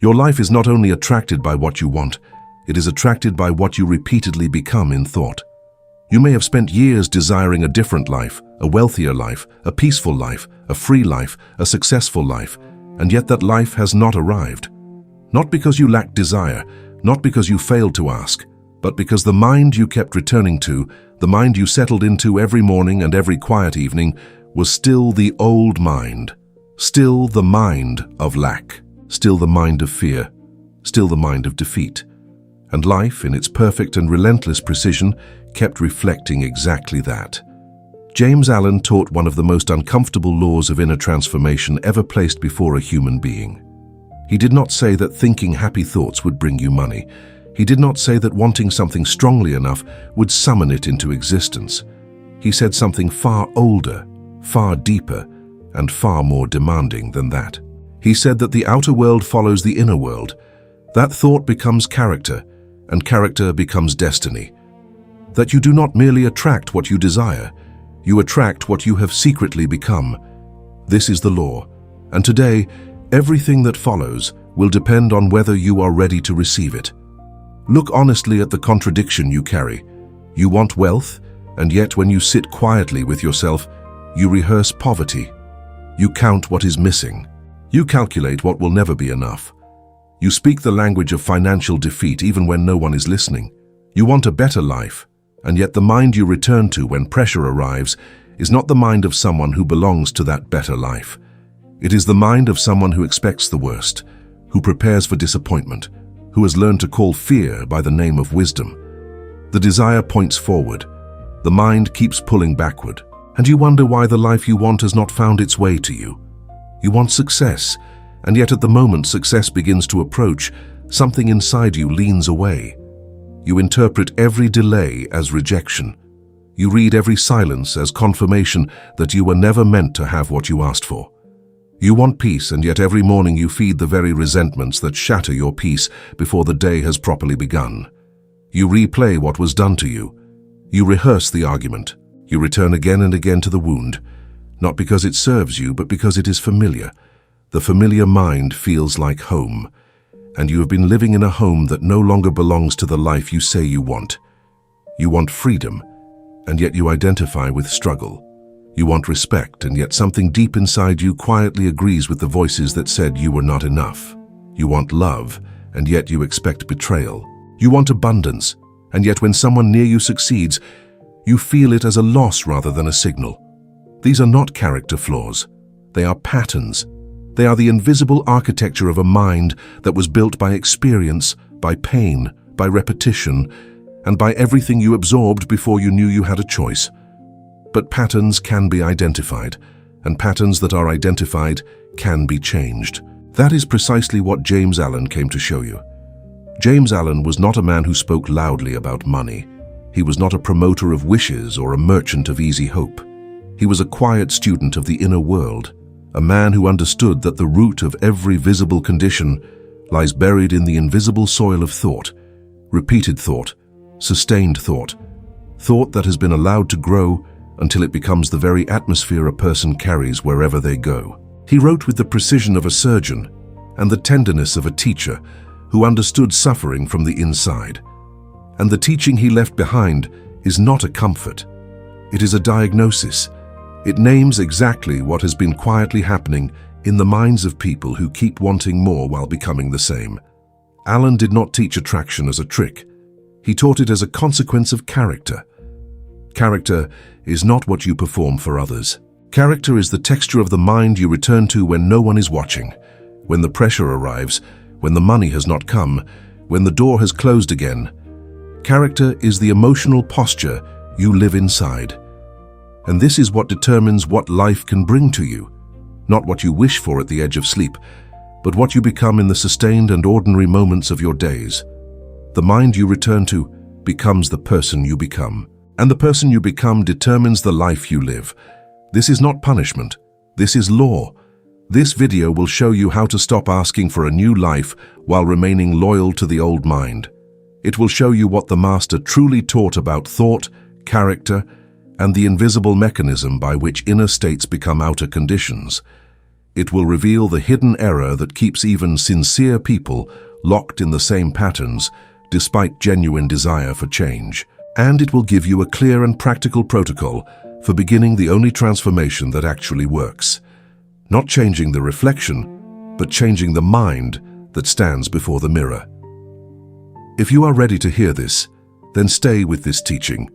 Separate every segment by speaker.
Speaker 1: Your life is not only attracted by what you want, it is attracted by what you repeatedly become in thought. You may have spent years desiring a different life, a wealthier life, a peaceful life, a free life, a successful life, and yet that life has not arrived. Not because you lacked desire, not because you failed to ask, but because the mind you kept returning to, the mind you settled into every morning and every quiet evening, was still the old mind, still the mind of lack, still the mind of fear, still the mind of defeat. And life, in its perfect and relentless precision, kept reflecting exactly that. James Allen taught one of the most uncomfortable laws of inner transformation ever placed before a human being. He did not say that thinking happy thoughts would bring you money. He did not say that wanting something strongly enough would summon it into existence. He said something far older, far deeper, and far more demanding than that. He said that the outer world follows the inner world. That thought becomes character, and character becomes destiny. That you do not merely attract what you desire, you attract what you have secretly become. This is the law, and today, everything that follows will depend on whether you are ready to receive it. Look honestly at the contradiction you carry. You want wealth, and yet when you sit quietly with yourself, you rehearse poverty. You count what is missing. You calculate what will never be enough. You speak the language of financial defeat even when no one is listening. You want a better life, and yet the mind you return to when pressure arrives is not the mind of someone who belongs to that better life. It is the mind of someone who expects the worst, who prepares for disappointment, who has learned to call fear by the name of wisdom. The desire points forward. The mind keeps pulling backward, and you wonder why the life you want has not found its way to you. You want success, and yet at the moment success begins to approach, something inside you leans away. You interpret every delay as rejection. You read every silence as confirmation that you were never meant to have what you asked for. You want peace, and yet every morning you feed the very resentments that shatter your peace before the day has properly begun. You replay what was done to you. You rehearse the argument. You return again and again to the wound, not because it serves you, but because it is familiar. The familiar mind feels like home, and you have been living in a home that no longer belongs to the life you say you want. You want freedom, and yet you identify with struggle. You want respect, and yet something deep inside you quietly agrees with the voices that said you were not enough. You want love, and yet you expect betrayal. You want abundance, and yet when someone near you succeeds, you feel it as a loss rather than a signal. These are not character flaws. They are patterns. They are the invisible architecture of a mind that was built by experience, by pain, by repetition, and by everything you absorbed before you knew you had a choice. But patterns can be identified, and patterns that are identified can be changed. That is precisely what James Allen came to show you. James Allen was not a man who spoke loudly about money. He was not a promoter of wishes or a merchant of easy hope. He was a quiet student of the inner world, a man who understood that the root of every visible condition lies buried in the invisible soil of thought, repeated thought, sustained thought, thought that has been allowed to grow until it becomes the very atmosphere a person carries wherever they go. He wrote with the precision of a surgeon and the tenderness of a teacher who understood suffering from the inside. And the teaching he left behind is not a comfort. It is a diagnosis. It names exactly what has been quietly happening in the minds of people who keep wanting more while becoming the same. Allen did not teach attraction as a trick. He taught it as a consequence of character. Character is not what you perform for others. Character is the texture of the mind you return to when no one is watching, when the pressure arrives, when the money has not come, when the door has closed again. Character is the emotional posture you live inside. And this is what determines what life can bring to you, not what you wish for at the edge of sleep, but what you become in the sustained and ordinary moments of your days. The mind you return to becomes the person you become. And the person you become determines the life you live. This is not punishment. This is law. This video will show you how to stop asking for a new life while remaining loyal to the old mind. It will show you what the master truly taught about thought, character, and the invisible mechanism by which inner states become outer conditions. It will reveal the hidden error that keeps even sincere people locked in the same patterns despite genuine desire for change. And it will give you a clear and practical protocol for beginning the only transformation that actually works. Not changing the reflection, but changing the mind that stands before the mirror. If you are ready to hear this, then stay with this teaching,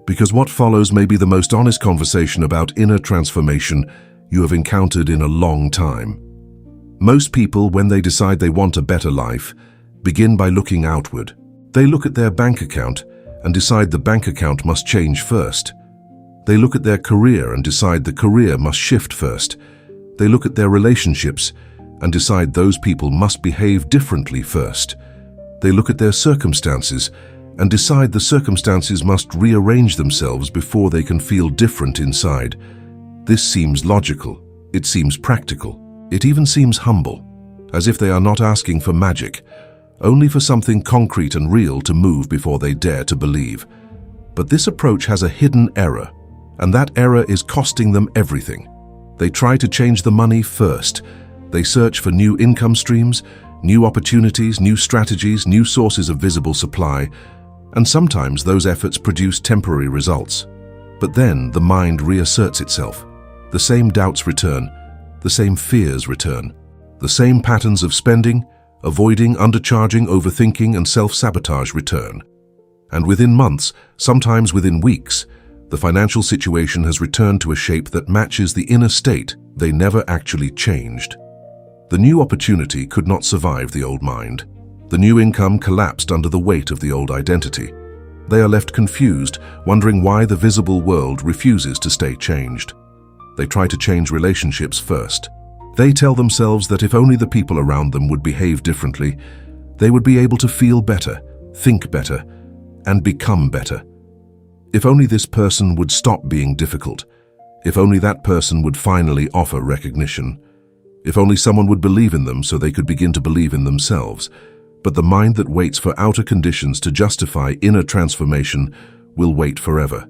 Speaker 1: because what follows may be the most honest conversation about inner transformation you have encountered in a long time. Most people, when they decide they want a better life, begin by looking outward. They look at their bank account and decide the bank account must change first. They look at their career and decide the career must shift first. They look at their relationships and decide those people must behave differently first. They look at their circumstances and decide the circumstances must rearrange themselves before they can feel different inside. This seems logical. It seems practical. It even seems humble, as if they are not asking for magic, only for something concrete and real to move before they dare to believe. But this approach has a hidden error, and that error is costing them everything. They try to change the money first. They search for new income streams, new opportunities, new strategies, new sources of visible supply, and sometimes those efforts produce temporary results. But then the mind reasserts itself. The same doubts return, the same fears return, the same patterns of spending, avoiding, undercharging, overthinking, and self-sabotage return. And within months, sometimes within weeks, the financial situation has returned to a shape that matches the inner state they never actually changed. The new opportunity could not survive the old mind. The new income collapsed under the weight of the old identity. They are left confused, wondering why the visible world refuses to stay changed. They try to change relationships first. They tell themselves that if only the people around them would behave differently, they would be able to feel better, think better, and become better. If only this person would stop being difficult. If only that person would finally offer recognition. If only someone would believe in them so they could begin to believe in themselves. But the mind that waits for outer conditions to justify inner transformation will wait forever.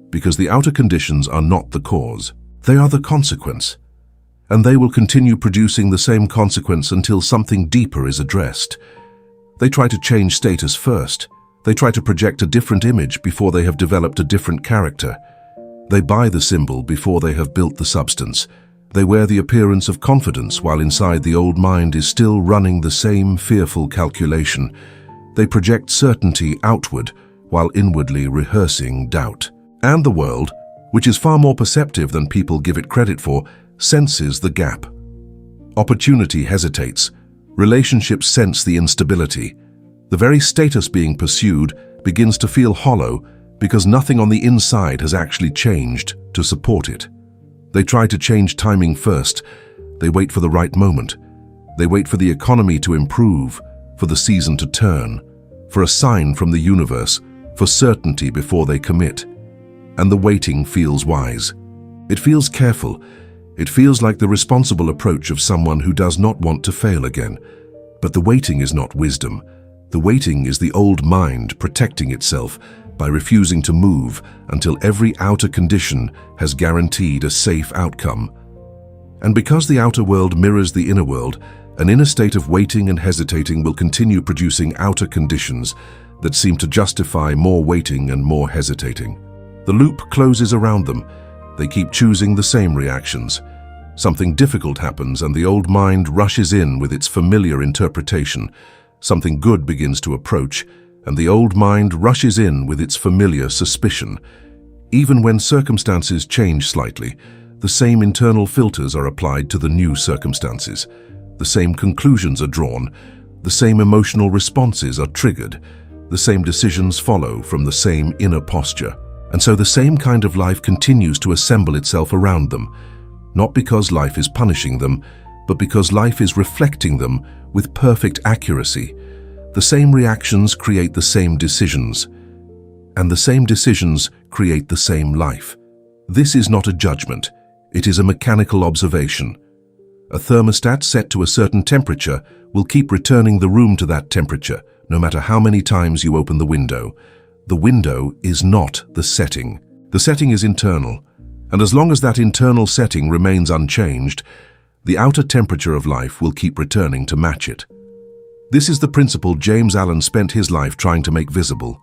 Speaker 1: Because the outer conditions are not the cause. They are the consequence. And they will continue producing the same consequence until something deeper is addressed. They try to change status first. They try to project a different image before they have developed a different character. They buy the symbol before they have built the substance. They wear the appearance of confidence while inside the old mind is still running the same fearful calculation. They project certainty outward while inwardly rehearsing doubt. And the world, which is far more perceptive than people give it credit for, senses the gap. Opportunity hesitates. Relationships sense the instability. The very status being pursued begins to feel hollow because nothing on the inside has actually changed to support it. They try to change timing first. They wait for the right moment. They wait for the economy to improve, for the season to turn, for a sign from the universe, for certainty before they commit. And the waiting feels wise. It feels careful. It feels like the responsible approach of someone who does not want to fail again. But the waiting is not wisdom. The waiting is the old mind protecting itself by refusing to move until every outer condition has guaranteed a safe outcome. And because the outer world mirrors the inner world, an inner state of waiting and hesitating will continue producing outer conditions that seem to justify more waiting and more hesitating. The loop closes around them. They keep choosing the same reactions. Something difficult happens and the old mind rushes in with its familiar interpretation. Something good begins to approach, and the old mind rushes in with its familiar suspicion. Even when circumstances change slightly, the same internal filters are applied to the new circumstances. The same conclusions are drawn. The same emotional responses are triggered. The same decisions follow from the same inner posture. And so the same kind of life continues to assemble itself around them, not because life is punishing them, but because life is reflecting them with perfect accuracy. The same reactions create the same decisions, and the same decisions create the same life. This is not a judgment, it is a mechanical observation. A thermostat set to a certain temperature will keep returning the room to that temperature, no matter how many times you open the window. The window is not the setting. The setting is internal, and as long as that internal setting remains unchanged, the outer temperature of life will keep returning to match it. This is the principle James Allen spent his life trying to make visible.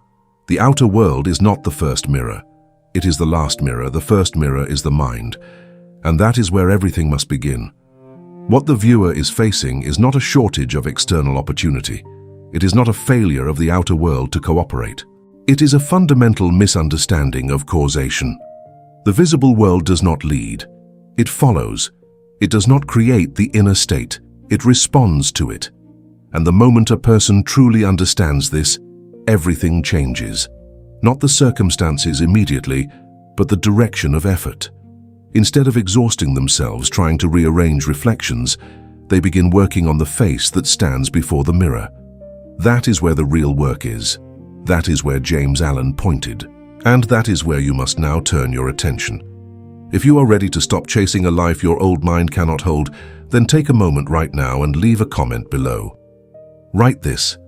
Speaker 1: The outer world is not the first mirror. It is the last mirror. The first mirror is the mind. And that is where everything must begin. What the viewer is facing is not a shortage of external opportunity. It is not a failure of the outer world to cooperate. It is a fundamental misunderstanding of causation. The visible world does not lead. It follows. It does not create the inner state. It responds to it. And the moment a person truly understands this, everything changes. Not the circumstances immediately, but the direction of effort. Instead of exhausting themselves trying to rearrange reflections, they begin working on the face that stands before the mirror. That is where the real work is. That is where James Allen pointed. And that is where you must now turn your attention. If you are ready to stop chasing a life your old mind cannot hold, then take a moment right now and leave a comment below. Write this: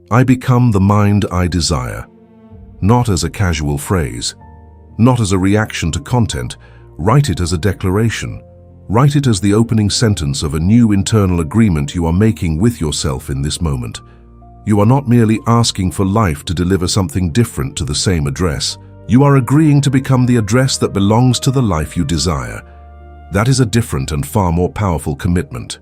Speaker 1: I become the mind I desire. Not as a casual phrase, not as a reaction to content. Write it as a declaration. Write it as the opening sentence of a new internal agreement you are making with yourself in this moment. You are not merely asking for life to deliver something different to the same address. You are agreeing to become the address that belongs to the life you desire. That is a different and far more powerful commitment.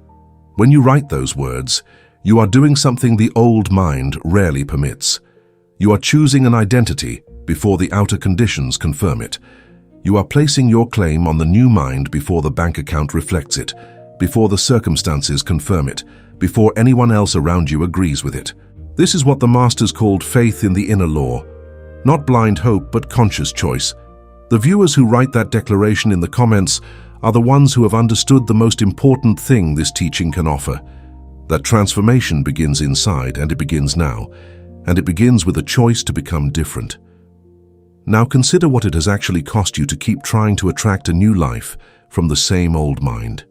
Speaker 1: When you write those words, you are doing something the old mind rarely permits. You are choosing an identity before the outer conditions confirm it. You are placing your claim on the new mind before the bank account reflects it, before the circumstances confirm it, before anyone else around you agrees with it. This is what the masters called faith in the inner law. Not blind hope, but conscious choice. The viewers who write that declaration in the comments are the ones who have understood the most important thing this teaching can offer. That transformation begins inside, and it begins now. And it begins with a choice to become different. Now consider what it has actually cost you to keep trying to attract a new life from the same old mind.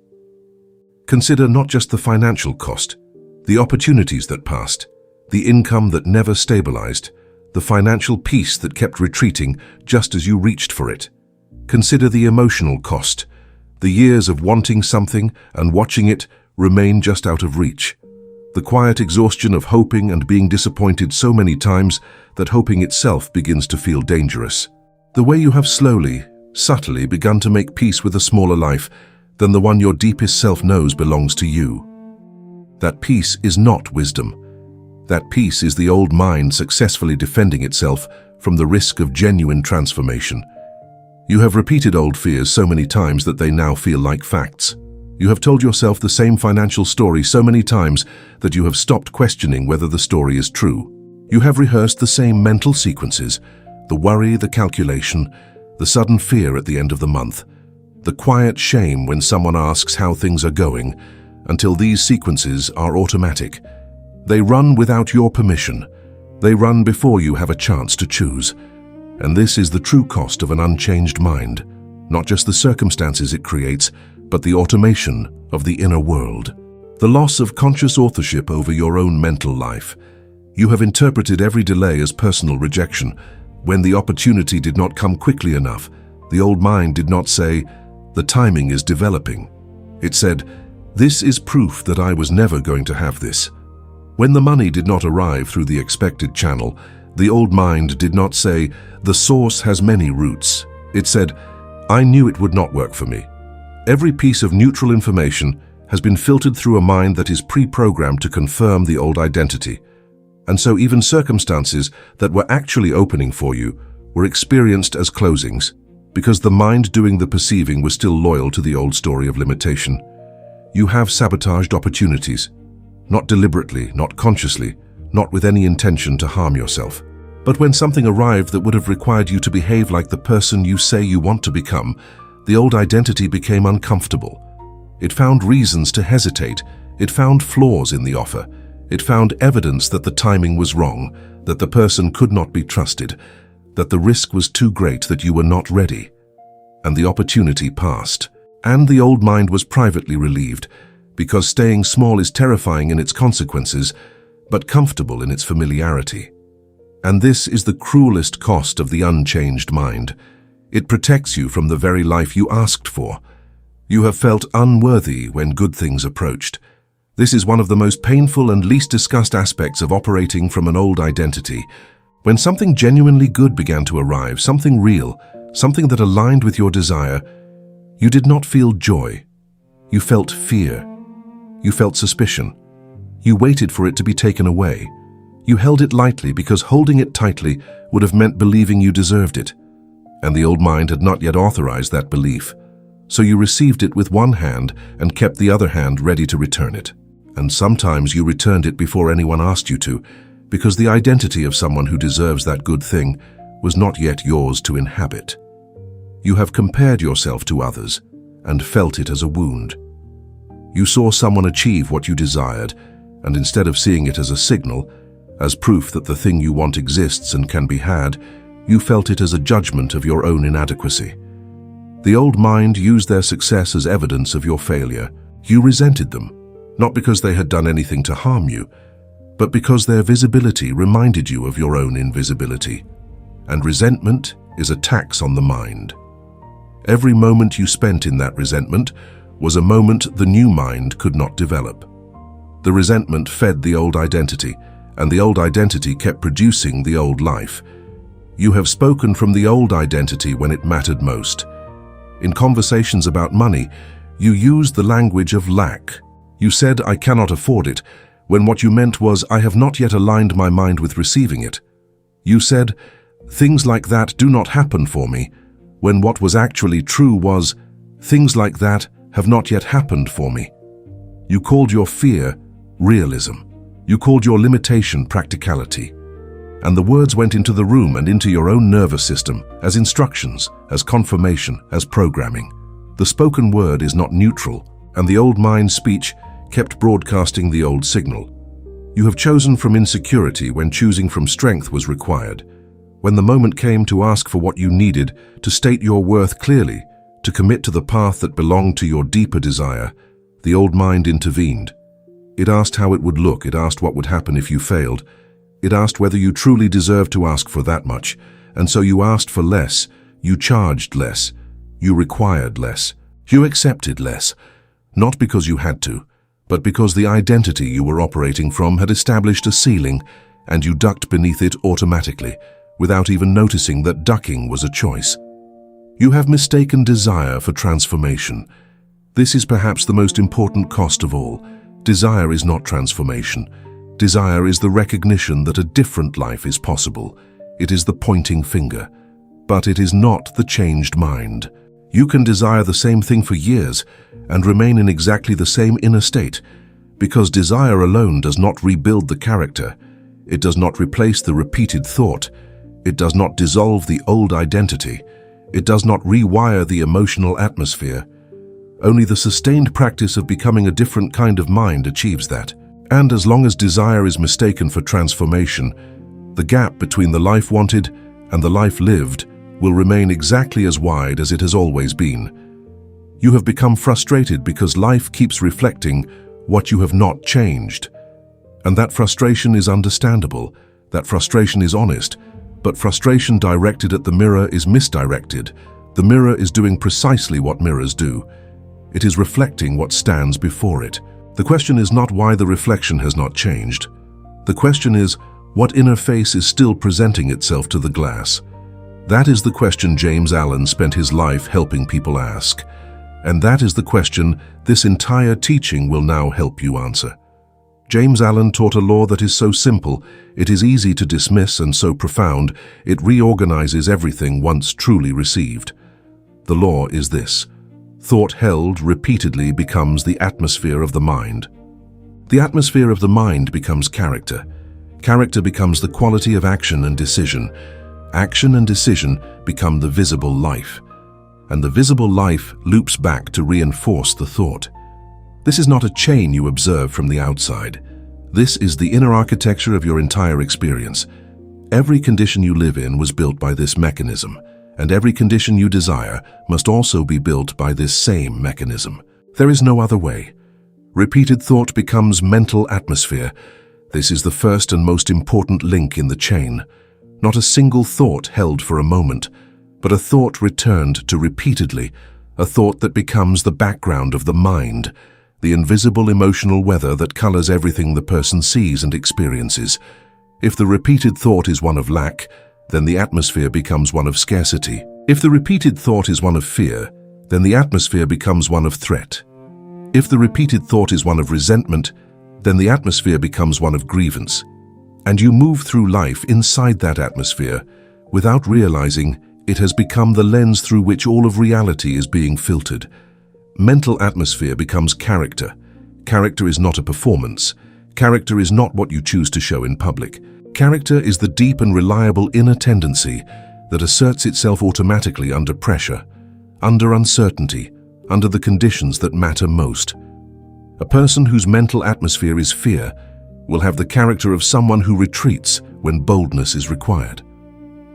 Speaker 1: Consider not just the financial cost, the opportunities that passed, the income that never stabilized, the financial peace that kept retreating just as you reached for it. Consider the emotional cost, the years of wanting something and watching it remain just out of reach. The quiet exhaustion of hoping and being disappointed so many times that hoping itself begins to feel dangerous. The way you have slowly, subtly begun to make peace with a smaller life than the one your deepest self knows belongs to you. That peace is not wisdom. That peace is the old mind successfully defending itself from the risk of genuine transformation. You have repeated old fears so many times that they now feel like facts. You have told yourself the same financial story so many times that you have stopped questioning whether the story is true. You have rehearsed the same mental sequences, the worry, the calculation, the sudden fear at the end of the month, the quiet shame when someone asks how things are going, until these sequences are automatic. They run without your permission. They run before you have a chance to choose. And this is the true cost of an unchanged mind, not just the circumstances it creates, but the automation of the inner world. The loss of conscious authorship over your own mental life. You have interpreted every delay as personal rejection. When the opportunity did not come quickly enough, the old mind did not say, "The timing is developing." It said, "This is proof that I was never going to have this." When the money did not arrive through the expected channel, the old mind did not say, "The source has many roots." It said, "I knew it would not work for me." Every piece of neutral information has been filtered through a mind that is pre-programmed to confirm the old identity. And so even circumstances that were actually opening for you were experienced as closings, because the mind doing the perceiving was still loyal to the old story of limitation. You have sabotaged opportunities, not deliberately, not consciously, not with any intention to harm yourself. But when something arrived that would have required you to behave like the person you say you want to become, the old identity became uncomfortable. It found reasons to hesitate. It found flaws in the offer. It found evidence that the timing was wrong, that the person could not be trusted, that the risk was too great, that you were not ready. And the opportunity passed. And the old mind was privately relieved, because staying small is terrifying in its consequences, but comfortable in its familiarity. And this is the cruelest cost of the unchanged mind. It protects you from the very life you asked for. You have felt unworthy when good things approached. This is one of the most painful and least discussed aspects of operating from an old identity. When something genuinely good began to arrive, something real, something that aligned with your desire, you did not feel joy. You felt fear. You felt suspicion. You waited for it to be taken away. You held it lightly because holding it tightly would have meant believing you deserved it. And the old mind had not yet authorized that belief. So you received it with one hand and kept the other hand ready to return it. And sometimes you returned it before anyone asked you to, because the identity of someone who deserves that good thing was not yet yours to inhabit. You have compared yourself to others and felt it as a wound. You saw someone achieve what you desired, and instead of seeing it as a signal, as proof that the thing you want exists and can be had, you felt it as a judgment of your own inadequacy. The old mind used their success as evidence of your failure. You resented them, not because they had done anything to harm you, but because their visibility reminded you of your own invisibility. And resentment is a tax on the mind. Every moment you spent in that resentment was a moment the new mind could not develop. The resentment fed the old identity, and the old identity kept producing the old life. You have spoken from the old identity when it mattered most. In conversations about money, you used the language of lack. You said, "I cannot afford it," when what you meant was, "I have not yet aligned my mind with receiving it." You said, "Things like that do not happen for me," when what was actually true was, "Things like that have not yet happened for me." You called your fear realism. You called your limitation practicality. And the words went into the room and into your own nervous system as instructions, as confirmation, as programming. The spoken word is not neutral, and the old mind speech kept broadcasting the old signal. You have chosen from insecurity when choosing from strength was required. When the moment came to ask for what you needed, to state your worth clearly, to commit to the path that belonged to your deeper desire, the old mind intervened. It asked how it would look, it asked what would happen if you failed, it asked whether you truly deserved to ask for that much, and so you asked for less, you charged less, you required less, you accepted less, not because you had to, but because the identity you were operating from had established a ceiling, and you ducked beneath it automatically, without even noticing that ducking was a choice. You have mistaken desire for transformation. This is perhaps the most important cost of all. Desire is not transformation. Desire is the recognition that a different life is possible. It is the pointing finger. But it is not the changed mind. You can desire the same thing for years and remain in exactly the same inner state, because desire alone does not rebuild the character. It does not replace the repeated thought. It does not dissolve the old identity. It does not rewire the emotional atmosphere. Only the sustained practice of becoming a different kind of mind achieves that. And as long as desire is mistaken for transformation, the gap between the life wanted and the life lived will remain exactly as wide as it has always been. You have become frustrated because life keeps reflecting what you have not changed. And that frustration is understandable, that frustration is honest, but frustration directed at the mirror is misdirected. The mirror is doing precisely what mirrors do. It is reflecting what stands before it. The question is not why the reflection has not changed. The question is, what inner face is still presenting itself to the glass? That is the question James Allen spent his life helping people ask. And that is the question this entire teaching will now help you answer. James Allen taught a law that is so simple, it is easy to dismiss, and so profound, it reorganizes everything once truly received. The law is this: thought held repeatedly becomes the atmosphere of the mind. The atmosphere of the mind becomes character. Character becomes the quality of action and decision. Action and decision become the visible life. And the visible life loops back to reinforce the thought. This is not a chain you observe from the outside. This is the inner architecture of your entire experience. Every condition you live in was built by this mechanism, and every condition you desire must also be built by this same mechanism. There is no other way. Repeated thought becomes mental atmosphere. This is the first and most important link in the chain. Not a single thought held for a moment, but a thought returned to repeatedly, a thought that becomes the background of the mind, the invisible emotional weather that colors everything the person sees and experiences. If the repeated thought is one of lack, then the atmosphere becomes one of scarcity. If the repeated thought is one of fear, then the atmosphere becomes one of threat. If the repeated thought is one of resentment, then the atmosphere becomes one of grievance. And you move through life inside that atmosphere without realizing it has become the lens through which all of reality is being filtered. Mental atmosphere becomes character. Character is not a performance. Character is not what you choose to show in public. Character is the deep and reliable inner tendency that asserts itself automatically under pressure, under uncertainty, under the conditions that matter most. A person whose mental atmosphere is fear will have the character of someone who retreats when boldness is required.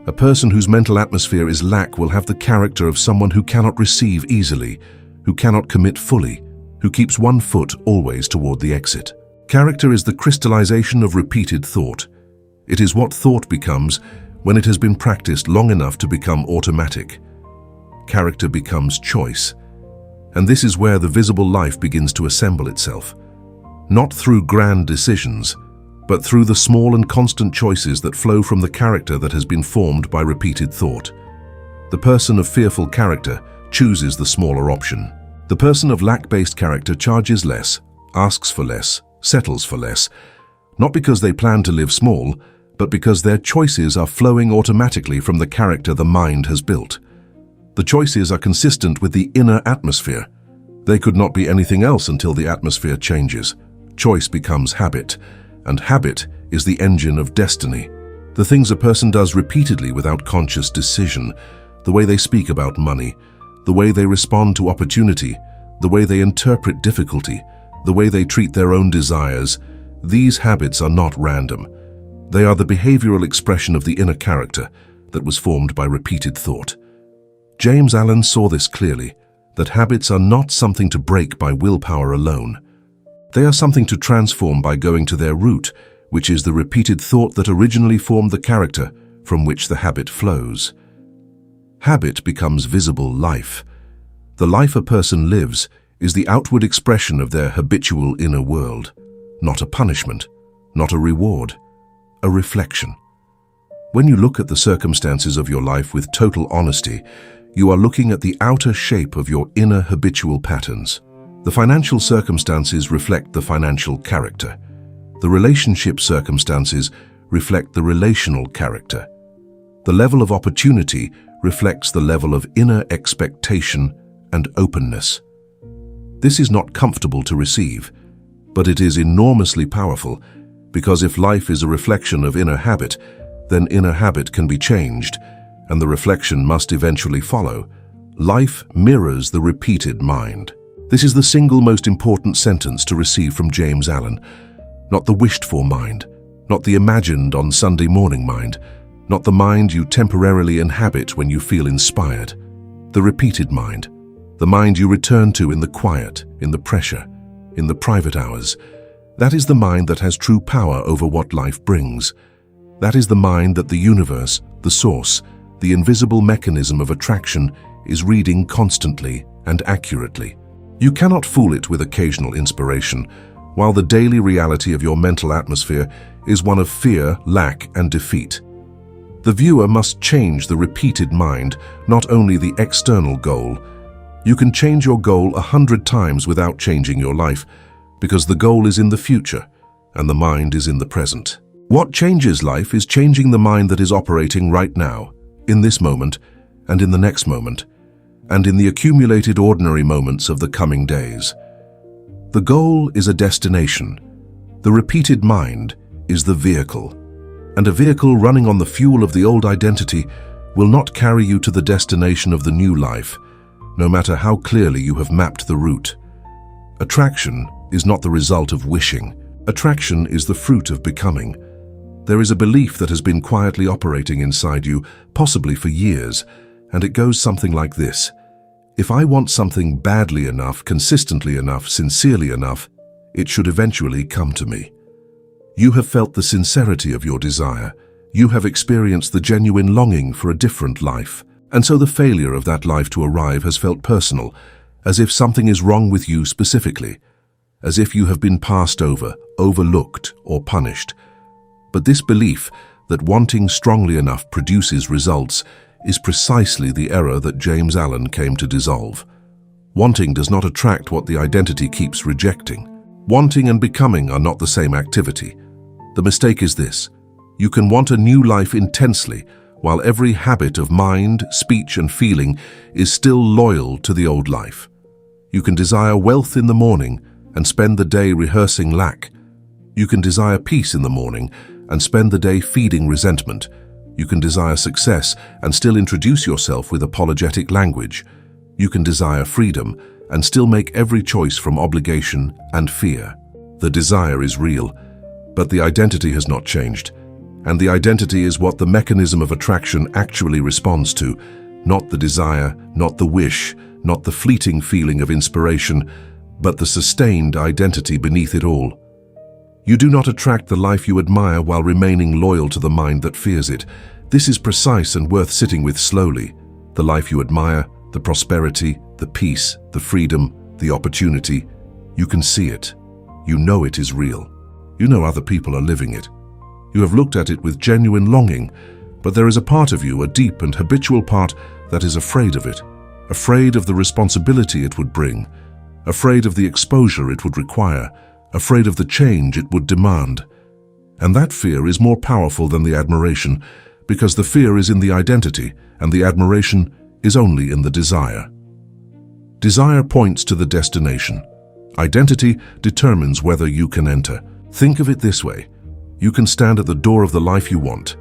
Speaker 1: A person whose mental atmosphere is lack will have the character of someone who cannot receive easily, who cannot commit fully, who keeps one foot always toward the exit. Character is the crystallization of repeated thought. It is what thought becomes when it has been practiced long enough to become automatic. Character becomes choice. And this is where the visible life begins to assemble itself. Not through grand decisions, but through the small and constant choices that flow from the character that has been formed by repeated thought. The person of fearful character chooses the smaller option. The person of lack-based character charges less, asks for less, settles for less, not because they plan to live small, but because their choices are flowing automatically from the character the mind has built. The choices are consistent with the inner atmosphere. They could not be anything else until the atmosphere changes. Choice becomes habit, and habit is the engine of destiny. The things a person does repeatedly without conscious decision, the way they speak about money, the way they respond to opportunity, the way they interpret difficulty, the way they treat their own desires, these habits are not random. They are the behavioral expression of the inner character that was formed by repeated thought. James Allen saw this clearly, that habits are not something to break by willpower alone. They are something to transform by going to their root, which is the repeated thought that originally formed the character from which the habit flows. Habit becomes visible life. The life a person lives is the outward expression of their habitual inner world, not a punishment, not a reward, a reflection. When you look at the circumstances of your life with total honesty, you are looking at the outer shape of your inner habitual patterns. The financial circumstances reflect the financial character. The relationship circumstances reflect the relational character. The level of opportunity reflects the level of inner expectation and openness. This is not comfortable to receive, but it is enormously powerful, because if life is a reflection of inner habit, then inner habit can be changed, and the reflection must eventually follow. Life mirrors the repeated mind. This is the single most important sentence to receive from James Allen. Not the wished-for mind, not the imagined on Sunday morning mind, not the mind you temporarily inhabit when you feel inspired. The repeated mind, the mind you return to in the quiet, in the pressure, in the private hours. That is the mind that has true power over what life brings. That is the mind that the universe, the source, the invisible mechanism of attraction is reading constantly and accurately. You cannot fool it with occasional inspiration, while the daily reality of your mental atmosphere is one of fear, lack, and defeat. The viewer must change the repeated mind, not only the external goal. You can change your goal 100 times without changing your life, because the goal is in the future and the mind is in the present. What changes life is changing the mind that is operating right now, in this moment, and in the next moment, and in the accumulated ordinary moments of the coming days. The goal is a destination. The repeated mind is the vehicle. And a vehicle running on the fuel of the old identity will not carry you to the destination of the new life, no matter how clearly you have mapped the route. Attraction is not the result of wishing. Attraction is the fruit of becoming. There is a belief that has been quietly operating inside you, possibly for years, and it goes something like this. If I want something badly enough, consistently enough, sincerely enough, it should eventually come to me. You have felt the sincerity of your desire. You have experienced the genuine longing for a different life, And so the failure of that life to arrive has felt personal, as if something is wrong with you specifically, as if you have been passed over, overlooked, or punished. But this belief that wanting strongly enough produces results is precisely the error that James Allen came to dissolve. Wanting does not attract what the identity keeps rejecting. Wanting and becoming are not the same activity. The mistake is this: you can want a new life intensely, while every habit of mind, speech, and feeling is still loyal to the old life. You can desire wealth in the morning and spend the day rehearsing lack. You can desire peace in the morning and spend the day feeding resentment. You can desire success and still introduce yourself with apologetic language. You can desire freedom and still make every choice from obligation and fear. The desire is real, but the identity has not changed. And the identity is what the mechanism of attraction actually responds to, not the desire, not the wish, not the fleeting feeling of inspiration, but the sustained identity beneath it all. You do not attract the life you admire while remaining loyal to the mind that fears it. This is precise and worth sitting with slowly. The life you admire, the prosperity, the peace, the freedom, the opportunity. You can see it. You know it is real. You know other people are living it. You have looked at it with genuine longing, but there is a part of you, a deep and habitual part, that is afraid of it, afraid of the responsibility it would bring, afraid of the exposure it would require, afraid of the change it would demand. And that fear is more powerful than the admiration, because the fear is in the identity, and the admiration is only in the desire. Desire points to the destination. Identity determines whether you can enter. Think of it this way. You can stand at the door of the life you want.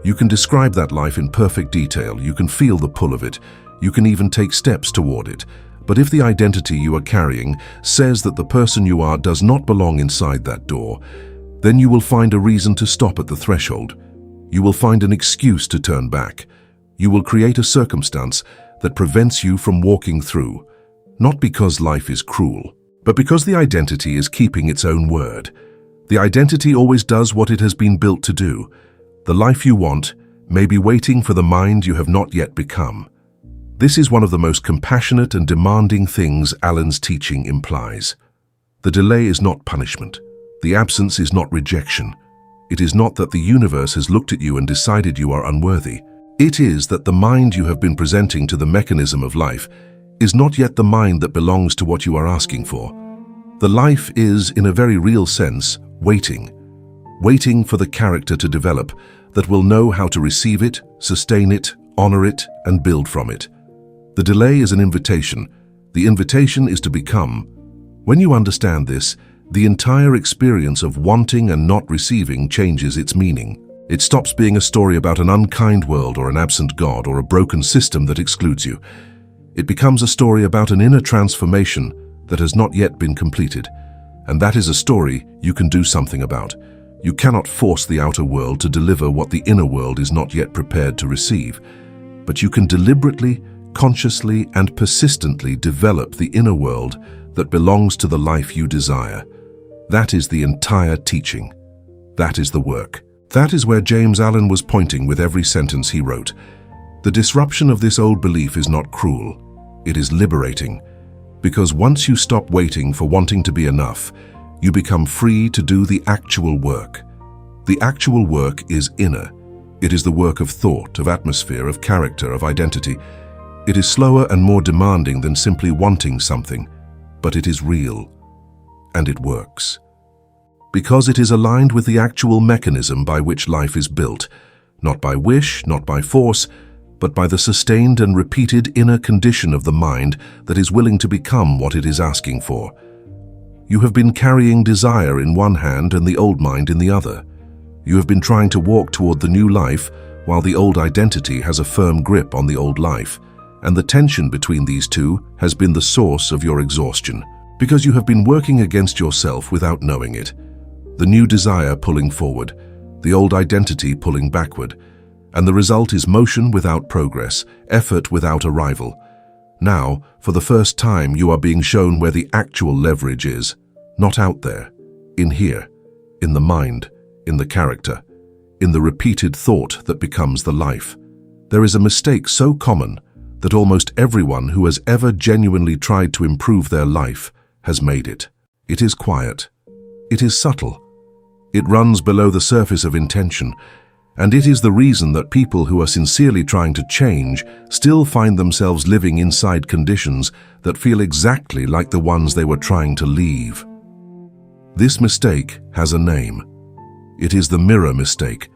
Speaker 1: You can describe that life in perfect detail. You can feel the pull of it. You can even take steps toward it. But if the identity you are carrying says that the person you are does not belong inside that door, then you will find a reason to stop at the threshold. You will find an excuse to turn back. You will create a circumstance that prevents you from walking through, not because life is cruel, but because the identity is keeping its own word. The identity always does what it has been built to do. The life you want may be waiting for the mind you have not yet become. This is one of the most compassionate and demanding things Allen's teaching implies. The delay is not punishment. The absence is not rejection. It is not that the universe has looked at you and decided you are unworthy. It is that the mind you have been presenting to the mechanism of life is not yet the mind that belongs to what you are asking for. The life is, in a very real sense, waiting for the character to develop that will know how to receive it, sustain it, honor it, and build from it. The delay is an invitation. The invitation is to become. When you understand this, the entire experience of wanting and not receiving changes its meaning. It stops being a story about an unkind world or an absent God or a broken system that excludes you. It becomes a story about an inner transformation that has not yet been completed. And that is a story you can do something about. You cannot force the outer world to deliver what the inner world is not yet prepared to receive. But you can deliberately, consciously, and persistently develop the inner world that belongs to the life you desire. That is the entire teaching. That is the work. That is where James Allen was pointing with every sentence he wrote. The disruption of this old belief is not cruel. It is liberating. Because once you stop waiting for wanting to be enough, you become free to do the actual work. The actual work is inner. It is the work of thought, of atmosphere, of character, of identity. It is slower and more demanding than simply wanting something, but it is real, and it works. Because it is aligned with the actual mechanism by which life is built, not by wish, not by force, but by the sustained and repeated inner condition of the mind that is willing to become what it is asking for. You have been carrying desire in one hand and the old mind in the other. You have been trying to walk toward the new life while the old identity has a firm grip on the old life, and the tension between these two has been the source of your exhaustion, because you have been working against yourself without knowing it. The new desire pulling forward, the old identity pulling backward, and the result is motion without progress, effort without arrival. Now, for the first time, you are being shown where the actual leverage is, not out there, in here, in the mind, in the character, in the repeated thought that becomes the life. There is a mistake so common that almost everyone who has ever genuinely tried to improve their life has made it. It is quiet. It is subtle. It runs below the surface of intention, and it is the reason that people who are sincerely trying to change still find themselves living inside conditions that feel exactly like the ones they were trying to leave. This mistake has a name. It is the mirror mistake,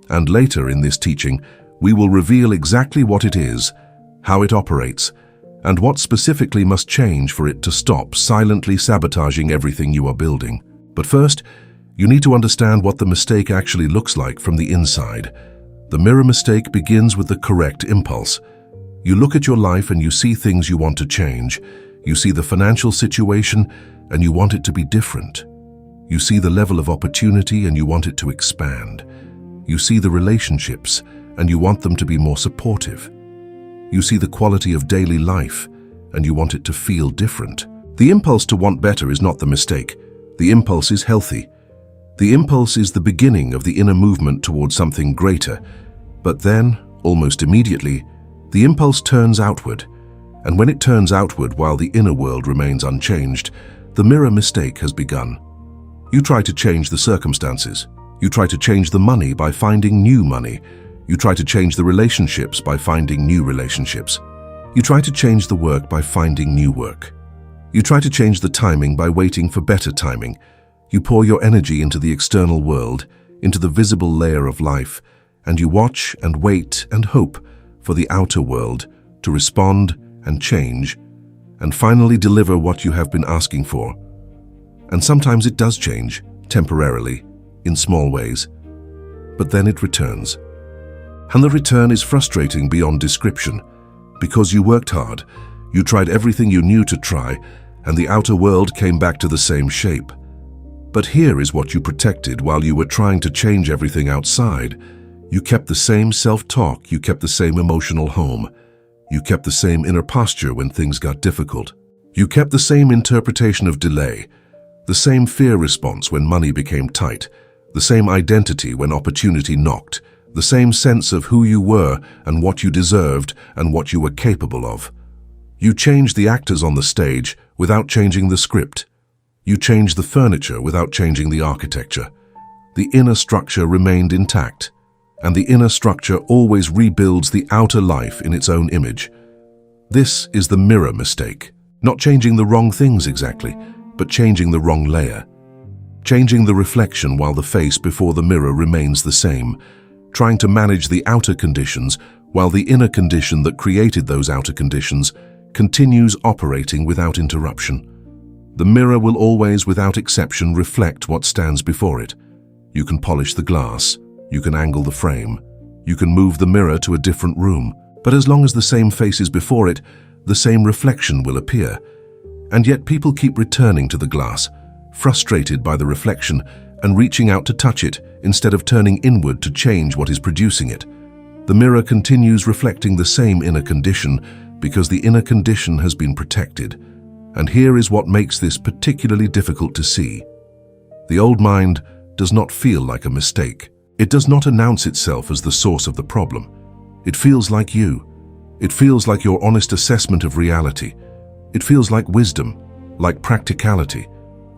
Speaker 1: and later in this teaching, we will reveal exactly what it is, how it operates, and what specifically must change for it to stop silently sabotaging everything you are building. But first, you need to understand what the mistake actually looks like from the inside. The mirror mistake begins with the correct impulse. You look at your life and you see things you want to change. You see the financial situation and you want it to be different. You see the level of opportunity and you want it to expand. You see the relationships and you want them to be more supportive. You see the quality of daily life and you want it to feel different. The impulse to want better is not the mistake. The impulse is healthy. The impulse is the beginning of the inner movement towards something greater. But then, almost immediately, the impulse turns outward. And when it turns outward while the inner world remains unchanged, the mirror mistake has begun. You try to change the circumstances. You try to change the money by finding new money. You try to change the relationships by finding new relationships. You try to change the work by finding new work. You try to change the timing by waiting for better timing. You pour your energy into the external world, into the visible layer of life, and you watch and wait and hope for the outer world to respond and change, and finally deliver what you have been asking for. And sometimes it does change, temporarily, in small ways. But then it returns. And the return is frustrating beyond description, because you worked hard, you tried everything you knew to try, and the outer world came back to the same shape. But here is what you protected while you were trying to change everything outside. You kept the same self-talk, you kept the same emotional home. You kept the same inner posture when things got difficult. You kept the same interpretation of delay, the same fear response when money became tight, the same identity when opportunity knocked, the same sense of who you were and what you deserved and what you were capable of. You changed the actors on the stage without changing the script. You changed the furniture without changing the architecture. The inner structure remained intact, and the inner structure always rebuilds the outer life in its own image. This is the mirror mistake. Not changing the wrong things exactly, but changing the wrong layer. Changing the reflection while the face before the mirror remains the same. Trying to manage the outer conditions while the inner condition that created those outer conditions continues operating without interruption. The mirror will always, without exception, reflect what stands before it. You can polish the glass, you can angle the frame, you can move the mirror to a different room, but as long as the same face is before it, the same reflection will appear. And yet people keep returning to the glass, frustrated by the reflection and reaching out to touch it instead of turning inward to change what is producing it. The mirror continues reflecting the same inner condition because the inner condition has been protected. And here is what makes this particularly difficult to see. The old mind does not feel like a mistake. It does not announce itself as the source of the problem. It feels like you. It feels like your honest assessment of reality. It feels like wisdom, like practicality,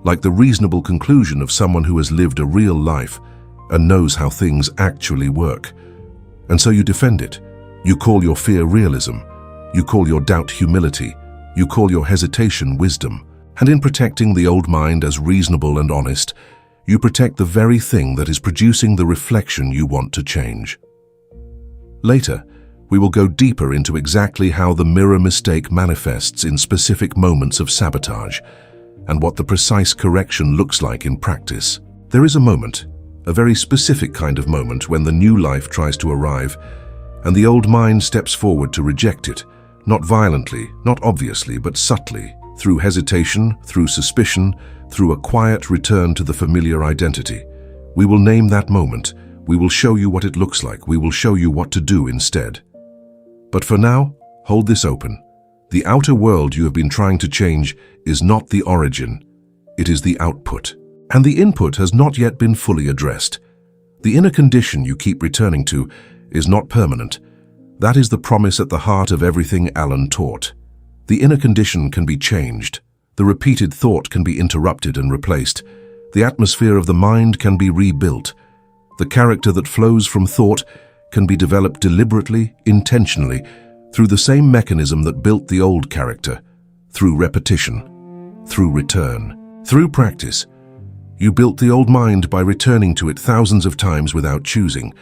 Speaker 1: like the reasonable conclusion of someone who has lived a real life and knows how things actually work. And so you defend it. You call your fear realism. You call your doubt humility. You call your hesitation wisdom. And in protecting the old mind as reasonable and honest, you protect the very thing that is producing the reflection you want to change. Later, we will go deeper into exactly how the mirror mistake manifests in specific moments of sabotage and what the precise correction looks like in practice. There is a moment, a very specific kind of moment when the new life tries to arrive and the old mind steps forward to reject it. Not violently, not obviously, but subtly, through hesitation, through suspicion, through a quiet return to the familiar identity. We will name that moment. We will show you what it looks like. We will show you what to do instead. But for now, hold this open. The outer world you have been trying to change is not the origin. It is the output. And the input has not yet been fully addressed. The inner condition you keep returning to is not permanent. That is the promise at the heart of everything Alan taught. The inner condition can be changed. The repeated thought can be interrupted and replaced. The atmosphere of the mind can be rebuilt. The character that flows from thought can be developed deliberately, intentionally, through the same mechanism that built the old character, through repetition, through return, through practice. You built the old mind by returning to it thousands of times without choosing.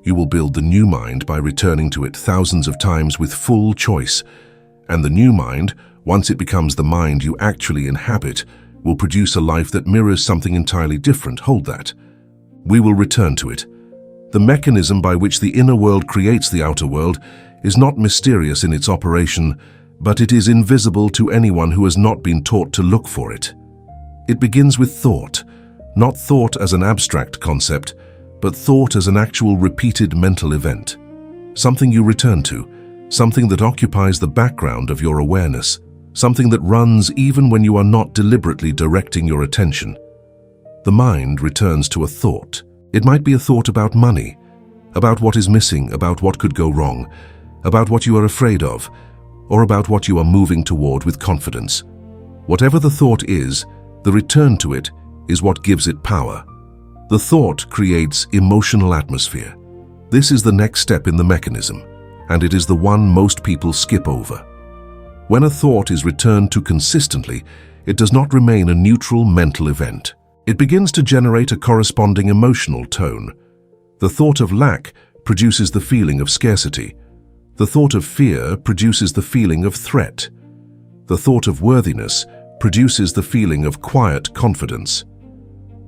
Speaker 1: You will build the new mind by returning to it thousands of times with full choice. And the new mind, once it becomes the mind you actually inhabit, will produce a life that mirrors something entirely different. Hold that. We will return to it. The mechanism by which the inner world creates the outer world is not mysterious in its operation, but it is invisible to anyone who has not been taught to look for it. It begins with thought, not thought as an abstract concept, but thought as an actual repeated mental event. Something you return to, something that occupies the background of your awareness, something that runs even when you are not deliberately directing your attention. The mind returns to a thought. It might be a thought about money, about what is missing, about what could go wrong, about what you are afraid of, or about what you are moving toward with confidence. Whatever the thought is, the return to it is what gives it power. The thought creates emotional atmosphere. This is the next step in the mechanism, and it is the one most people skip over. When a thought is returned to consistently, it does not remain a neutral mental event. It begins to generate a corresponding emotional tone. The thought of lack produces the feeling of scarcity. The thought of fear produces the feeling of threat. The thought of worthiness produces the feeling of quiet confidence.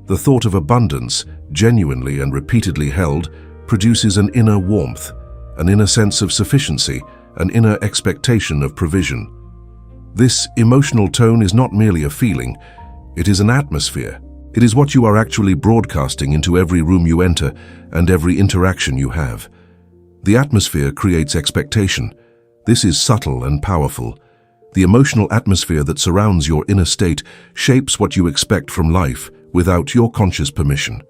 Speaker 1: The thought of abundance, genuinely and repeatedly held, produces an inner warmth, an inner sense of sufficiency, an inner expectation of provision. This emotional tone is not merely a feeling, it is an atmosphere. It is what you are actually broadcasting into every room you enter and every interaction you have. The atmosphere creates expectation. This is subtle and powerful. The emotional atmosphere that surrounds your inner state shapes what you expect from life without your conscious permission.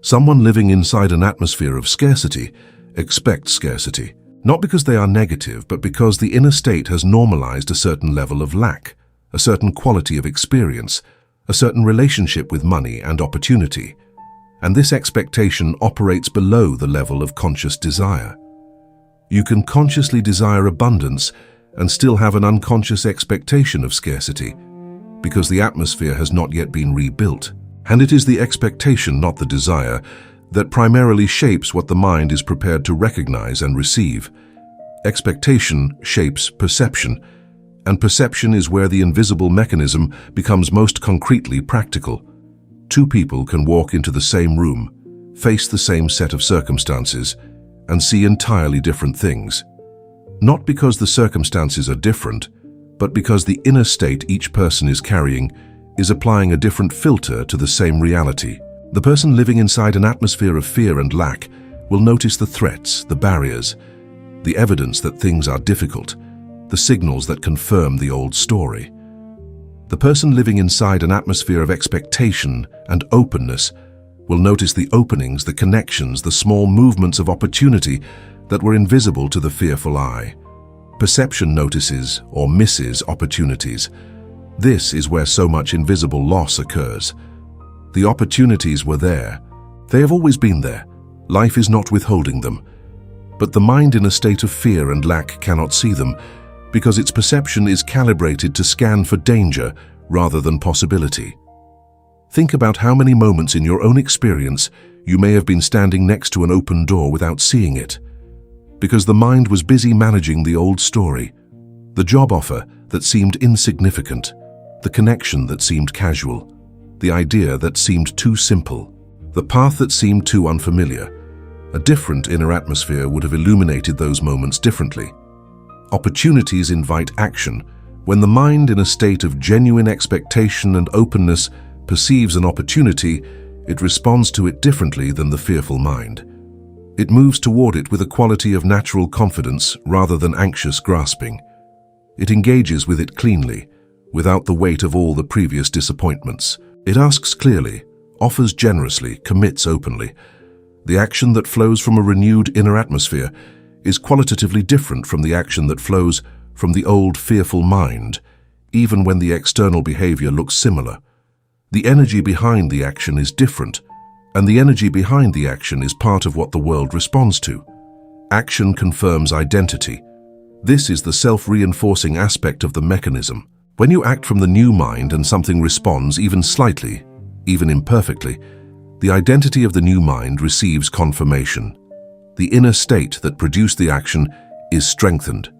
Speaker 1: Someone living inside an atmosphere of scarcity expects scarcity, not because they are negative, but because the inner state has normalized a certain level of lack, a certain quality of experience, a certain relationship with money and opportunity. And this expectation operates below the level of conscious desire. You can consciously desire abundance and still have an unconscious expectation of scarcity, because the atmosphere has not yet been rebuilt. And it is the expectation, not the desire, that primarily shapes what the mind is prepared to recognize and receive. Expectation shapes perception, and perception is where the invisible mechanism becomes most concretely practical. Two people can walk into the same room, face the same set of circumstances, and see entirely different things. Not because the circumstances are different, but because the inner state each person is carrying is applying a different filter to the same reality. The person living inside an atmosphere of fear and lack will notice the threats, the barriers, the evidence that things are difficult, the signals that confirm the old story. The person living inside an atmosphere of expectation and openness will notice the openings, the connections, the small movements of opportunity that were invisible to the fearful eye. Perception notices or misses opportunities. This is where so much invisible loss occurs. The opportunities were there. They have always been there. Life is not withholding them. But the mind in a state of fear and lack cannot see them, because its perception is calibrated to scan for danger rather than possibility. Think about how many moments in your own experience you may have been standing next to an open door without seeing it, because the mind was busy managing the old story, the job offer that seemed insignificant, the connection that seemed casual, the idea that seemed too simple, the path that seemed too unfamiliar. A different inner atmosphere would have illuminated those moments differently. Opportunities invite action. When the mind in a state of genuine expectation and openness perceives an opportunity, it responds to it differently than the fearful mind. It moves toward it with a quality of natural confidence rather than anxious grasping. It engages with it cleanly, without the weight of all the previous disappointments. It asks clearly, offers generously, commits openly. The action that flows from a renewed inner atmosphere is qualitatively different from the action that flows from the old fearful mind, even when the external behavior looks similar. The energy behind the action is different, and the energy behind the action is part of what the world responds to. Action confirms identity. This is the self-reinforcing aspect of the mechanism. When you act from the new mind and something responds even slightly, even imperfectly, the identity of the new mind receives confirmation. The inner state that produced the action is strengthened.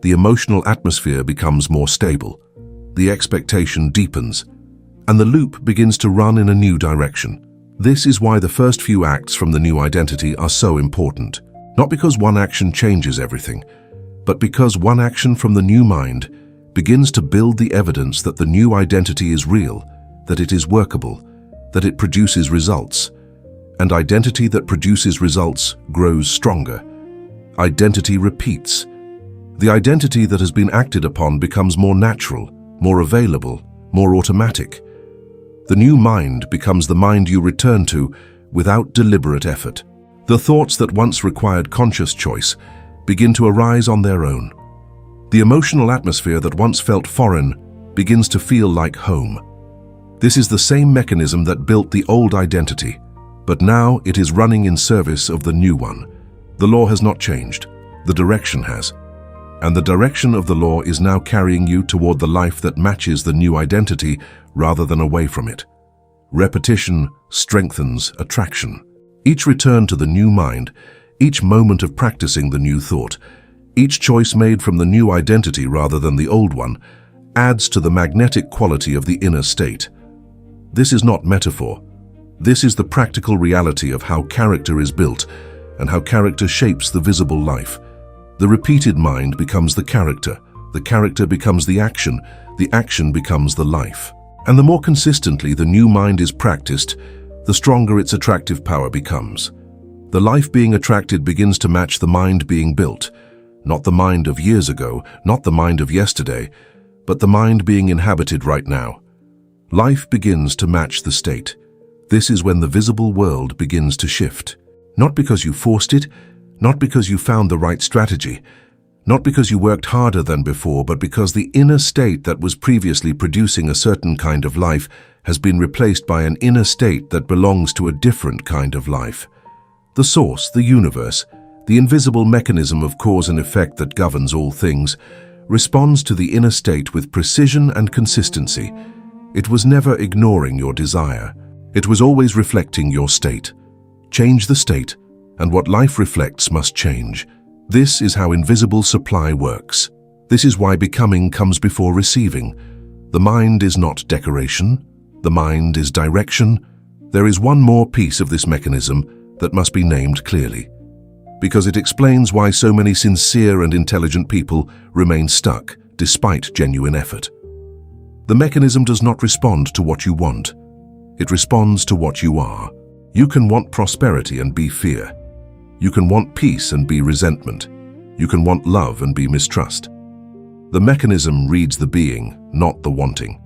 Speaker 1: The emotional atmosphere becomes more stable. The expectation deepens, and the loop begins to run in a new direction. This is why the first few acts from the new identity are so important. Not because one action changes everything, but because one action from the new mind begins to build the evidence that the new identity is real, that it is workable, that it produces results. And identity that produces results grows stronger. Identity repeats. The identity that has been acted upon becomes more natural, more available, more automatic. The new mind becomes the mind you return to without deliberate effort. The thoughts that once required conscious choice begin to arise on their own. The emotional atmosphere that once felt foreign begins to feel like home. This is the same mechanism that built the old identity, but now it is running in service of the new one. The law has not changed, the direction has. And the direction of the law is now carrying you toward the life that matches the new identity rather than away from it. Repetition strengthens attraction. Each return to the new mind, each moment of practicing the new thought, each choice made from the new identity rather than the old one, adds to the magnetic quality of the inner state. This is not metaphor. This is the practical reality of how character is built and how character shapes the visible life. The repeated mind becomes the character becomes the action becomes the life. And the more consistently the new mind is practiced, the stronger its attractive power becomes. The life being attracted begins to match the mind being built, not the mind of years ago, not the mind of yesterday, but the mind being inhabited right now. Life begins to match the state. This is when the visible world begins to shift. Not because you forced it, not because you found the right strategy, not because you worked harder than before, but because the inner state that was previously producing a certain kind of life has been replaced by an inner state that belongs to a different kind of life. The source, the universe, the invisible mechanism of cause and effect that governs all things, responds to the inner state with precision and consistency. It was never ignoring your desire. It was always reflecting your state. Change the state, and what life reflects must change. This is how invisible supply works. This is why becoming comes before receiving. The mind is not decoration. The mind is direction. There is one more piece of this mechanism that must be named clearly, because it explains why so many sincere and intelligent people remain stuck despite genuine effort. The mechanism does not respond to what you want. It responds to what you are. You can want prosperity and be fear. You can want peace and be resentment. You can want love and be mistrust. The mechanism reads the being, not the wanting.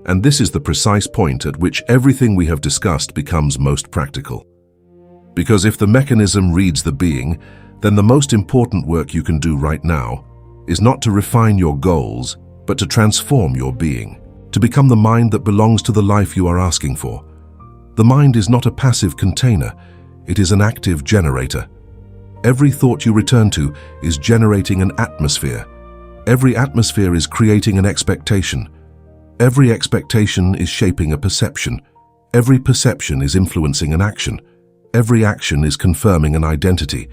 Speaker 1: And this is the precise point at which everything we have discussed becomes most practical. Because if the mechanism reads the being, then the most important work you can do right now is not to refine your goals, but to transform your being, to become the mind that belongs to the life you are asking for. The mind is not a passive container, it is an active generator. Every thought you return to is generating an atmosphere. Every atmosphere is creating an expectation. Every expectation is shaping a perception. Every perception is influencing an action. Every action is confirming an identity.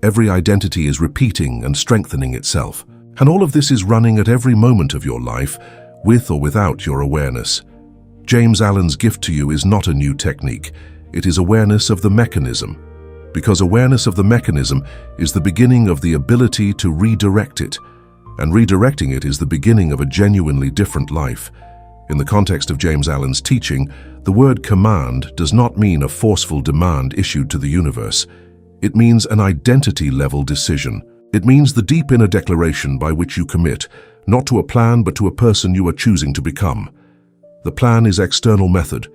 Speaker 1: Every identity is repeating and strengthening itself. And all of this is running at every moment of your life, with or without your awareness. James Allen's gift to you is not a new technique. It is awareness of the mechanism. Because awareness of the mechanism is the beginning of the ability to redirect it. And redirecting it is the beginning of a genuinely different life. In the context of James Allen's teaching, the word command does not mean a forceful demand issued to the universe. It means an identity-level decision. It means the deep inner declaration by which you commit, not to a plan but to a person you are choosing to become. The plan is external method.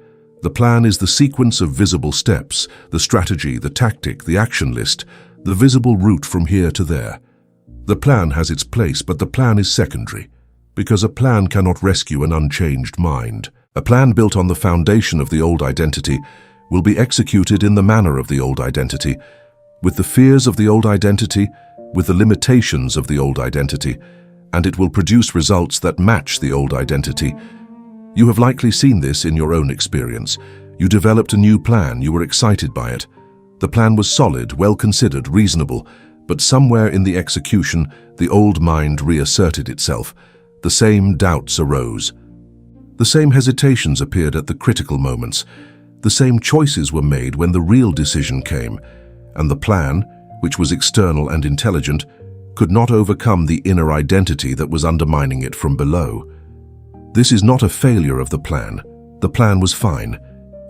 Speaker 1: The plan is the sequence of visible steps, the strategy, the tactic, the action list. the visible route from here to there. The plan has its place, but the plan is secondary, because a plan cannot rescue an unchanged mind. A plan built on the foundation of the old identity will be executed in the manner of the old identity, with the fears of the old identity, with the limitations of the old identity, and it will produce results that match the old identity. You have likely seen this in your own experience. You developed a new plan, you were excited by it. The plan was solid, well considered, reasonable, but somewhere in the execution, the old mind reasserted itself. The same doubts arose. The same hesitations appeared at the critical moments. The same choices were made when the real decision came, and the plan, which was external and intelligent, could not overcome the inner identity that was undermining it from below. This is not a failure of the plan. The plan was fine.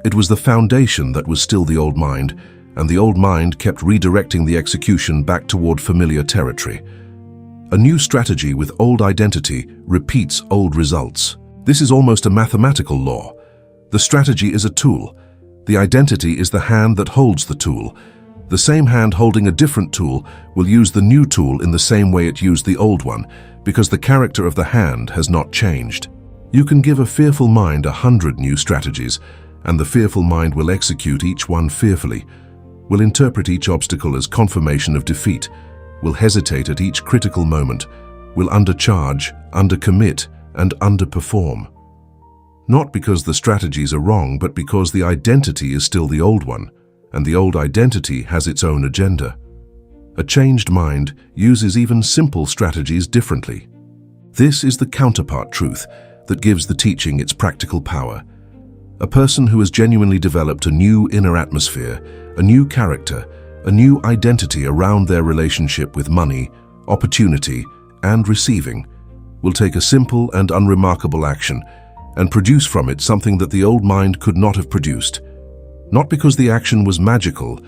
Speaker 1: It was the foundation that was still the old mind, and the old mind kept redirecting the execution back toward familiar territory. A new strategy with old identity repeats old results. This is almost a mathematical law. The strategy is a tool. The identity is the hand that holds the tool. The same hand holding a different tool will use the new tool in the same way it used the old one, because the character of the hand has not changed. You can give a fearful mind 100 new strategies, and the fearful mind will execute each one fearfully, will interpret each obstacle as confirmation of defeat, will hesitate at each critical moment, will undercharge, undercommit, and underperform. Not because the strategies are wrong, but because the identity is still the old one, and the old identity has its own agenda. A changed mind uses even simple strategies differently. This is the counterpart truth that gives the teaching its practical power. A person who has genuinely developed a new inner atmosphere, a new character, a new identity around their relationship with money, opportunity, and receiving, will take a simple and unremarkable action and produce from it something that the old mind could not have produced. Not because the action was magical,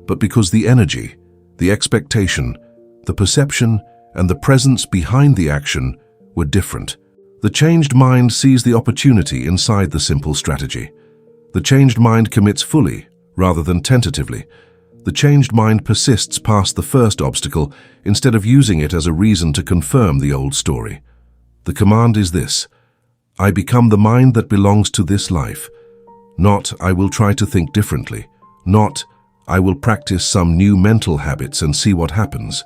Speaker 1: but because the energy, the expectation, the perception, and the presence behind the action were different. The changed mind sees the opportunity inside the simple strategy. The changed mind commits fully, rather than tentatively. The changed mind persists past the first obstacle instead of using it as a reason to confirm the old story. The command is this: I become the mind that belongs to this life. Not, I will try to think differently. Not, I will practice some new mental habits and see what happens.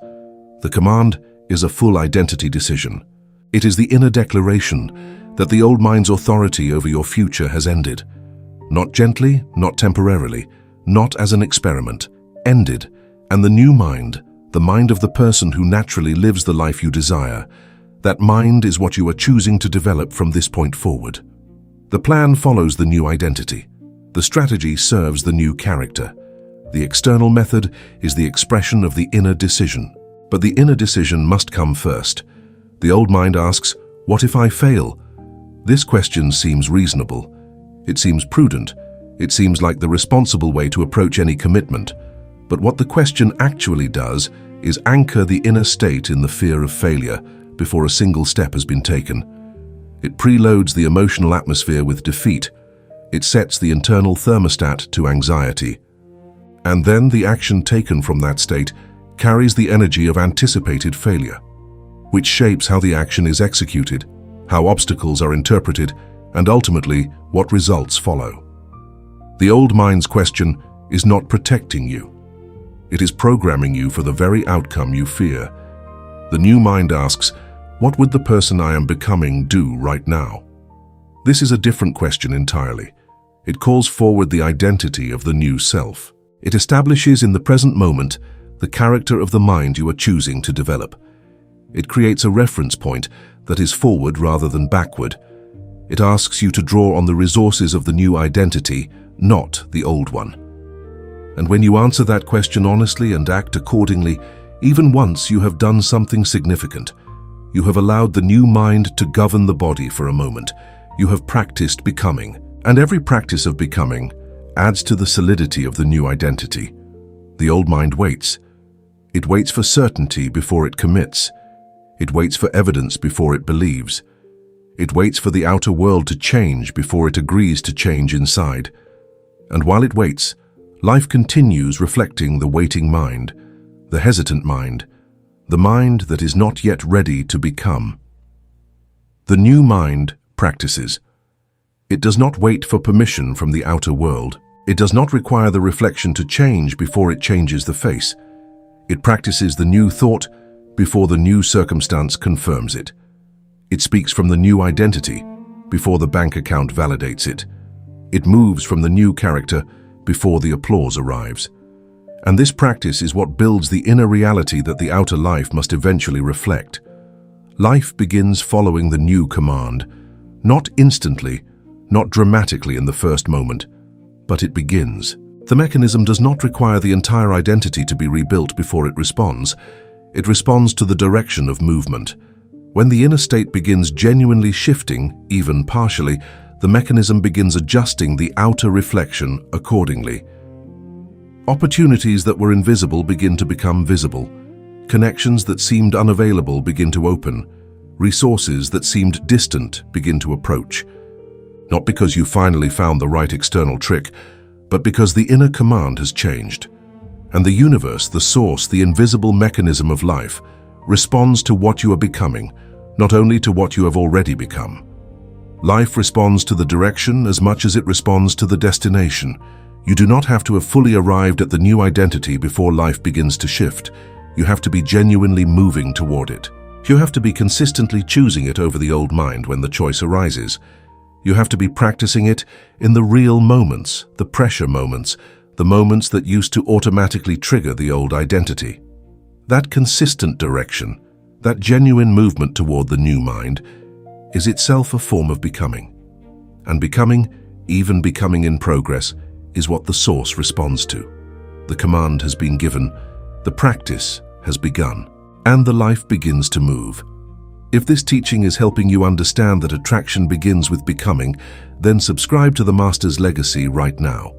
Speaker 1: The command is a full identity decision. It is the inner declaration that the old mind's authority over your future has ended. Not gently, not temporarily, not as an experiment. Ended, and the new mind, the mind of the person who naturally lives the life you desire, that mind is what you are choosing to develop from this point forward. The plan follows the new identity. The strategy serves the new character. The external method is the expression of the inner decision. But the inner decision must come first. The old mind asks, what if I fail? This question seems reasonable. It seems prudent. It seems like the responsible way to approach any commitment. But what the question actually does is anchor the inner state in the fear of failure before a single step has been taken. It preloads the emotional atmosphere with defeat. It sets the internal thermostat to anxiety. And then the action taken from that state carries the energy of anticipated failure, which shapes how the action is executed, how obstacles are interpreted, and ultimately what results follow. The old mind's question is not protecting you. It is programming you for the very outcome you fear. The new mind asks, what would the person I am becoming do right now? This is a different question entirely. It calls forward the identity of the new self. It establishes in the present moment the character of the mind you are choosing to develop. It creates a reference point that is forward rather than backward. It asks you to draw on the resources of the new identity, not the old one. And when you answer that question honestly and act accordingly, even once you have done something significant. You have allowed the new mind to govern the body for a moment. You have practiced becoming, and every practice of becoming adds to the solidity of the new identity. The old mind waits. It waits for certainty before it commits. It waits for evidence before it believes. It waits for the outer world to change before it agrees to change inside. And while it waits, life continues reflecting the waiting mind. the hesitant mind, the mind that is not yet ready to become. The new mind practices. It does not wait for permission from the outer world. It does not require the reflection to change before it changes the face. It practices the new thought before the new circumstance confirms it. It speaks from the new identity before the bank account validates it. It moves from the new character before the applause arrives. And this practice is what builds the inner reality that the outer life must eventually reflect. Life begins following the new command, not instantly, not dramatically in the first moment, but it begins. The mechanism does not require the entire identity to be rebuilt before it responds. It responds to the direction of movement. When the inner state begins genuinely shifting, even partially, the mechanism begins adjusting the outer reflection accordingly. Opportunities that were invisible begin to become visible. Connections that seemed unavailable begin to open. Resources that seemed distant begin to approach. Not because you finally found the right external trick, but because the inner command has changed. And the universe, the source, the invisible mechanism of life, responds to what you are becoming, not only to what you have already become. Life responds to the direction as much as it responds to the destination. You do not have to have fully arrived at the new identity before life begins to shift. You have to be genuinely moving toward it. You have to be consistently choosing it over the old mind when the choice arises. You have to be practicing it in the real moments, the pressure moments, the moments that used to automatically trigger the old identity. That consistent direction, that genuine movement toward the new mind, is itself a form of becoming. And becoming, even becoming in progress, is what the source responds to. The command has been given, the practice has begun, and the life begins to move. If this teaching is helping you understand that attraction begins with becoming, then subscribe to the Master's Legacy right now.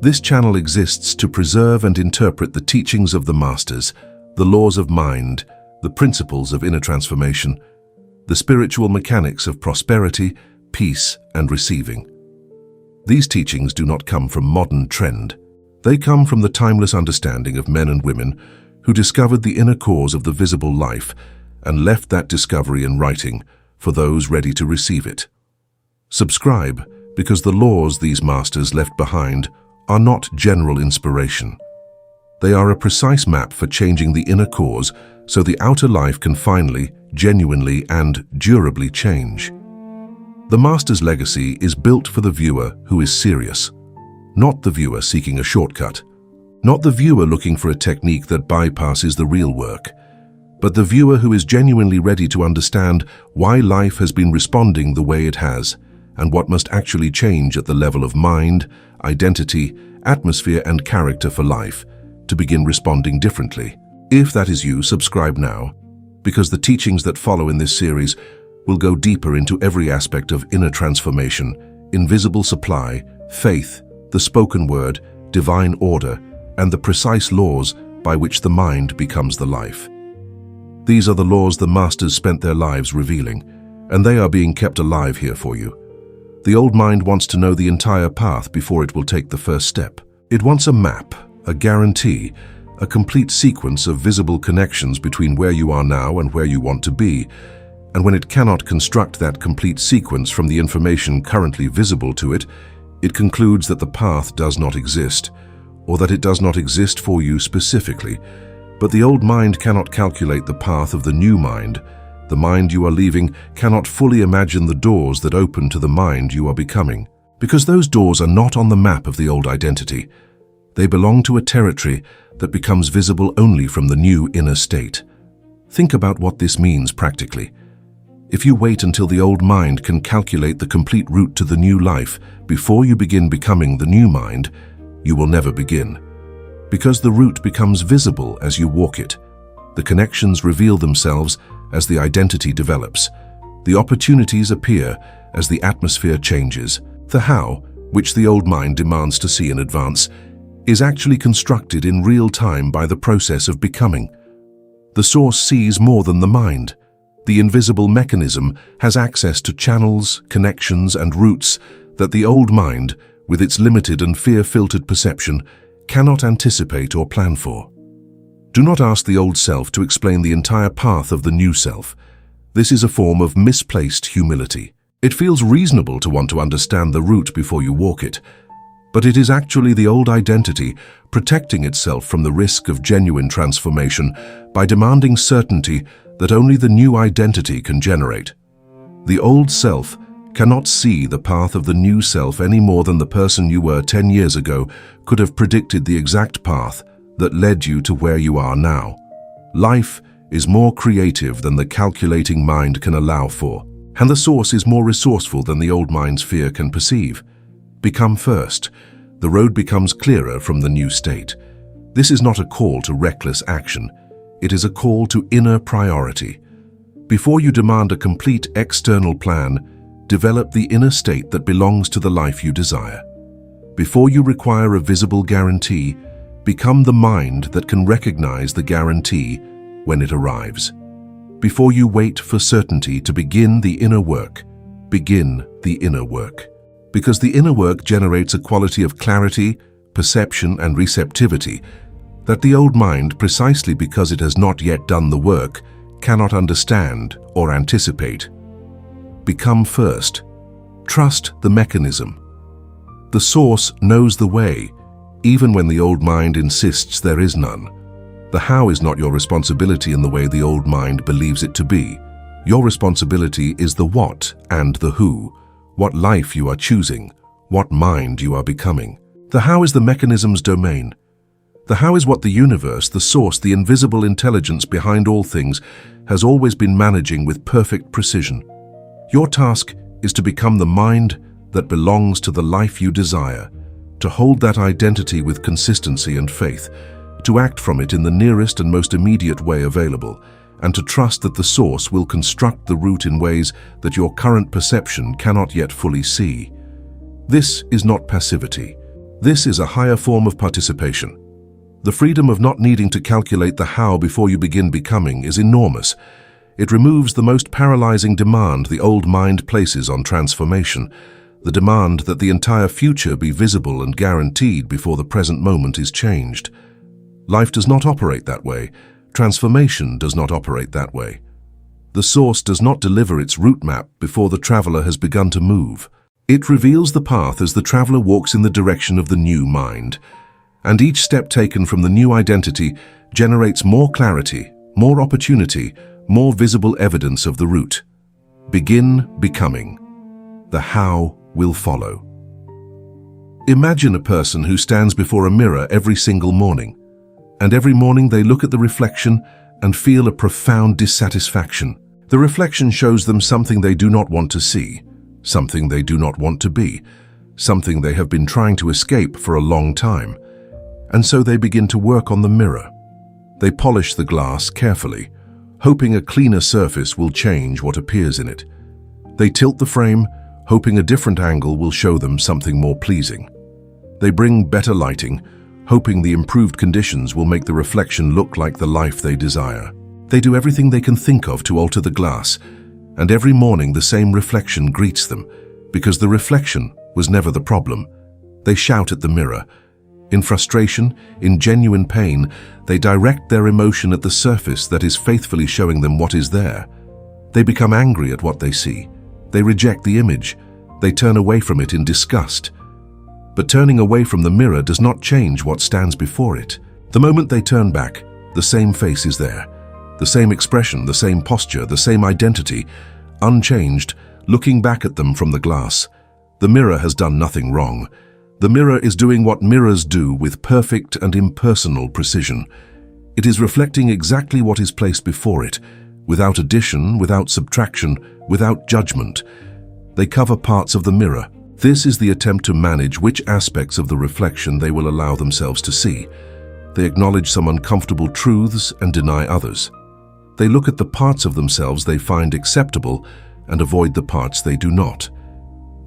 Speaker 1: This channel exists to preserve and interpret the teachings of the Masters, the laws of mind, the principles of inner transformation, the spiritual mechanics of prosperity, peace, and receiving. These teachings do not come from modern trend. They come from the timeless understanding of men and women who discovered the inner cause of the visible life and left that discovery in writing for those ready to receive it. Subscribe because the laws these masters left behind are not general inspiration. They are a precise map for changing the inner cause so the outer life can finally, genuinely, and durably change. The Master's Legacy is built for the viewer who is serious, not the viewer seeking a shortcut, not the viewer looking for a technique that bypasses the real work, but the viewer who is genuinely ready to understand why life has been responding the way it has and what must actually change at the level of mind, identity, atmosphere, and character for life to begin responding differently. If that is you, subscribe now, because the teachings that follow in this series will go deeper into every aspect of inner transformation, invisible supply, faith, the spoken word, divine order, and the precise laws by which the mind becomes the life. These are the laws the Masters spent their lives revealing, and they are being kept alive here for you. The old mind wants to know the entire path before it will take the first step. It wants a map, a guarantee, a complete sequence of visible connections between where you are now and where you want to be, and when it cannot construct that complete sequence from the information currently visible to it, it concludes that the path does not exist, or that it does not exist for you specifically. But the old mind cannot calculate the path of the new mind. The mind you are leaving cannot fully imagine the doors that open to the mind you are becoming, because those doors are not on the map of the old identity. They belong to a territory that becomes visible only from the new inner state. Think about what this means practically. If you wait until the old mind can calculate the complete route to the new life before you begin becoming the new mind, you will never begin. Because the route becomes visible as you walk it. The connections reveal themselves as the identity develops. The opportunities appear as the atmosphere changes. The how, which the old mind demands to see in advance, is actually constructed in real time by the process of becoming. The source sees more than the mind. The invisible mechanism has access to channels, connections, and routes that the old mind, with its limited and fear-filtered perception, cannot anticipate or plan for. Do not ask the old self to explain the entire path of the new self. This is a form of misplaced humility. It feels reasonable to want to understand the route before you walk it, but it is actually the old identity protecting itself from the risk of genuine transformation by demanding certainty that only the new identity can generate. The old self cannot see the path of the new self any more than the person you were 10 years ago could have predicted the exact path that led you to where you are now. Life is more creative than the calculating mind can allow for, and the source is more resourceful than the old mind's fear can perceive. Become first. The road becomes clearer from the new state. This is not a call to reckless action. It is a call to inner priority. Before you demand a complete external plan, develop the inner state that belongs to the life you desire. Before you require a visible guarantee, become the mind that can recognize the guarantee when it arrives. Before you wait for certainty to begin the inner work, begin the inner work. Because the inner work generates a quality of clarity, perception, and receptivity that the old mind, precisely because it has not yet done the work, cannot understand or anticipate. Become first. Trust the mechanism. The source knows the way, even when the old mind insists there is none. The how is not your responsibility in the way the old mind believes it to be. Your responsibility is the what and the who, what life you are choosing, what mind you are becoming. The how is the mechanism's domain. The how is what the universe, the source, the invisible intelligence behind all things, has always been managing with perfect precision. Your task is to become the mind that belongs to the life you desire, to hold that identity with consistency and faith, to act from it in the nearest and most immediate way available, and to trust that the source will construct the route in ways that your current perception cannot yet fully see. This is not passivity. This is a higher form of participation. The freedom of not needing to calculate the how before you begin becoming is enormous. It removes the most paralyzing demand the old mind places on transformation, the demand that the entire future be visible and guaranteed before the present moment is changed. Life does not operate that way. Transformation does not operate that way. The source does not deliver its route map before the traveler has begun to move. It reveals the path as the traveler walks in the direction of the new mind. And each step taken from the new identity generates more clarity, more opportunity, more visible evidence of the route. Begin becoming. The how will follow. Imagine a person who stands before a mirror every single morning, and every morning they look at the reflection and feel a profound dissatisfaction. The reflection shows them something they do not want to see, something they do not want to be, something they have been trying to escape for a long time. And so they begin to work on the mirror. They polish the glass carefully, hoping a cleaner surface will change what appears in it. They tilt the frame, hoping a different angle will show them something more pleasing. They bring better lighting, hoping the improved conditions will make the reflection look like the life they desire. They do everything they can think of to alter the glass, and every morning the same reflection greets them, because the reflection was never the problem. They shout at the mirror. In frustration, in genuine pain, they direct their emotion at the surface that is faithfully showing them what is there. They become angry at what they see. They reject the image. They turn away from it in disgust. But turning away from the mirror does not change what stands before it. The moment they turn back, the same face is there. The same expression, the same posture, the same identity, unchanged, looking back at them from the glass. The mirror has done nothing wrong. The mirror is doing what mirrors do with perfect and impersonal precision. It is reflecting exactly what is placed before it, without addition, without subtraction, without judgment. They cover parts of the mirror. This is the attempt to manage which aspects of the reflection they will allow themselves to see. They acknowledge some uncomfortable truths and deny others. They look at the parts of themselves they find acceptable and avoid the parts they do not.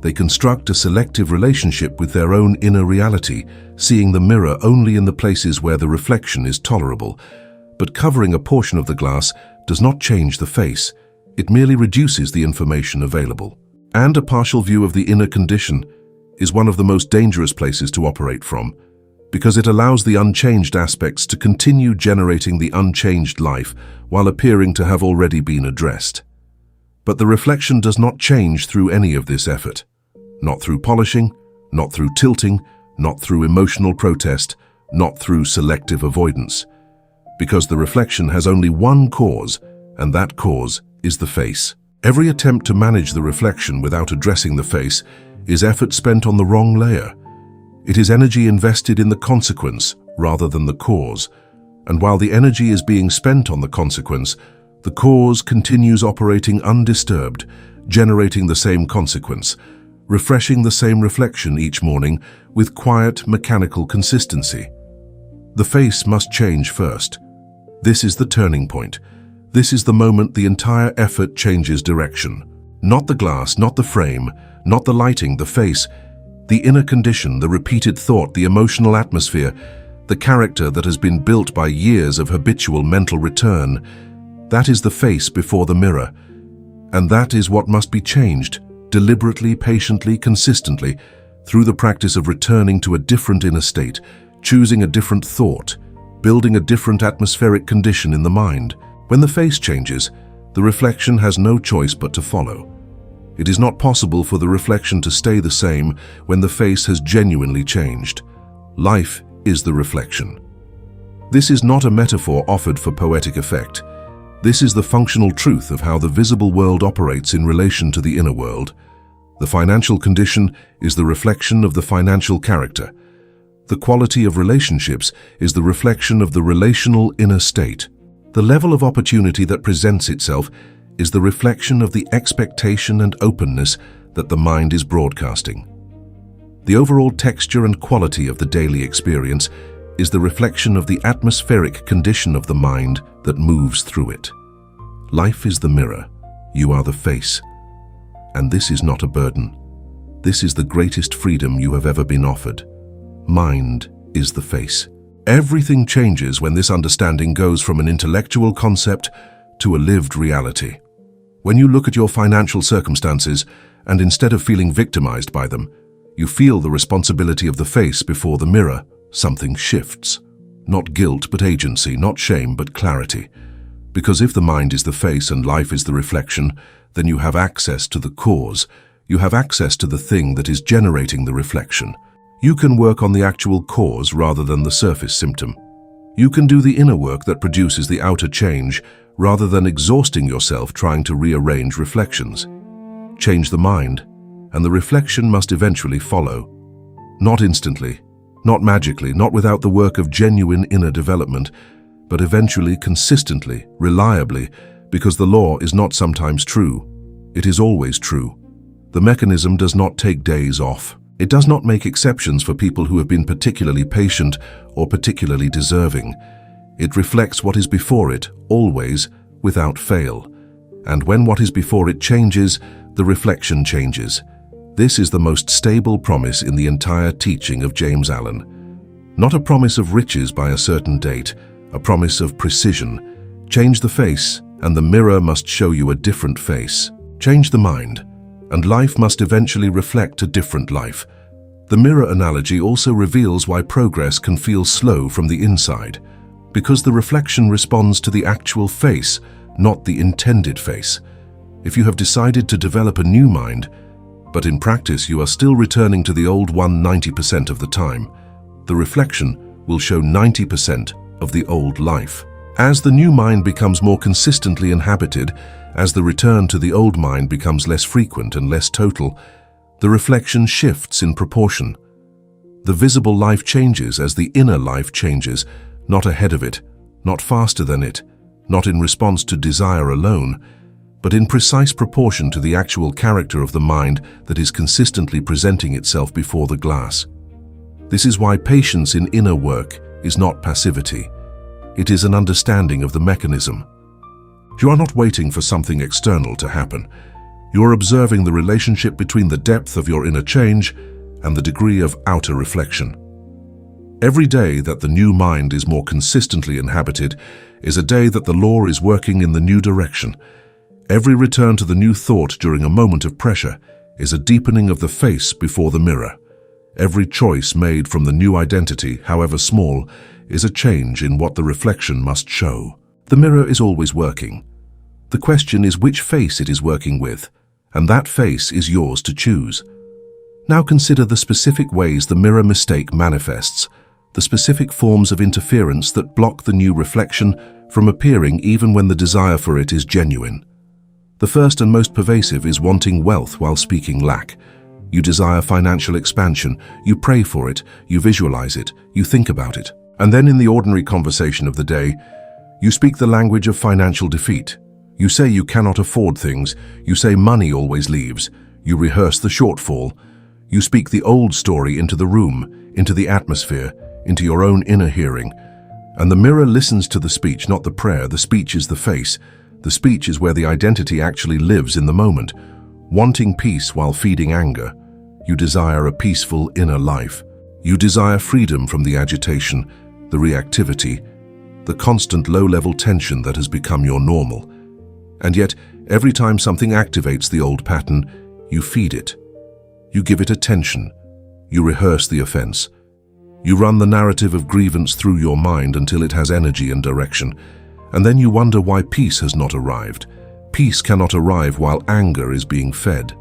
Speaker 1: They construct a selective relationship with their own inner reality, seeing the mirror only in the places where the reflection is tolerable. But covering a portion of the glass does not change the face. It merely reduces the information available. And a partial view of the inner condition is one of the most dangerous places to operate from. because it allows the unchanged aspects to continue generating the unchanged life while appearing to have already been addressed. But the reflection does not change through any of this effort. Not through polishing, not through tilting, not through emotional protest, not through selective avoidance. Because the reflection has only one cause, and that cause is the face. Every attempt to manage the reflection without addressing the face is effort spent on the wrong layer. It is energy invested in the consequence rather than the cause, and while the energy is being spent on the consequence, the cause continues operating undisturbed, generating the same consequence, refreshing the same reflection each morning with quiet, mechanical consistency. The face must change first. This is the turning point. This is the moment the entire effort changes direction. Not the glass, not the frame, not the lighting, the face, the inner condition, the repeated thought, the emotional atmosphere, the character that has been built by years of habitual mental return. That is the face before the mirror. And that is what must be changed, deliberately, patiently, consistently, through the practice of returning to a different inner state, choosing a different thought, building a different atmospheric condition in the mind. When the face changes, the reflection has no choice but to follow. It is not possible for the reflection to stay the same when the face has genuinely changed. Life is the reflection. This is not a metaphor offered for poetic effect. This is the functional truth of how the visible world operates in relation to the inner world. The financial condition is the reflection of the financial character. The quality of relationships is the reflection of the relational inner state. The level of opportunity that presents itself is the reflection of the expectation and openness that the mind is broadcasting. The overall texture and quality of the daily experience is the reflection of the atmospheric condition of the mind that moves through it. Life is the mirror, you are the face. And this is not a burden. This is the greatest freedom you have ever been offered. Mind is the face. Everything changes when this understanding goes from an intellectual concept to a lived reality. When you look at your financial circumstances and instead of feeling victimized by them, you feel the responsibility of the face before the mirror, something shifts. Not guilt but agency, not shame but clarity. Because if the mind is the face and life is the reflection, then you have access to the cause. You have access to the thing that is generating the reflection. You can work on the actual cause rather than the surface symptom. You can do the inner work that produces the outer change rather than exhausting yourself trying to rearrange reflections. Change the mind, and the reflection must eventually follow. Not instantly, not magically, not without the work of genuine inner development, but eventually, consistently, reliably, because the law is not sometimes true. It is always true. The mechanism does not take days off. It does not make exceptions for people who have been particularly patient or particularly deserving. It reflects what is before it, always, without fail. And when what is before it changes, the reflection changes. This is the most stable promise in the entire teaching of James Allen. Not a promise of riches by a certain date, a promise of precision. Change the face, and the mirror must show you a different face. Change the mind, and life must eventually reflect a different life. The mirror analogy also reveals why progress can feel slow from the inside, because the reflection responds to the actual face, not the intended face. If you have decided to develop a new mind, but in practice you are still returning to the old one 90% of the time, the reflection will show 90% of the old life. As the new mind becomes more consistently inhabited, as the return to the old mind becomes less frequent and less total, the reflection shifts in proportion. The visible life changes as the inner life changes, not ahead of it, not faster than it, not in response to desire alone, but in precise proportion to the actual character of the mind that is consistently presenting itself before the glass. This is why patience in inner work is not passivity. It is an understanding of the mechanism. You are not waiting for something external to happen. You are observing the relationship between the depth of your inner change and the degree of outer reflection. Every day that the new mind is more consistently inhabited is a day that the law is working in the new direction. Every return to the new thought during a moment of pressure is a deepening of the face before the mirror. Every choice made from the new identity, however small, is a change in what the reflection must show. The mirror is always working. The question is which face it is working with, and that face is yours to choose. Now consider the specific ways the mirror mistake manifests, the specific forms of interference that block the new reflection from appearing even when the desire for it is genuine. The first and most pervasive is wanting wealth while speaking lack. You desire financial expansion, you pray for it, you visualize it, you think about it. And then in the ordinary conversation of the day, you speak the language of financial defeat. You say you cannot afford things, you say money always leaves, you rehearse the shortfall. You speak the old story into the room, into the atmosphere, into your own inner hearing. And the mirror listens to the speech, not the prayer. The speech is the face. The speech is where the identity actually lives in the moment. Wanting peace while feeding anger. You desire a peaceful inner life. You desire freedom from the agitation, the reactivity, the constant low-level tension that has become your normal. And yet, every time something activates the old pattern, you feed it. You give it attention. You rehearse the offense. You run the narrative of grievance through your mind until it has energy and direction. And then you wonder why peace has not arrived. Peace cannot arrive while anger is being fed.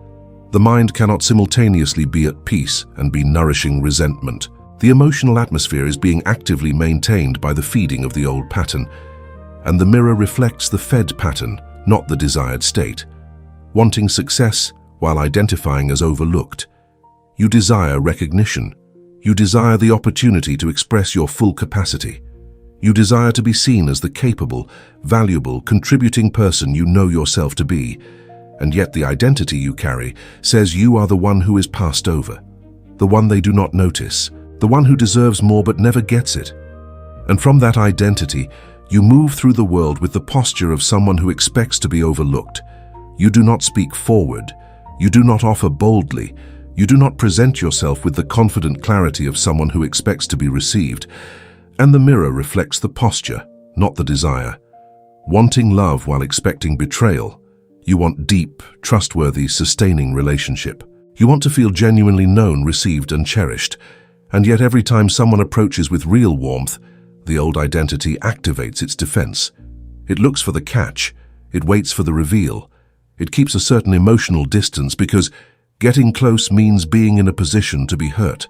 Speaker 1: The mind cannot simultaneously be at peace and be nourishing resentment. The emotional atmosphere is being actively maintained by the feeding of the old pattern. And the mirror reflects the fed pattern, not the desired state. Wanting success while identifying as overlooked. You desire recognition. You desire the opportunity to express your full capacity. You desire to be seen as the capable, valuable, contributing person you know yourself to be, and yet the identity you carry says you are the one who is passed over, the one they do not notice, the one who deserves more but never gets it. And from that identity, you move through the world with the posture of someone who expects to be overlooked. You do not speak forward. You do not offer boldly. You do not present yourself with the confident clarity of someone who expects to be received. And the mirror reflects the posture, not the desire. Wanting love while expecting betrayal. You want deep, trustworthy, sustaining relationship. You want to feel genuinely known, received, and cherished. And yet every time someone approaches with real warmth, the old identity activates its defense. It looks for the catch. It waits for the reveal. It keeps a certain emotional distance because getting close means being in a position to be hurt.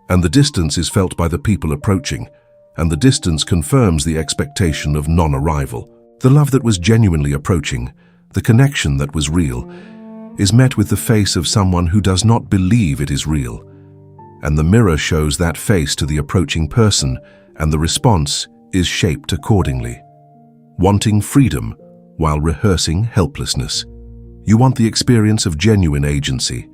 Speaker 1: And the distance is felt by the people approaching. And the distance confirms the expectation of non-arrival. The love that was genuinely approaching, the connection that was real, is met with the face of someone who does not believe it is real. And the mirror shows that face to the approaching person, and the response is shaped accordingly. Wanting freedom while rehearsing helplessness. You want the experience of genuine agency.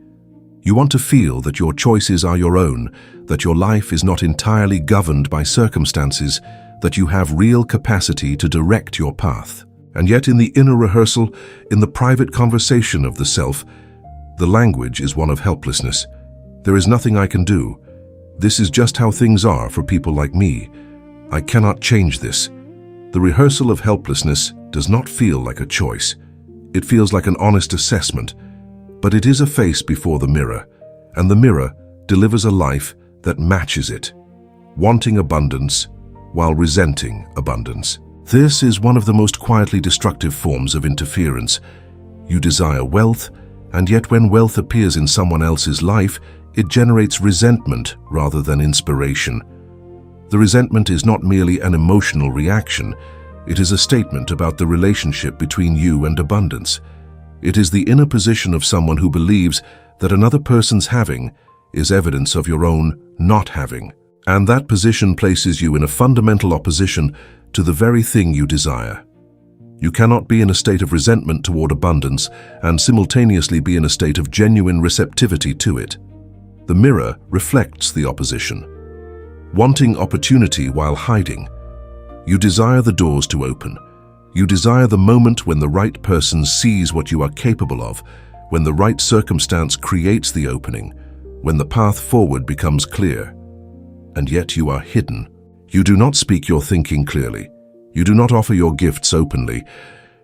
Speaker 1: You want to feel that your choices are your own, that your life is not entirely governed by circumstances, that you have real capacity to direct your path. And yet in the inner rehearsal, in the private conversation of the self, the language is one of helplessness. There is nothing I can do. This is just how things are for people like me. I cannot change this. The rehearsal of helplessness does not feel like a choice. It feels like an honest assessment, but it is a face before the mirror, and the mirror delivers a life that matches it, wanting abundance while resenting abundance. This is one of the most quietly destructive forms of interference. You desire wealth, and yet when wealth appears in someone else's life, it generates resentment rather than inspiration. The resentment is not merely an emotional reaction. It is a statement about the relationship between you and abundance. It is the inner position of someone who believes that another person's having is evidence of your own not having. And that position places you in a fundamental opposition to the very thing you desire. You cannot be in a state of resentment toward abundance and simultaneously be in a state of genuine receptivity to it. The mirror reflects the opposition. Wanting opportunity while hiding. You desire the doors to open. You desire the moment when the right person sees what you are capable of, when the right circumstance creates the opening, when the path forward becomes clear. And yet you are hidden. You do not speak your thinking clearly. You do not offer your gifts openly.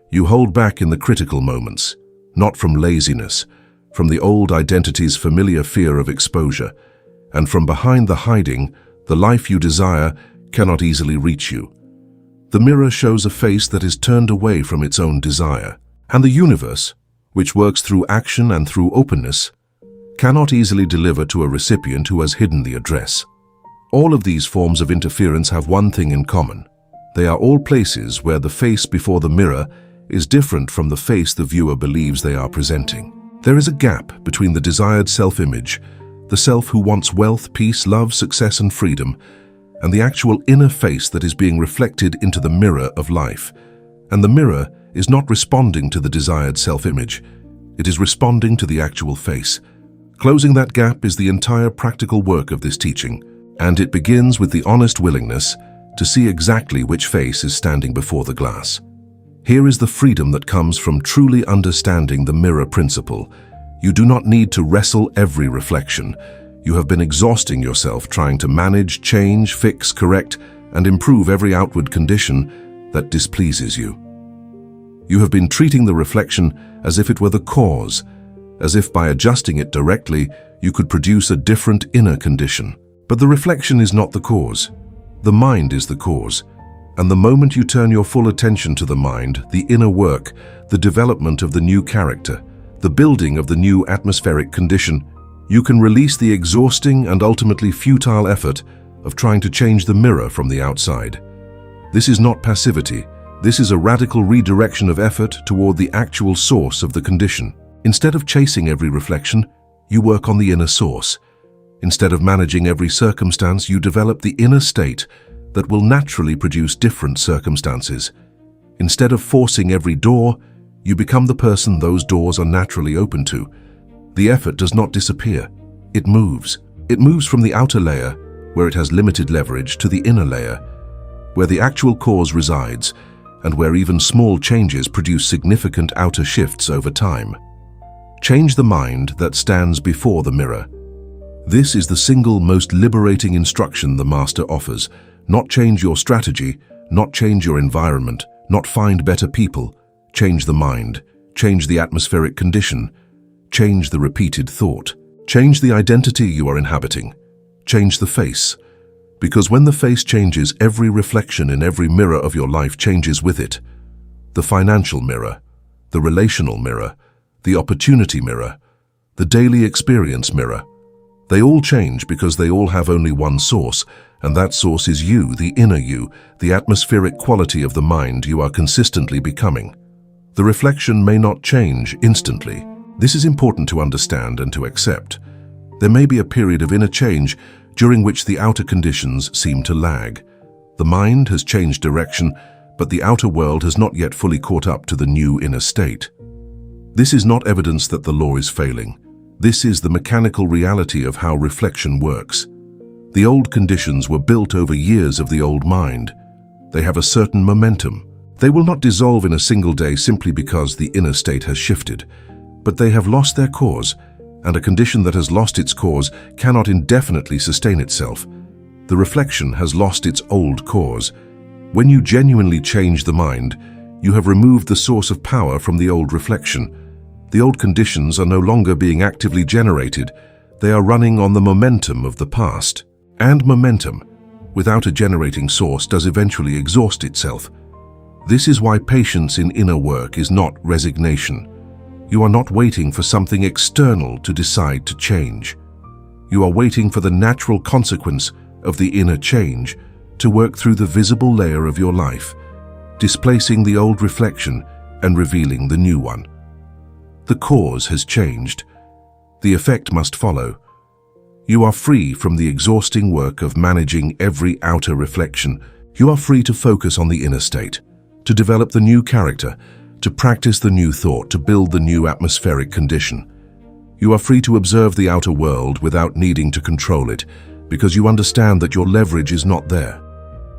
Speaker 1: You hold back in the critical moments, not from laziness, from the old identity's familiar fear of exposure. and from behind the hiding, the life you desire cannot easily reach you. The mirror shows a face that is turned away from its own desire, and the universe, which works through action and through openness, cannot easily deliver to a recipient who has hidden the address. All of these forms of interference have one thing in common. They are all places where the face before the mirror is different from the face the viewer believes they are presenting. There is a gap between the desired self-image, the self who wants wealth, peace, love, success, and freedom, and the actual inner face that is being reflected into the mirror of life. And the mirror is not responding to the desired self-image. It is responding to the actual face. Closing that gap is the entire practical work of this teaching, and it begins with the honest willingness to see exactly which face is standing before the glass. Here is the freedom that comes from truly understanding the mirror principle. You do not need to wrestle every reflection. You have been exhausting yourself trying to manage, change, fix, correct, and improve every outward condition that displeases you. You have been treating the reflection as if it were the cause, as if by adjusting it directly, you could produce a different inner condition. But the reflection is not the cause. The mind is the cause. And the moment you turn your full attention to the mind, the inner work, the development of the new character, the building of the new atmospheric condition, you can release the exhausting and ultimately futile effort of trying to change the mirror from the outside. This is not passivity. This is a radical redirection of effort toward the actual source of the condition. Instead of chasing every reflection, you work on the inner source. Instead of managing every circumstance, you develop the inner state that will naturally produce different circumstances. Instead of forcing every door, you become the person those doors are naturally open to. The effort does not disappear. It moves. It moves from the outer layer, where it has limited leverage, to the inner layer, where the actual cause resides, and where even small changes produce significant outer shifts over time. Change the mind that stands before the mirror. This is the single most liberating instruction the Master offers. Not change your strategy, not change your environment, not find better people. Change the mind, change the atmospheric condition, change the repeated thought, change the identity you are inhabiting, change the face. Because when the face changes, every reflection in every mirror of your life changes with it. The financial mirror, the relational mirror, the opportunity mirror, the daily experience mirror. They all change because they all have only one source, and that source is you, the inner you, the atmospheric quality of the mind you are consistently becoming. The reflection may not change instantly. This is important to understand and to accept. There may be a period of inner change during which the outer conditions seem to lag. The mind has changed direction, but the outer world has not yet fully caught up to the new inner state. This is not evidence that the law is failing. This is the mechanical reality of how reflection works. The old conditions were built over years of the old mind. They have a certain momentum. They will not dissolve in a single day simply because the inner state has shifted, but they have lost their cause, and a condition that has lost its cause cannot indefinitely sustain itself. The reflection has lost its old cause. When you genuinely change the mind, you have removed the source of power from the old reflection. The old conditions are no longer being actively generated. They are running on the momentum of the past. And momentum, without a generating source, does eventually exhaust itself. This is why patience in inner work is not resignation. You are not waiting for something external to decide to change. You are waiting for the natural consequence of the inner change to work through the visible layer of your life, displacing the old reflection and revealing the new one. The cause has changed. The effect must follow. You are free from the exhausting work of managing every outer reflection. You are free to focus on the inner state, to develop the new character, to practice the new thought, to build the new atmospheric condition. You are free to observe the outer world without needing to control it, because you understand that your leverage is not there.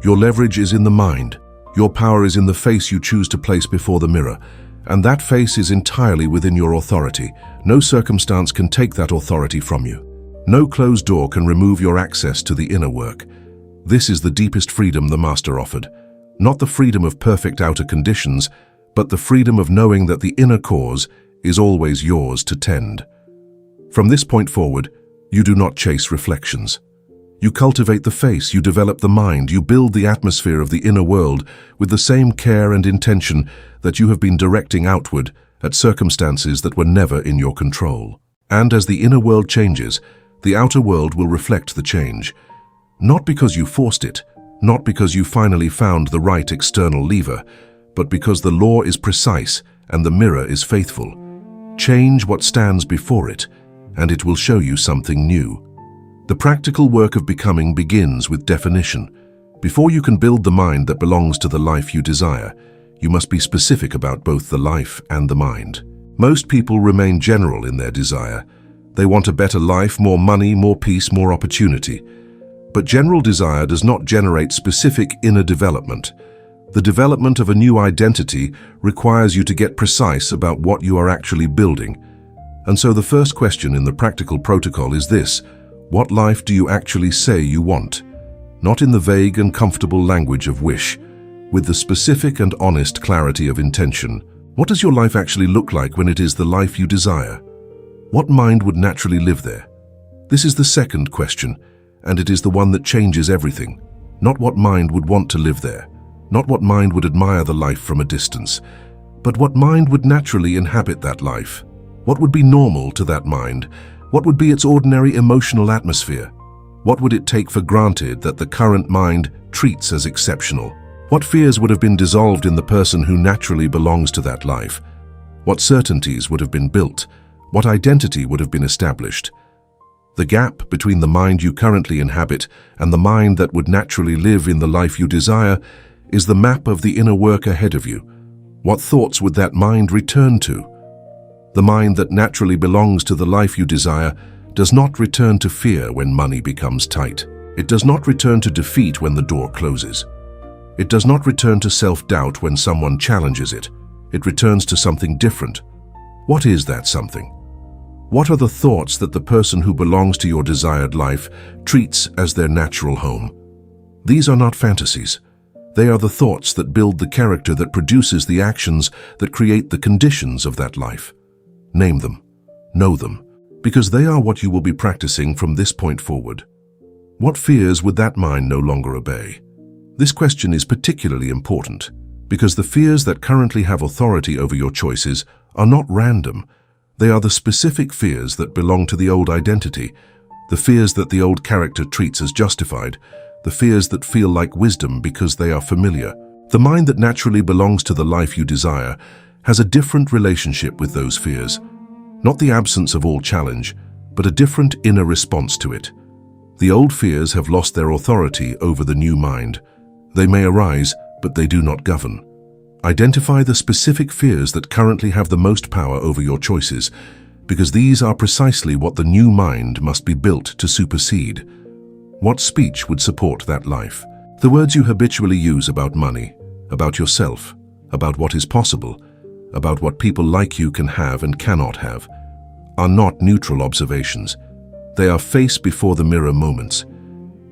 Speaker 1: Your leverage is in the mind. Your power is in the face you choose to place before the mirror, and that face is entirely within your authority. No circumstance can take that authority from you. No closed door can remove your access to the inner work. This is the deepest freedom the Master offered. Not the freedom of perfect outer conditions, but the freedom of knowing that the inner cause is always yours to tend. From this point forward, You do not chase reflections. You cultivate the face, you develop the mind, you build the atmosphere of the inner world with the same care and intention that you have been directing outward at circumstances that were never in your control. And as the inner world changes, the outer world will reflect the change. Not because you forced it, not because you finally found the right external lever, but because the law is precise and the mirror is faithful. Change what stands before it, and it will show you something new. The practical work of becoming begins with definition. Before you can build the mind that belongs to the life you desire, you must be specific about both the life and the mind. Most people remain general in their desire. They want a better life, more money, more peace, more opportunity. But general desire does not generate specific inner development. The development of a new identity requires you to get precise about what you are actually building. And so the first question in the practical protocol is this: what life do you actually say you want? Not in the vague and comfortable language of wish, with the specific and honest clarity of intention. What does your life actually look like when it is the life you desire? What mind would naturally live there? This is the second question, and it is the one that changes everything. Not what mind would want to live there, not what mind would admire the life from a distance, but what mind would naturally inhabit that life. What would be normal to that mind? What would be its ordinary emotional atmosphere? What would it take for granted that the current mind treats as exceptional? What fears would have been dissolved in the person who naturally belongs to that life? What certainties would have been built? What identity would have been established? The gap between the mind you currently inhabit and the mind that would naturally live in the life you desire is the map of the inner work ahead of you. What thoughts would that mind return to? The mind that naturally belongs to the life you desire does not return to fear when money becomes tight. It does not return to defeat when the door closes. It does not return to self-doubt when someone challenges it. It returns to something different. What is that something? What are the thoughts that the person who belongs to your desired life treats as their natural home? These are not fantasies. They are the thoughts that build the character that produces the actions that create the conditions of that life. Name them, know them, because they are what you will be practicing from this point forward. What fears would that mind no longer obey? This question is particularly important because the fears that currently have authority over your choices are not random. They are the specific fears that belong to the old identity, the fears that the old character treats as justified, the fears that feel like wisdom because they are familiar. The mind that naturally belongs to the life you desire has a different relationship with those fears. Not the absence of all challenge, but a different inner response to it. The old fears have lost their authority over the new mind. They may arise, but they do not govern. Identify the specific fears that currently have the most power over your choices, because these are precisely what the new mind must be built to supersede. What speech would support that life? The words you habitually use about money, about yourself, about what is possible, about what people like you can have and cannot have, are not neutral observations. They are face before the mirror moments.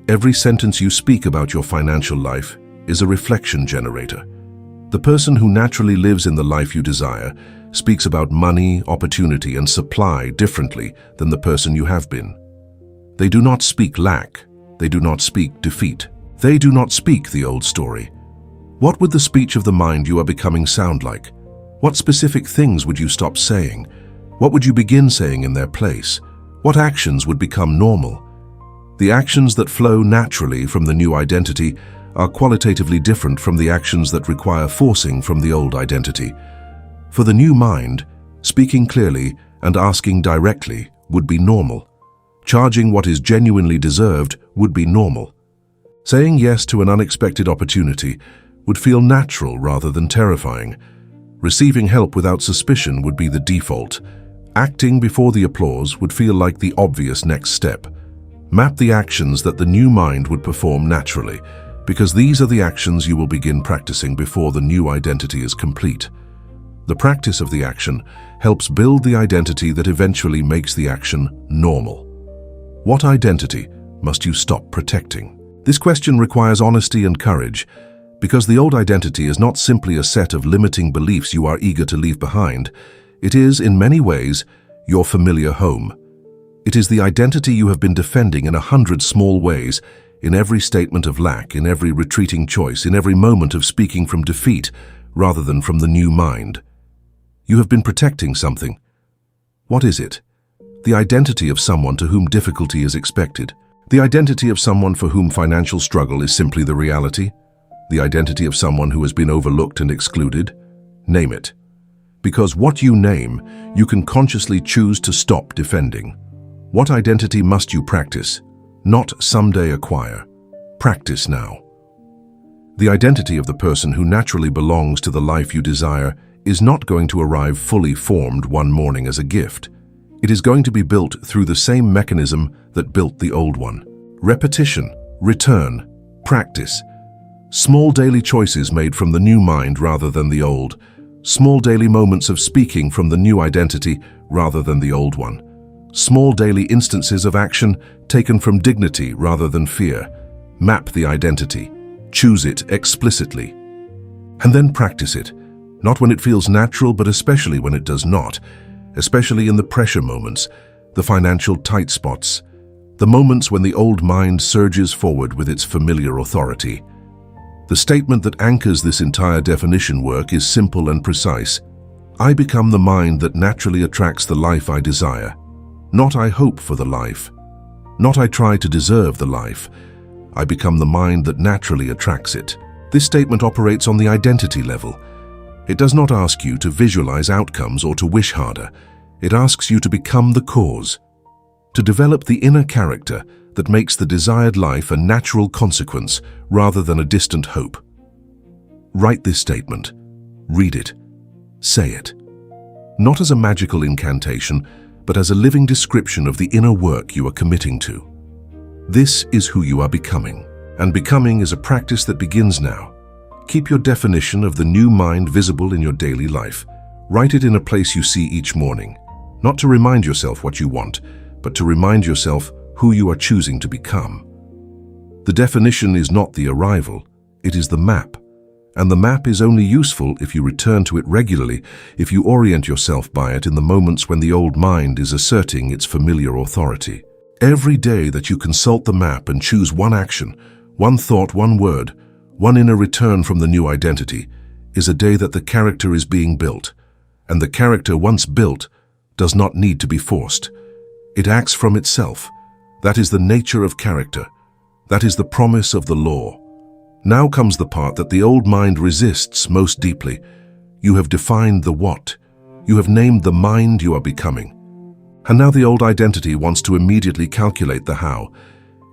Speaker 1: Every sentence you speak about your financial life is a reflection generator. The person who naturally lives in the life you desire speaks about money, opportunity, and supply differently than the person you have been. They do not speak lack. They do not speak defeat. They do not speak the old story. What would the speech of the mind you are becoming sound like? What specific things would you stop saying? What would you begin saying in their place? What actions would become normal? The actions that flow naturally from the new identity are qualitatively different from the actions that require forcing from the old identity. For the new mind, speaking clearly and asking directly would be normal. Charging what is genuinely deserved would be normal. Saying yes to an unexpected opportunity would feel natural rather than terrifying. Receiving help without suspicion would be the default. Acting before the applause would feel like the obvious next step. Map the actions that the new mind would perform naturally, because these are the actions you will begin practicing before the new identity is complete. The practice of the action helps build the identity that eventually makes the action normal. What identity must you stop protecting? This question requires honesty and courage, because the old identity is not simply a set of limiting beliefs you are eager to leave behind. It is, in many ways, your familiar home. It is the identity you have been defending in 100 small ways, in every statement of lack, in every retreating choice, in every moment of speaking from defeat rather than from the new mind. You have been protecting something. What is it? The identity of someone to whom difficulty is expected. The identity of someone for whom financial struggle is simply the reality. The identity of someone who has been overlooked and excluded. Name it. Because what you name, you can consciously choose to stop defending. What identity must you practice? Not someday acquire. Practice now. The identity of the person who naturally belongs to the life you desire is not going to arrive fully formed one morning as a gift. It is going to be built through the same mechanism that built the old one. Repetition, return, practice. Small daily choices made from the new mind rather than the old. Small daily moments of speaking from the new identity rather than the old one. Small daily instances of action taken from dignity rather than fear. Map the identity. Choose it explicitly. And then practice it, not when it feels natural, but especially when it does not, especially in the pressure moments, the financial tight spots, the moments when the old mind surges forward with its familiar authority. The statement that anchors this entire definition work is simple and precise. I become the mind that naturally attracts the life I desire. Not I hope for the life. Not I try to deserve the life. I become the mind that naturally attracts it. This statement operates on the identity level. It does not ask you to visualize outcomes or to wish harder. It asks you to become the cause, to develop the inner character that makes the desired life a natural consequence rather than a distant hope. Write this statement. Read it. Say it. Not as a magical incantation, but as a living description of the inner work you are committing to. This is who you are becoming, and becoming is a practice that begins now. Keep your definition of the new mind visible in your daily life. Write it in a place you see each morning, not to remind yourself what you want, but to remind yourself who you are choosing to become. The definition is not the arrival, it is the map. And the map is only useful if you return to it regularly, if you orient yourself by it in the moments when the old mind is asserting its familiar authority. Every day that you consult the map and choose one action, one thought, one word, one inner return from the new identity, is a day that the character is being built. And the character once built does not need to be forced. It acts from itself. That is the nature of character. That is the promise of the law. Now comes the part that the old mind resists most deeply. You have defined the what. You have named the mind you are becoming. And now the old identity wants to immediately calculate the how.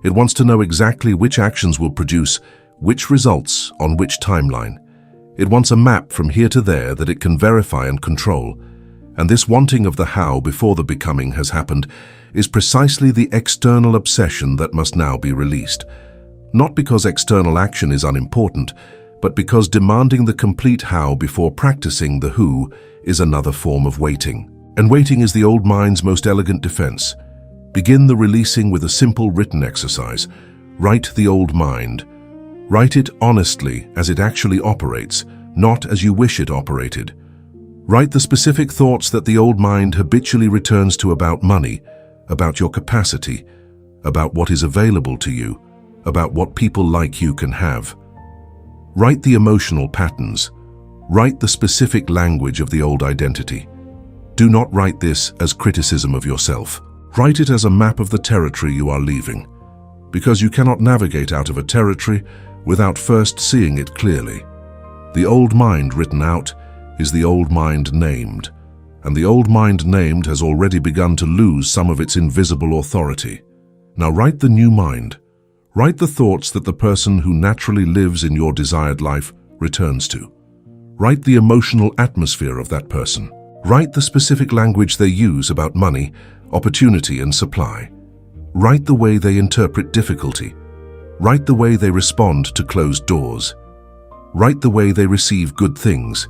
Speaker 1: It wants to know exactly which actions will produce which results on which timeline. It wants a map from here to there that it can verify and control. And this wanting of the how before the becoming has happened is precisely the external obsession that must now be released. Not because external action is unimportant, but because demanding the complete how before practicing the who is another form of waiting. And waiting is the old mind's most elegant defense. Begin the releasing with a simple written exercise. Write the old mind. Write it honestly as it actually operates, not as you wish it operated. Write the specific thoughts that the old mind habitually returns to about money, about your capacity, about what is available to you, about what people like you can have. Write the emotional patterns. Write the specific language of the old identity. Do not write this as criticism of yourself. Write it as a map of the territory you are leaving, because you cannot navigate out of a territory without first seeing it clearly. The old mind written out is the old mind named, and the old mind named has already begun to lose some of its invisible authority. Now write the new mind. Write the thoughts that the person who naturally lives in your desired life returns to. Write the emotional atmosphere of that person. Write the specific language they use about money, opportunity, and supply. Write the way they interpret difficulty. Write the way they respond to closed doors. Write the way they receive good things.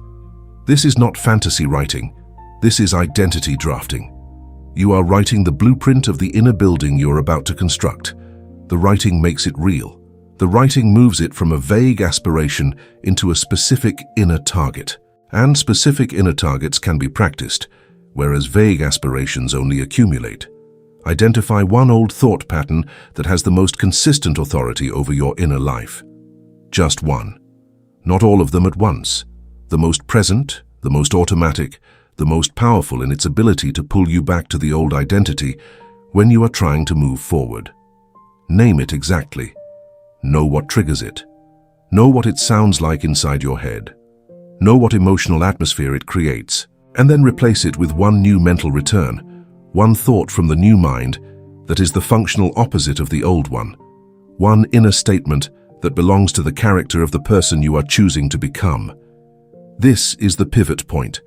Speaker 1: This is not fantasy writing. This is identity drafting. You are writing the blueprint of the inner building you are about to construct. The writing makes it real. The writing moves it from a vague aspiration into a specific inner target. And specific inner targets can be practiced, whereas vague aspirations only accumulate. Identify one old thought pattern that has the most consistent authority over your inner life. Just one. Not all of them at once. The most present, the most automatic, the most powerful in its ability to pull you back to the old identity when you are trying to move forward. Name it exactly. Know what triggers it. Know what it sounds like inside your head. Know what emotional atmosphere it creates, and then replace it with one new mental return, one thought from the new mind that is the functional opposite of the old one, one inner statement that belongs to the character of the person you are choosing to become. This is the pivot point.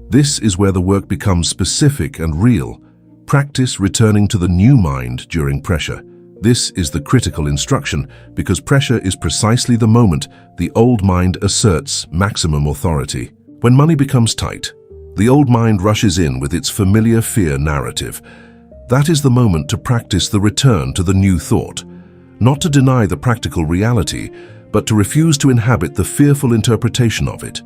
Speaker 1: This is where the work becomes specific and real. Practice returning to the new mind during pressure. This is the critical instruction because pressure is precisely the moment the old mind asserts maximum authority. When money becomes tight, the old mind rushes in with its familiar fear narrative. That is the moment to practice the return to the new thought. Not to deny the practical reality, but to refuse to inhabit the fearful interpretation of it.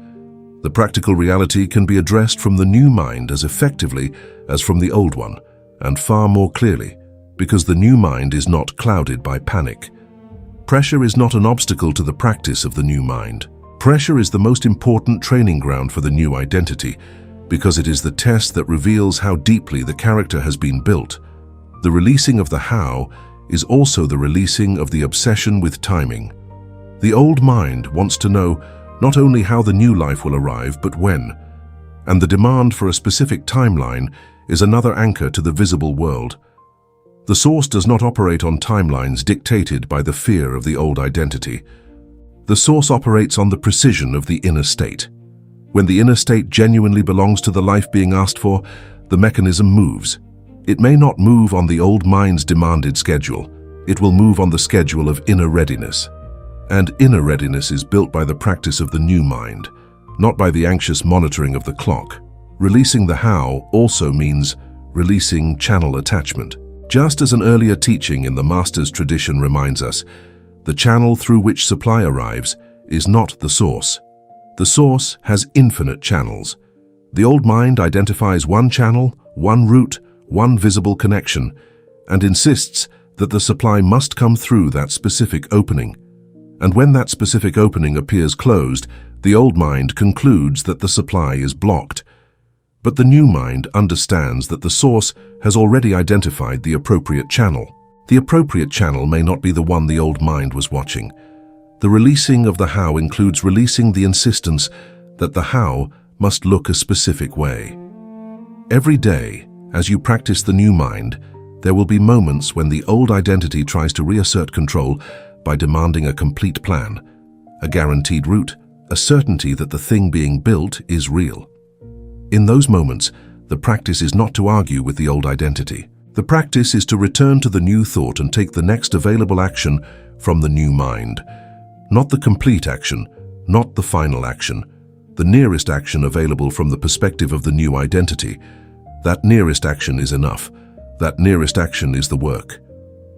Speaker 1: The practical reality can be addressed from the new mind as effectively as from the old one, and far more clearly, because the new mind is not clouded by panic. Pressure is not an obstacle to the practice of the new mind. Pressure is the most important training ground for the new identity, because it is the test that reveals how deeply the character has been built. The releasing of the how is also the releasing of the obsession with timing. The old mind wants to know not only how the new life will arrive, but when. And the demand for a specific timeline is another anchor to the visible world. The source does not operate on timelines dictated by the fear of the old identity. The source operates on the precision of the inner state. When the inner state genuinely belongs to the life being asked for, the mechanism moves. It may not move on the old mind's demanded schedule. It will move on the schedule of inner readiness. And inner readiness is built by the practice of the new mind, not by the anxious monitoring of the clock. Releasing the how also means releasing channel attachment. Just as an earlier teaching in the master's tradition reminds us, the channel through which supply arrives is not the source. The source has infinite channels. The old mind identifies one channel, one route, one visible connection, and insists that the supply must come through that specific opening. And when that specific opening appears closed, the old mind concludes that the supply is blocked. But the new mind understands that the source has already identified the appropriate channel. The appropriate channel may not be the one the old mind was watching. The releasing of the how includes releasing the insistence that the how must look a specific way. Every day, as you practice the new mind, there will be moments when the old identity tries to reassert control by demanding a complete plan, a guaranteed route, a certainty that the thing being built is real. In those moments, the practice is not to argue with the old identity. The practice is to return to the new thought and take the next available action from the new mind. Not the complete action, not the final action, the nearest action available from the perspective of the new identity. That nearest action is enough. That nearest action is the work.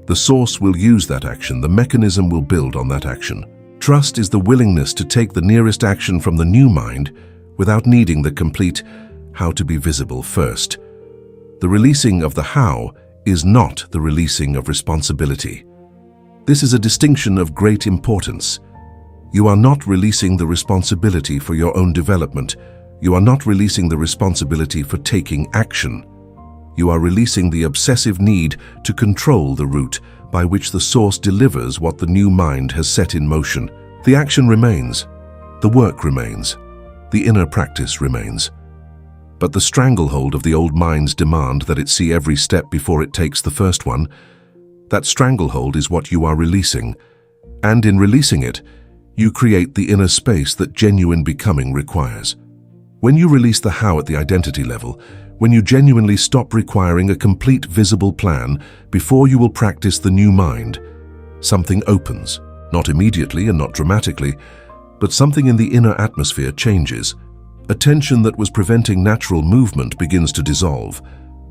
Speaker 1: The source will use that action, the mechanism will build on that action. Trust is the willingness to take the nearest action from the new mind without needing the complete how to be visible first. The releasing of the how is not the releasing of responsibility. This is a distinction of great importance. You are not releasing the responsibility for your own development. You are not releasing the responsibility for taking action. You are releasing the obsessive need to control the route by which the source delivers what the new mind has set in motion. The action remains. The work remains. The inner practice remains. But the stranglehold of the old mind's demand that it see every step before it takes the first one, that stranglehold is what you are releasing. And in releasing it, you create the inner space that genuine becoming requires. When you release the how at the identity level, when you genuinely stop requiring a complete visible plan before you will practice the new mind, something opens, not immediately and not dramatically, but something in the inner atmosphere changes. A tension that was preventing natural movement begins to dissolve.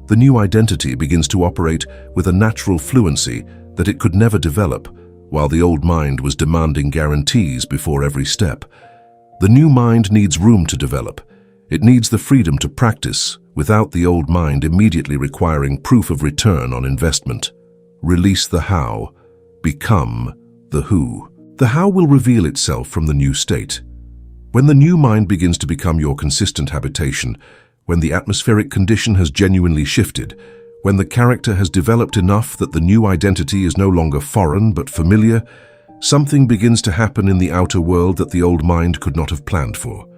Speaker 1: The new identity begins to operate with a natural fluency that it could never develop, while the old mind was demanding guarantees before every step. The new mind needs room to develop. It needs the freedom to practice without the old mind immediately requiring proof of return on investment. Release the how, become the who. The how will reveal itself from the new state. When the new mind begins to become your consistent habitation, when the atmospheric condition has genuinely shifted, when the character has developed enough that the new identity is no longer foreign but familiar, something begins to happen in the outer world that the old mind could not have planned for.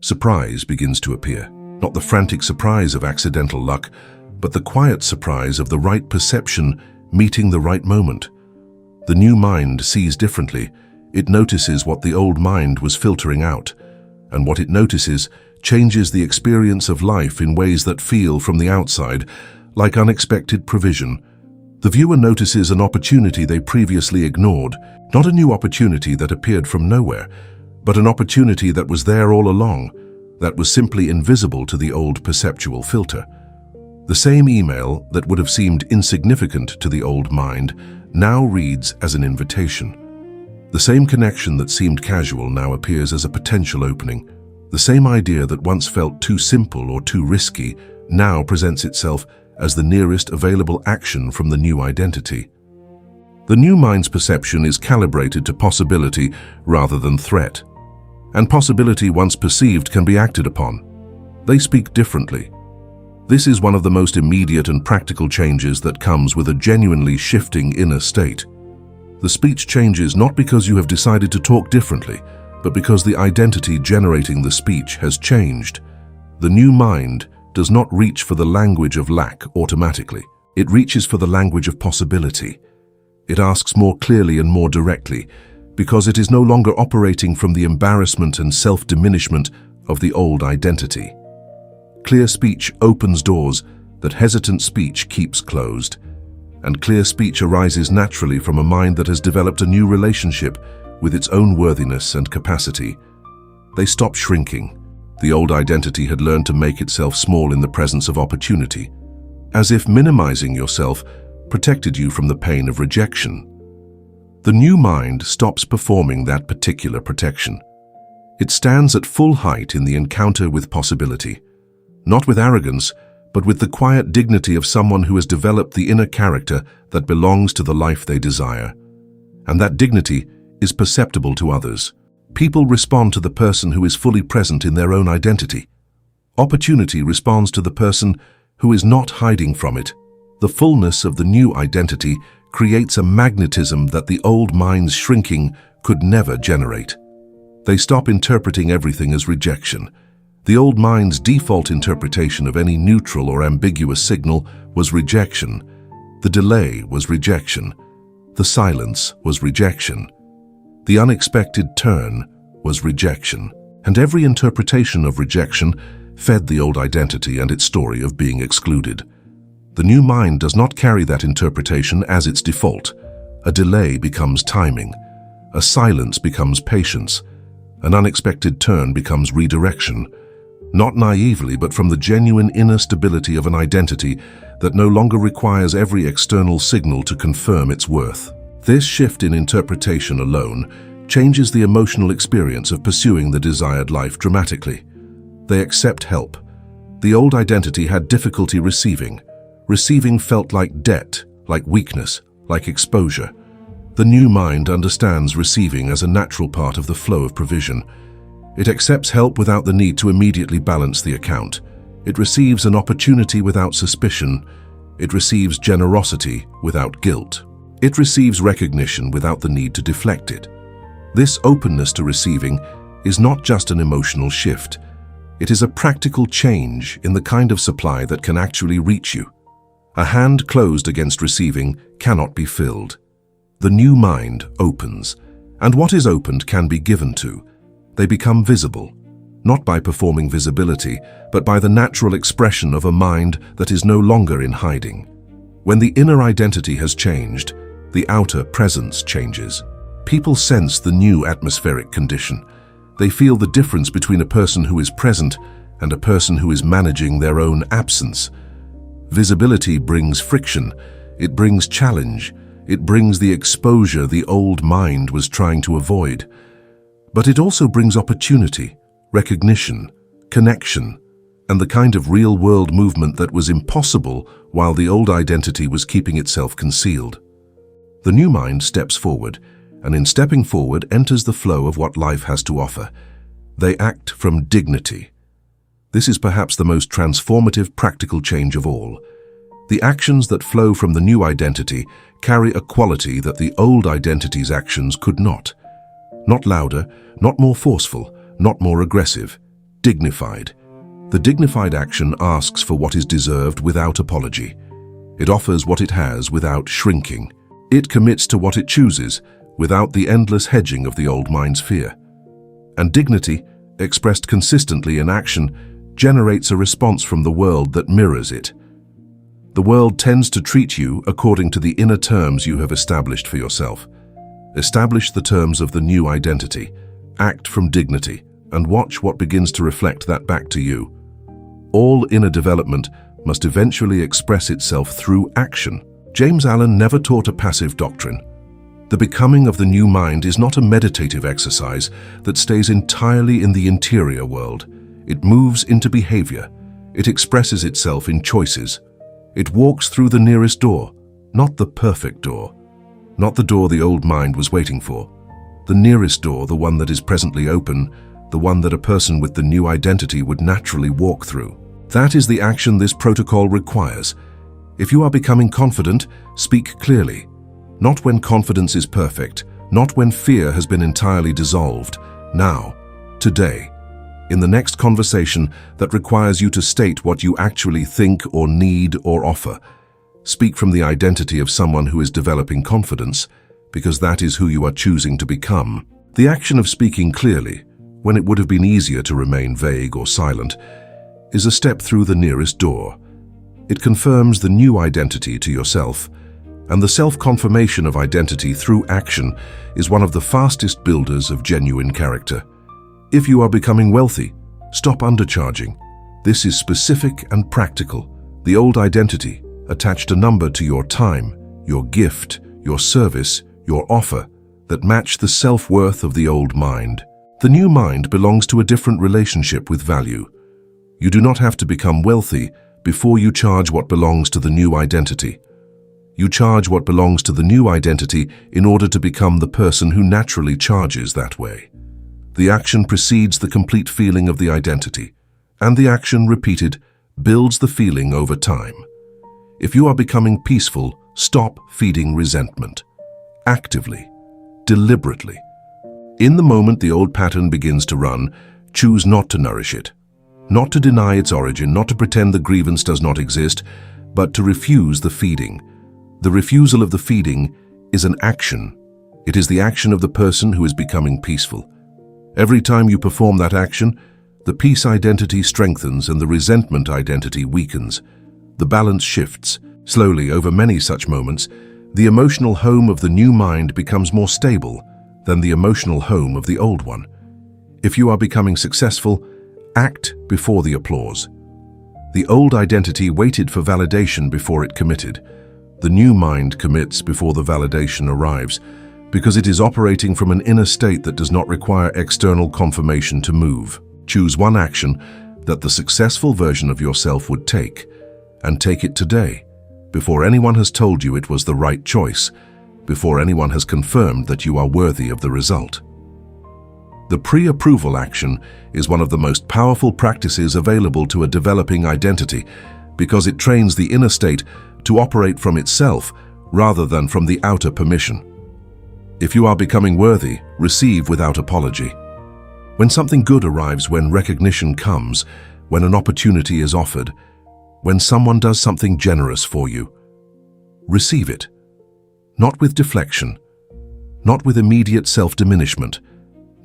Speaker 1: Surprise begins to appear, not the frantic surprise of accidental luck, but the quiet surprise of the right perception meeting the right moment. The new mind sees differently. It notices what the old mind was filtering out, and what it notices changes the experience of life in ways that feel, from the outside, like unexpected provision. The viewer notices an opportunity they previously ignored, not a new opportunity that appeared from nowhere, but an opportunity that was there all along, that was simply invisible to the old perceptual filter. The same email that would have seemed insignificant to the old mind now reads as an invitation. The same connection that seemed casual now appears as a potential opening. The same idea that once felt too simple or too risky now presents itself as the nearest available action from the new identity. The new mind's perception is calibrated to possibility rather than threat. And possibility, once perceived, can be acted upon. They speak differently. This is one of the most immediate and practical changes that comes with a genuinely shifting inner state. The speech changes not because you have decided to talk differently, but because the identity generating the speech has changed. The new mind does not reach for the language of lack automatically. It reaches for the language of possibility. It asks more clearly and more directly, because it is no longer operating from the embarrassment and self-diminishment of the old identity. Clear speech opens doors that hesitant speech keeps closed, and clear speech arises naturally from a mind that has developed a new relationship with its own worthiness and capacity. They stop shrinking. The old identity had learned to make itself small in the presence of opportunity, as if minimizing yourself protected you from the pain of rejection. The new mind stops performing that particular protection. It stands at full height in the encounter with possibility, not with arrogance, but with the quiet dignity of someone who has developed the inner character that belongs to the life they desire. And that dignity is perceptible to others. People respond to the person who is fully present in their own identity. Opportunity responds to the person who is not hiding from it. The fullness of the new identity creates a magnetism that the old mind's shrinking could never generate. They stop interpreting everything as rejection. The old mind's default interpretation of any neutral or ambiguous signal was rejection. The delay was rejection. The silence was rejection. The unexpected turn was rejection. And every interpretation of rejection fed the old identity and its story of being excluded. The new mind does not carry that interpretation as its default. A delay becomes timing. A silence becomes patience. An unexpected turn becomes redirection. Not naively, but from the genuine inner stability of an identity that no longer requires every external signal to confirm its worth. This shift in interpretation alone changes the emotional experience of pursuing the desired life dramatically. They accept help. The old identity had difficulty receiving. Receiving felt like debt, like weakness, like exposure. The new mind understands receiving as a natural part of the flow of provision. It accepts help without the need to immediately balance the account. It receives an opportunity without suspicion. It receives generosity without guilt. It receives recognition without the need to deflect it. This openness to receiving is not just an emotional shift. It is a practical change in the kind of supply that can actually reach you. A hand closed against receiving cannot be filled. The new mind opens, and what is opened can be given to. They become visible, not by performing visibility, but by the natural expression of a mind that is no longer in hiding. When the inner identity has changed, the outer presence changes. People sense the new atmospheric condition. They feel the difference between a person who is present and a person who is managing their own absence. Visibility brings friction, it brings challenge, it brings the exposure the old mind was trying to avoid. But it also brings opportunity, recognition, connection, and the kind of real-world movement that was impossible while the old identity was keeping itself concealed. The new mind steps forward, and in stepping forward enters the flow of what life has to offer. They act from dignity. This is perhaps the most transformative practical change of all. The actions that flow from the new identity carry a quality that the old identity's actions could not. Not louder, not more forceful, not more aggressive. Dignified. The dignified action asks for what is deserved without apology. It offers what it has without shrinking. It commits to what it chooses without the endless hedging of the old mind's fear. And dignity, expressed consistently in action, generates a response from the world that mirrors it. The world tends to treat you according to the inner terms you have established for yourself. Establish the terms of the new identity, act from dignity, and watch what begins to reflect that back to you. All inner development must eventually express itself through action. James Allen never taught a passive doctrine. The becoming of the new mind is not a meditative exercise that stays entirely in the interior world. It moves into behavior. It expresses itself in choices. It walks through the nearest door, not the perfect door, not the door the old mind was waiting for. The nearest door, the one that is presently open, the one that a person with the new identity would naturally walk through. That is the action this protocol requires. If you are becoming confident, speak clearly. Not when confidence is perfect, not when fear has been entirely dissolved. Now, today, in the next conversation that requires you to state what you actually think or need or offer. Speak from the identity of someone who is developing confidence, because that is who you are choosing to become. The action of speaking clearly, when it would have been easier to remain vague or silent, is a step through the nearest door. It confirms the new identity to yourself, and the self-confirmation of identity through action is one of the fastest builders of genuine character. If you are becoming wealthy, stop undercharging. This is specific and practical. The old identity attached a number to your time, your gift, your service, your offer that match the self-worth of the old mind. The new mind belongs to a different relationship with value. You do not have to become wealthy before you charge what belongs to the new identity. You charge what belongs to the new identity in order to become the person who naturally charges that way. The action precedes the complete feeling of the identity, and the action, repeated, builds the feeling over time. If you are becoming peaceful, stop feeding resentment. Actively, deliberately. In the moment the old pattern begins to run, choose not to nourish it. Not to deny its origin, not to pretend the grievance does not exist, but to refuse the feeding. The refusal of the feeding is an action. It is the action of the person who is becoming peaceful. Every time you perform that action, the peace identity strengthens and the resentment identity weakens. The balance shifts. Slowly, over many such moments, the emotional home of the new mind becomes more stable than the emotional home of the old one. If you are becoming successful, act before the applause. The old identity waited for validation before it committed. The new mind commits before the validation arrives, because it is operating from an inner state that does not require external confirmation to move. Choose one action that the successful version of yourself would take, and take it today, before anyone has told you it was the right choice, before anyone has confirmed that you are worthy of the result. The pre-approval action is one of the most powerful practices available to a developing identity, because it trains the inner state to operate from itself rather than from the outer permission. If you are becoming worthy, receive without apology. When something good arrives, when recognition comes, when an opportunity is offered, when someone does something generous for you, receive it. Not with deflection, not with immediate self-diminishment,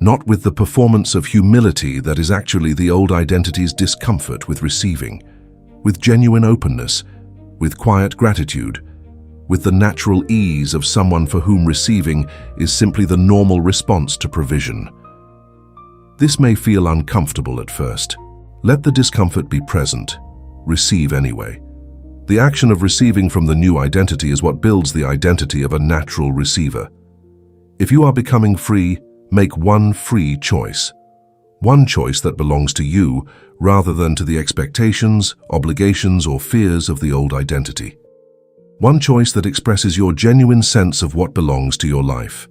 Speaker 1: not with the performance of humility that is actually the old identity's discomfort with receiving, with genuine openness, with quiet gratitude, with the natural ease of someone for whom receiving is simply the normal response to provision. This may feel uncomfortable at first. Let the discomfort be present. Receive anyway. The action of receiving from the new identity is what builds the identity of a natural receiver. If you are becoming free, make one free choice. One choice that belongs to you rather than to the expectations, obligations, or fears of the old identity. One choice that expresses your genuine sense of what belongs to your life.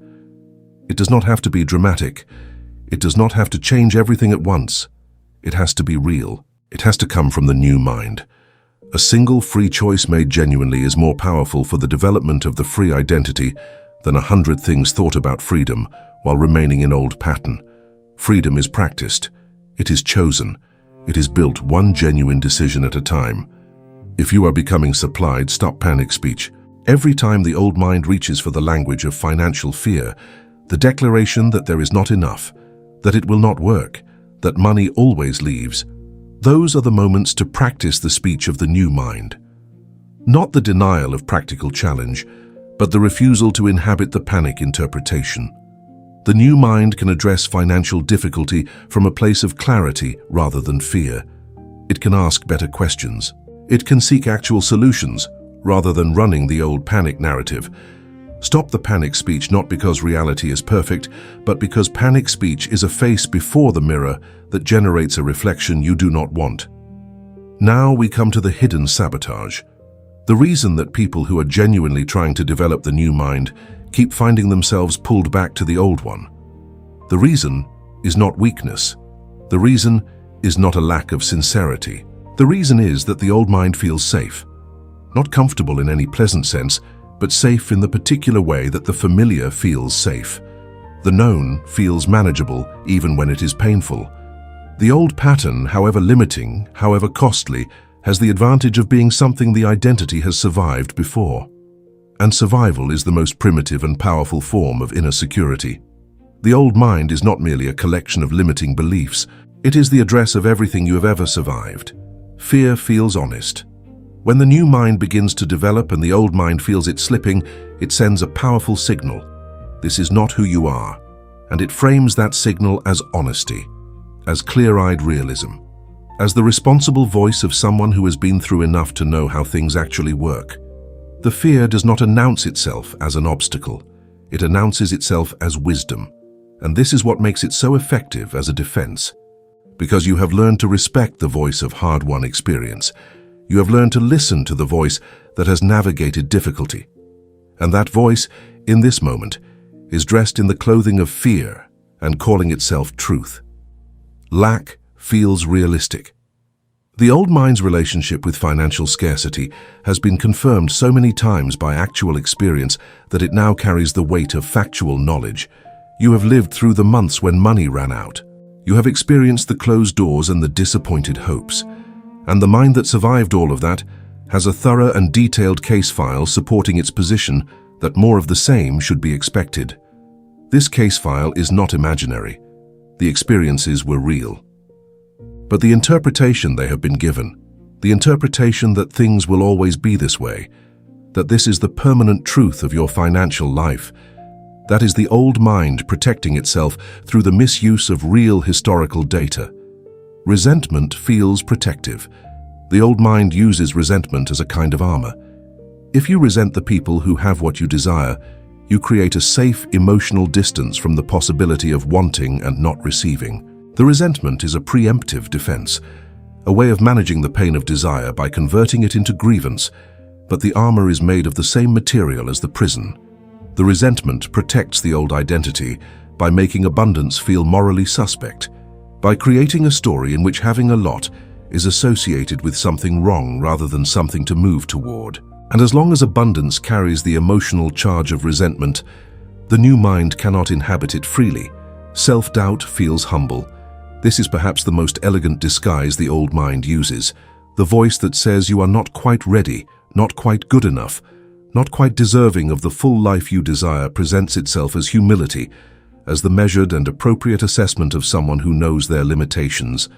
Speaker 1: It does not have to be dramatic. It does not have to change everything at once. It has to be real. It has to come from the new mind. A single free choice made genuinely is more powerful for the development of the free identity than 100 things thought about freedom while remaining in old pattern. Freedom is practiced. It is chosen. It is built one genuine decision at a time. If you are becoming supplied, stop panic speech. Every time the old mind reaches for the language of financial fear, the declaration that there is not enough, that it will not work, that money always leaves, those are the moments to practice the speech of the new mind. Not the denial of practical challenge, but the refusal to inhabit the panic interpretation. The new mind can address financial difficulty from a place of clarity rather than fear. It can ask better questions. It can seek actual solutions rather than running the old panic narrative. Stop the panic speech not because reality is perfect, but because panic speech is a face before the mirror that generates a reflection you do not want. Now we come to the hidden sabotage. The reason that people who are genuinely trying to develop the new mind keep finding themselves pulled back to the old one. The reason is not weakness. The reason is not a lack of sincerity. The reason is that the old mind feels safe. Not comfortable in any pleasant sense, but safe in the particular way that the familiar feels safe. The known feels manageable even when it is painful. The old pattern, however limiting, however costly, has the advantage of being something the identity has survived before. And survival is the most primitive and powerful form of inner security. The old mind is not merely a collection of limiting beliefs. It is the address of everything you have ever survived. Fear feels honest. When the new mind begins to develop and the old mind feels it slipping, it sends a powerful signal. This is not who you are. And it frames that signal as honesty, as clear-eyed realism, as the responsible voice of someone who has been through enough to know how things actually work. The fear does not announce itself as an obstacle. It announces itself as wisdom. And this is what makes it so effective as a defense. Because you have learned to respect the voice of hard-won experience. You have learned to listen to the voice that has navigated difficulty. And that voice, in this moment, is dressed in the clothing of fear and calling itself truth. Lack feels realistic. The old mind's relationship with financial scarcity has been confirmed so many times by actual experience that it now carries the weight of factual knowledge. You have lived through the months when money ran out. You have experienced the closed doors and the disappointed hopes. And the mind that survived all of that has a thorough and detailed case file supporting its position that more of the same should be expected. This case file is not imaginary. The experiences were real. But the interpretation they have been given, the interpretation that things will always be this way, that this is the permanent truth of your financial life, that is the old mind protecting itself through the misuse of real historical data. Resentment feels protective. The old mind uses resentment as a kind of armor. If you resent the people who have what you desire, you create a safe emotional distance from the possibility of wanting and not receiving. The resentment is a preemptive defense, a way of managing the pain of desire by converting it into grievance, but the armor is made of the same material as the prison. The resentment protects the old identity by making abundance feel morally suspect, by creating a story in which having a lot is associated with something wrong rather than something to move toward. And as long as abundance carries the emotional charge of resentment, the new mind cannot inhabit it freely. Self-doubt feels humble. This is perhaps the most elegant disguise the old mind uses, the voice that says you are not quite ready, not quite good enough, not quite deserving of the full life you desire presents itself as humility, as the measured and appropriate assessment of someone who knows their limitations.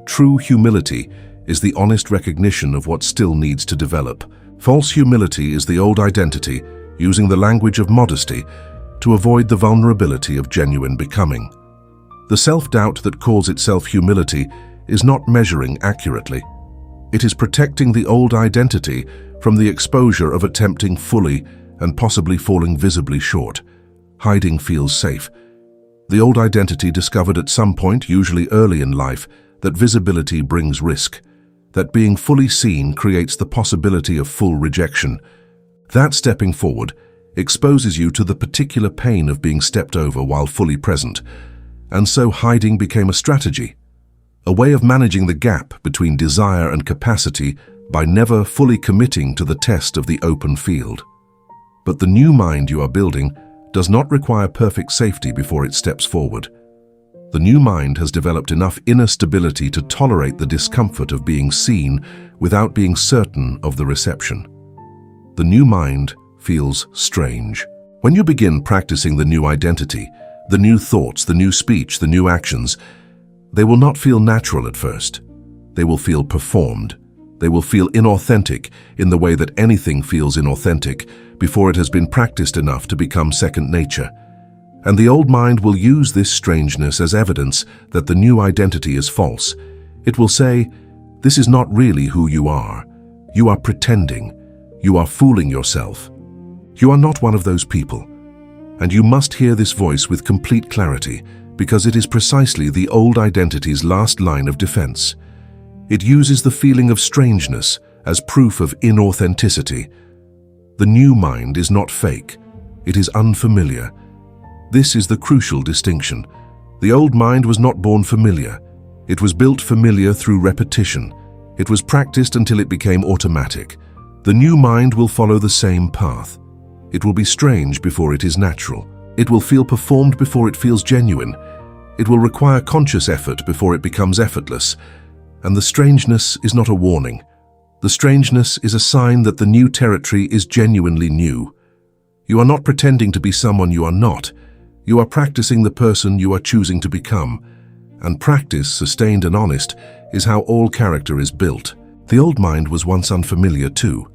Speaker 1: True humility is the honest recognition of what still needs to develop. False humility is the old identity, using the language of modesty to avoid the vulnerability of genuine becoming. The self-doubt that calls itself humility is not measuring accurately. It is protecting the old identity from the exposure of attempting fully and possibly falling visibly short. Hiding feels safe. The old identity discovered at some point, usually early in life, that visibility brings risk, that being fully seen creates the possibility of full rejection. That stepping forward exposes you to the particular pain of being stepped over while fully present, and so hiding became a strategy, a way of managing the gap between desire and capacity by never fully committing to the test of the open field. But the new mind you are building does not require perfect safety before it steps forward. The new mind has developed enough inner stability to tolerate the discomfort of being seen without being certain of the reception. The new mind feels strange. When you begin practicing the new identity, the new thoughts, the new speech, the new actions, they will not feel natural at first. They will feel performed. They will feel inauthentic in the way that anything feels inauthentic before it has been practiced enough to become second nature. And the old mind will use this strangeness as evidence that the new identity is false. It will say, "This is not really who you are. You are pretending. You are fooling yourself. You are not one of those people." And you must hear this voice with complete clarity, because it is precisely the old identity's last line of defense. It uses the feeling of strangeness as proof of inauthenticity. The new mind is not fake. It is unfamiliar. This is the crucial distinction. The old mind was not born familiar. It was built familiar through repetition. It was practiced until it became automatic. The new mind will follow the same path. It will be strange before it is natural. It will feel performed before it feels genuine. It will require conscious effort before it becomes effortless. And the strangeness is not a warning. The strangeness is a sign that the new territory is genuinely new. You are not pretending to be someone you are not. You are practicing the person you are choosing to become. And practice, sustained and honest, is how all character is built. The old mind was once unfamiliar too.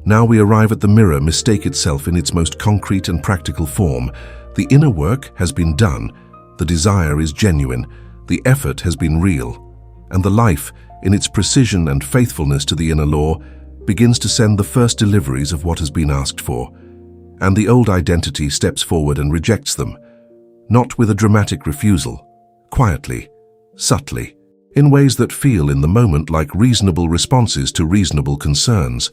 Speaker 1: Now we arrive at the mirror mistake itself in its most concrete and practical form. The inner work has been done. The desire is genuine. The effort has been real. And the life, in its precision and faithfulness to the inner law, begins to send the first deliveries of what has been asked for. And the old identity steps forward and rejects them, not with a dramatic refusal, quietly, subtly, in ways that feel in the moment like reasonable responses to reasonable concerns.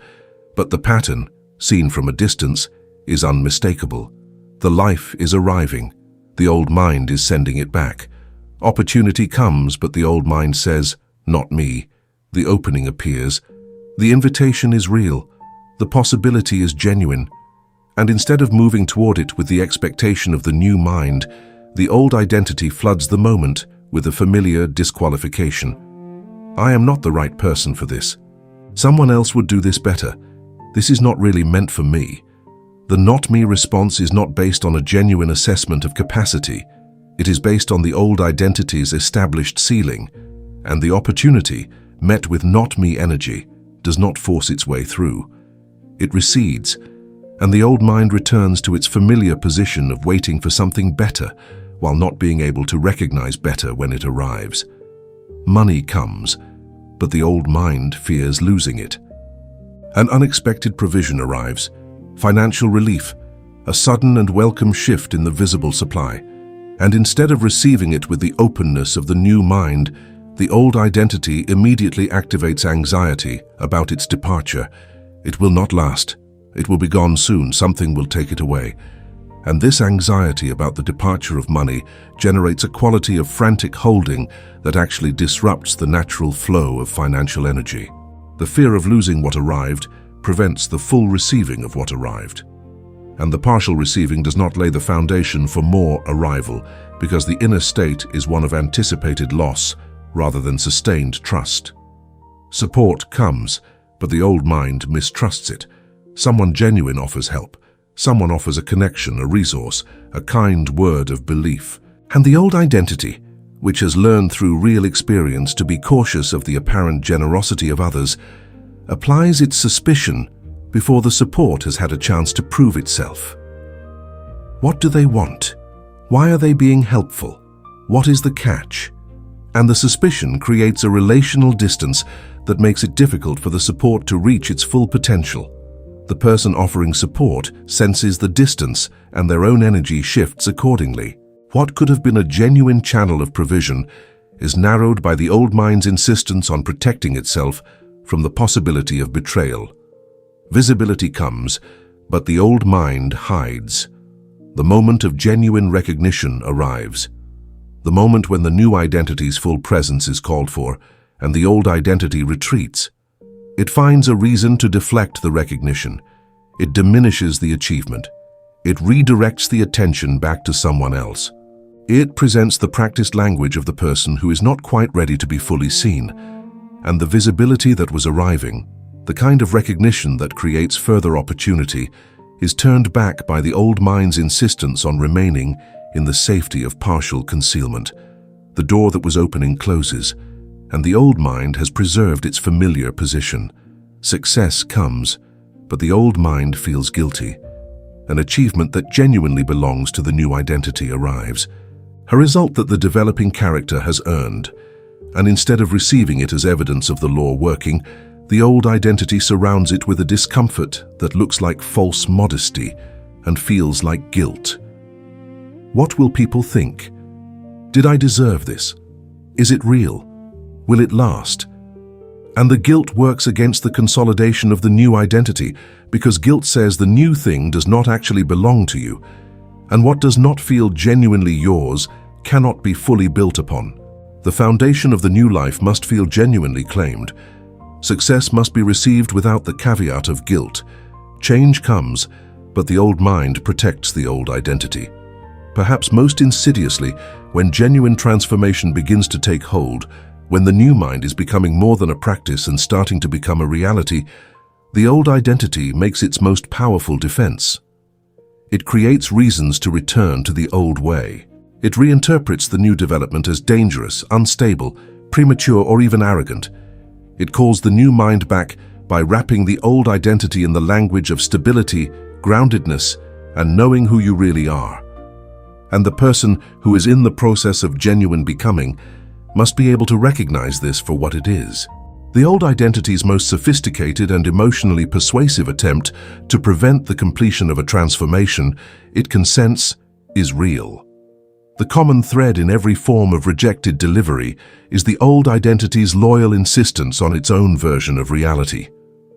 Speaker 1: But the pattern, seen from a distance, is unmistakable. The life is arriving. The old mind is sending it back. Opportunity comes, but the old mind says, "Not me." The opening appears. The invitation is real. The possibility is genuine. And instead of moving toward it with the expectation of the new mind, the old identity floods the moment with a familiar disqualification. "I am not the right person for this. Someone else would do this better. This is not really meant for me." The "not me" response is not based on a genuine assessment of capacity. It is based on the old identity's established ceiling, and the opportunity, met with "not me" energy, does not force its way through. It recedes, and the old mind returns to its familiar position of waiting for something better, while not being able to recognize better when it arrives. Money comes, but the old mind fears losing it. An unexpected provision arrives, financial relief, a sudden and welcome shift in the visible supply. And instead of receiving it with the openness of the new mind, the old identity immediately activates anxiety about its departure. It will not last. It will be gone soon. Something will take it away. And this anxiety about the departure of money generates a quality of frantic holding that actually disrupts the natural flow of financial energy. The fear of losing what arrived prevents the full receiving of what arrived. And the partial receiving does not lay the foundation for more arrival, because the inner state is one of anticipated loss rather than sustained trust. Support comes, but the old mind mistrusts it. Someone genuine offers help. Someone offers a connection, a resource, a kind word of belief. And the old identity, which has learned through real experience to be cautious of the apparent generosity of others, applies its suspicion before the support has had a chance to prove itself. What do they want? Why are they being helpful? What is the catch? And the suspicion creates a relational distance that makes it difficult for the support to reach its full potential. The person offering support senses the distance, and their own energy shifts accordingly. What could have been a genuine channel of provision is narrowed by the old mind's insistence on protecting itself from the possibility of betrayal. Visibility comes, but the old mind hides. The moment of genuine recognition arrives. The moment when the new identity's full presence is called for, and the old identity retreats. It finds a reason to deflect the recognition. It diminishes the achievement. It redirects the attention back to someone else. It presents the practiced language of the person who is not quite ready to be fully seen, and the visibility that was arriving, the kind of recognition that creates further opportunity, is turned back by the old mind's insistence on remaining in the safety of partial concealment. The door that was opening closes, and the old mind has preserved its familiar position. Success comes, but the old mind feels guilty. An achievement that genuinely belongs to the new identity arrives, a result that the developing character has earned, and instead of receiving it as evidence of the law working, the old identity surrounds it with a discomfort that looks like false modesty and feels like guilt. What will people think? Did I deserve this? Is it real? Will it last? And the guilt works against the consolidation of the new identity, because guilt says the new thing does not actually belong to you, and what does not feel genuinely yours cannot be fully built upon. The foundation of the new life must feel genuinely claimed. Success must be received without the caveat of guilt. Change comes, but the old mind protects the old identity. Perhaps most insidiously, when genuine transformation begins to take hold, when the new mind is becoming more than a practice and starting to become a reality, the old identity makes its most powerful defense. It creates reasons to return to the old way. It reinterprets the new development as dangerous, unstable, premature, or even arrogant. It calls the new mind back by wrapping the old identity in the language of stability, groundedness, and knowing who you really are. And the person who is in the process of genuine becoming must be able to recognize this for what it is. The old identity's most sophisticated and emotionally persuasive attempt to prevent the completion of a transformation it can sense is real. The common thread in every form of rejected delivery is the old identity's loyal insistence on its own version of reality.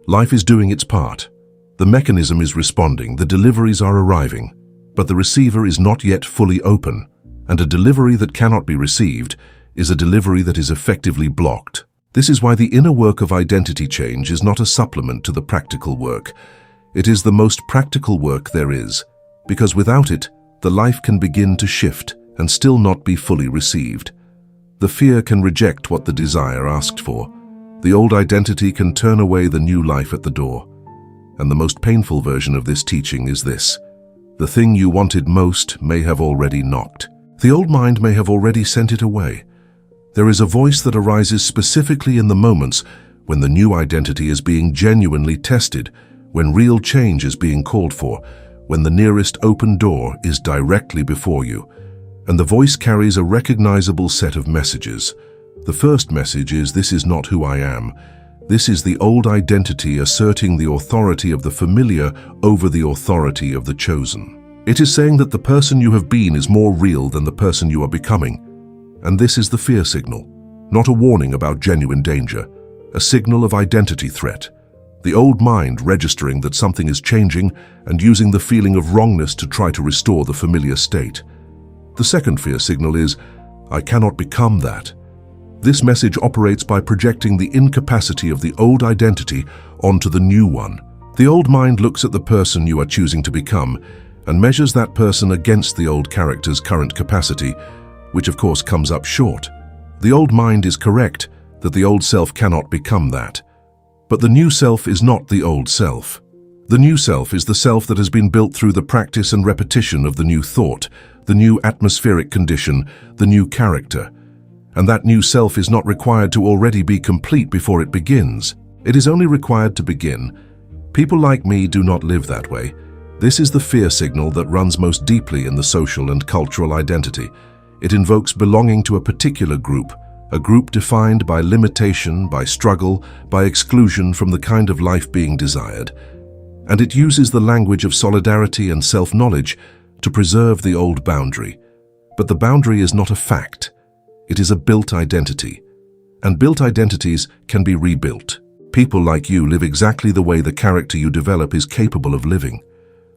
Speaker 1: Life is doing its part. The mechanism is responding, the deliveries are arriving, but the receiver is not yet fully open, and a delivery that cannot be received is a delivery that is effectively blocked. This is why the inner work of identity change is not a supplement to the practical work. It is the most practical work there is, because without it, the life can begin to shift and still not be fully received. The fear can reject what the desire asked for. The old identity can turn away the new life at the door. And the most painful version of this teaching is this: the thing you wanted most may have already knocked. The old mind may have already sent it away. There is a voice that arises specifically in the moments when the new identity is being genuinely tested, when real change is being called for, when the nearest open door is directly before you. And the voice carries a recognizable set of messages. The first message is, "This is not who I am." This is the old identity asserting the authority of the familiar over the authority of the chosen. It is saying that the person you have been is more real than the person you are becoming. And this is the fear signal, not a warning about genuine danger, a signal of identity threat. The old mind registering that something is changing and using the feeling of wrongness to try to restore the familiar state. The second fear signal is, "I cannot become that." This message operates by projecting the incapacity of the old identity onto the new one. The old mind looks at the person you are choosing to become and measures that person against the old character's current capacity, which of course comes up short. The old mind is correct that the old self cannot become that. But the new self is not the old self. The new self is the self that has been built through the practice and repetition of the new thought, the new atmospheric condition, the new character. And that new self is not required to already be complete before it begins. It is only required to begin. People like me do not live that way. This is the fear signal that runs most deeply in the social and cultural identity. It invokes belonging to a particular group, a group defined by limitation, by struggle, by exclusion from the kind of life being desired. And it uses the language of solidarity and self-knowledge to preserve the old boundary. But the boundary is not a fact. It is a built identity. And built identities can be rebuilt. People like you live exactly the way the character you develop is capable of living.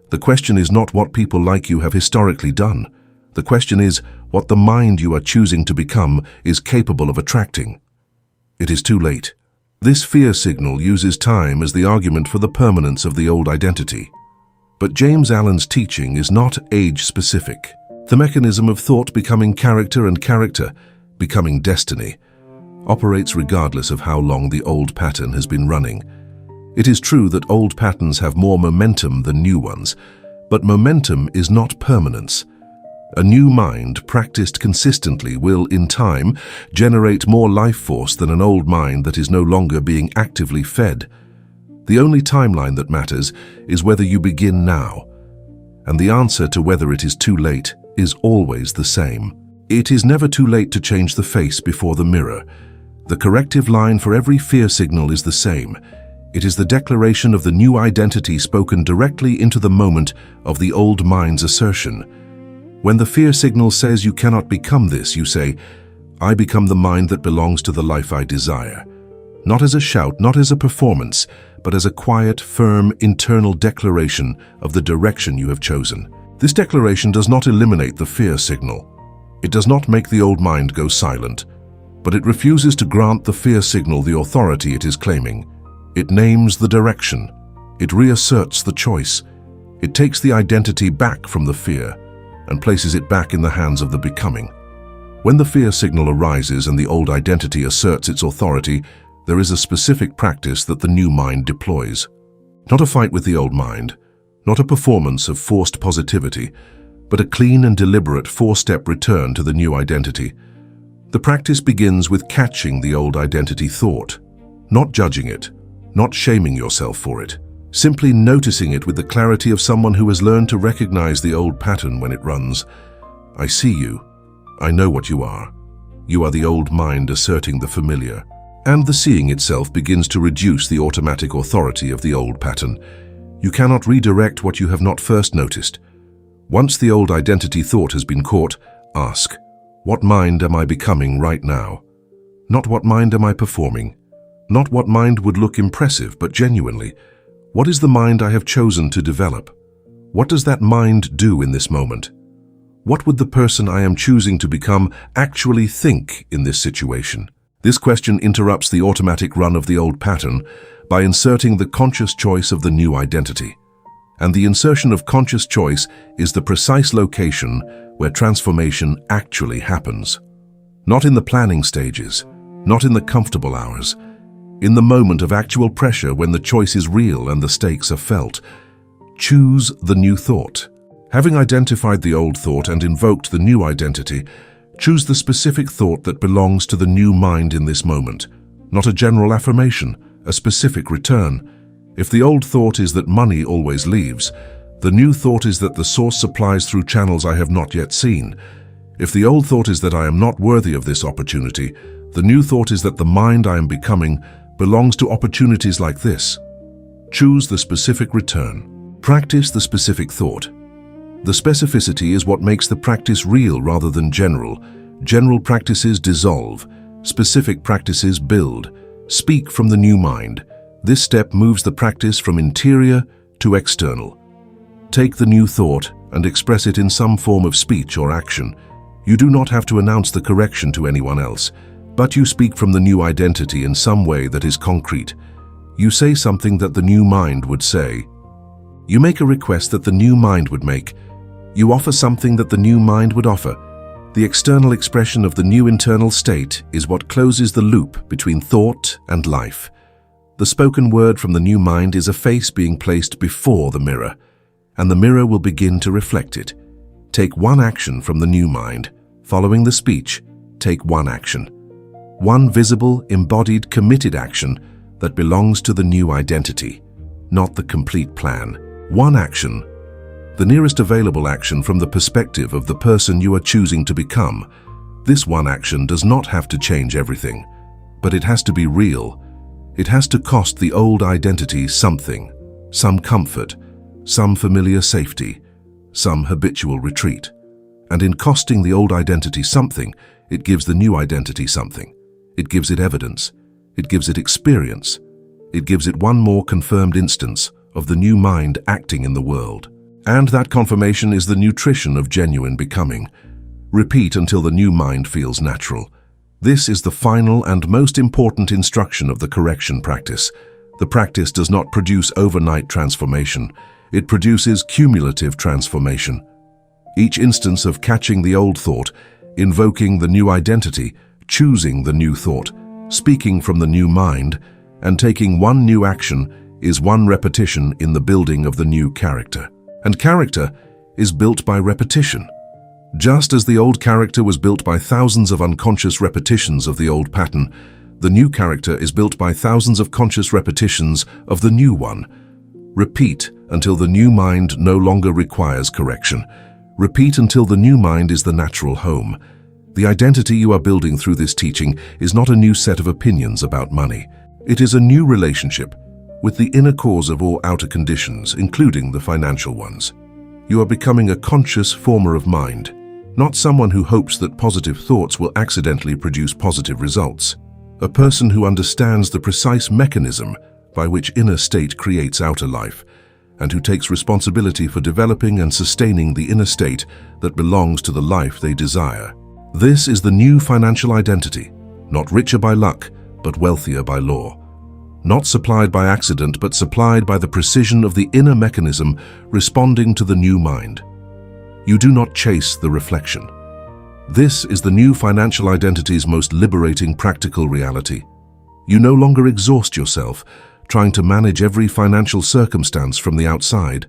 Speaker 1: The question is not what people like you have historically done. The question is what the mind you are choosing to become is capable of attracting. It is too late. This fear signal uses time as the argument for the permanence of the old identity. But James Allen's teaching is not age-specific. The mechanism of thought becoming character and character becoming destiny operates regardless of how long the old pattern has been running. It is true that old patterns have more momentum than new ones, but momentum is not permanence. A new mind practiced consistently will, in time, generate more life force than an old mind that is no longer being actively fed. The only timeline that matters is whether you begin now. And the answer to whether it is too late is always the same. It is never too late to change the face before the mirror. The corrective line for every fear signal is the same. It is the declaration of the new identity spoken directly into the moment of the old mind's assertion. When the fear signal says you cannot become this, you say, I become the mind that belongs to the life I desire. Not as a shout, not as a performance, but as a quiet, firm, internal declaration of the direction you have chosen. This declaration does not eliminate the fear signal. It does not make the old mind go silent, but it refuses to grant the fear signal the authority it is claiming. It names the direction. It reasserts the choice. It takes the identity back from the fear and places it back in the hands of the becoming. When the fear signal arises and the old identity asserts its authority, there is a specific practice that the new mind deploys. Not a fight with the old mind, not a performance of forced positivity, but a clean and deliberate four-step return to the new identity. The practice begins with catching the old identity thought, not judging it, not shaming yourself for it, simply noticing it with the clarity of someone who has learned to recognize the old pattern when it runs. I see you. I know what you are. You are the old mind asserting the familiar. And the seeing itself begins to reduce the automatic authority of the old pattern. You cannot redirect what you have not first noticed. Once the old identity thought has been caught, ask, what mind am I becoming right now? Not what mind am I performing? Not what mind would look impressive, but genuinely, what is the mind I have chosen to develop? What does that mind do in this moment? What would the person I am choosing to become actually think in this situation? This question interrupts the automatic run of the old pattern by inserting the conscious choice of the new identity. And the insertion of conscious choice is the precise location where transformation actually happens. Not in the planning stages, not in the comfortable hours, in the moment of actual pressure when the choice is real and the stakes are felt. Choose the new thought. Having identified the old thought and invoked the new identity, choose the specific thought that belongs to the new mind in this moment, not a general affirmation, a specific return. If the old thought is that money always leaves, the new thought is that the source supplies through channels I have not yet seen. If the old thought is that I am not worthy of this opportunity, the new thought is that the mind I am becoming belongs to opportunities like this. Choose the specific return. Practice the specific thought. The specificity is what makes the practice real rather than general. General practices dissolve. Specific practices build. Speak from the new mind. This step moves the practice from interior to external. Take the new thought and express it in some form of speech or action. You do not have to announce the correction to anyone else, but you speak from the new identity in some way that is concrete. You say something that the new mind would say. You make a request that the new mind would make. You offer something that the new mind would offer. The external expression of the new internal state is what closes the loop between thought and life. The spoken word from the new mind is a face being placed before the mirror, and the mirror will begin to reflect it. Take one action from the new mind. Following the speech, take one action. One visible, embodied, committed action that belongs to the new identity, not the complete plan. One action, the nearest available action from the perspective of the person you are choosing to become. This one action does not have to change everything, but it has to be real. It has to cost the old identity something, some comfort, some familiar safety, some habitual retreat. And in costing the old identity something, it gives the new identity something. It gives it evidence. It gives it experience. It gives it one more confirmed instance of the new mind acting in the world. And that confirmation is the nutrition of genuine becoming. Repeat until the new mind feels natural. This is the final and most important instruction of the correction practice. The practice does not produce overnight transformation. It produces cumulative transformation. Each instance of catching the old thought, invoking the new identity, choosing the new thought, speaking from the new mind, and taking one new action is one repetition in the building of the new character. And character is built by repetition. Just as the old character was built by thousands of unconscious repetitions of the old pattern, the new character is built by thousands of conscious repetitions of the new one. Repeat until the new mind no longer requires correction. Repeat until the new mind is the natural home. The identity you are building through this teaching is not a new set of opinions about money. It is a new relationship with the inner cause of all outer conditions, including the financial ones. You are becoming a conscious former of mind, not someone who hopes that positive thoughts will accidentally produce positive results. A person who understands the precise mechanism by which inner state creates outer life, and who takes responsibility for developing and sustaining the inner state that belongs to the life they desire. This is the new financial identity, not richer by luck, but wealthier by law. Not supplied by accident, but supplied by the precision of the inner mechanism responding to the new mind. You do not chase the reflection. This is the new financial identity's most liberating practical reality. You no longer exhaust yourself trying to manage every financial circumstance from the outside.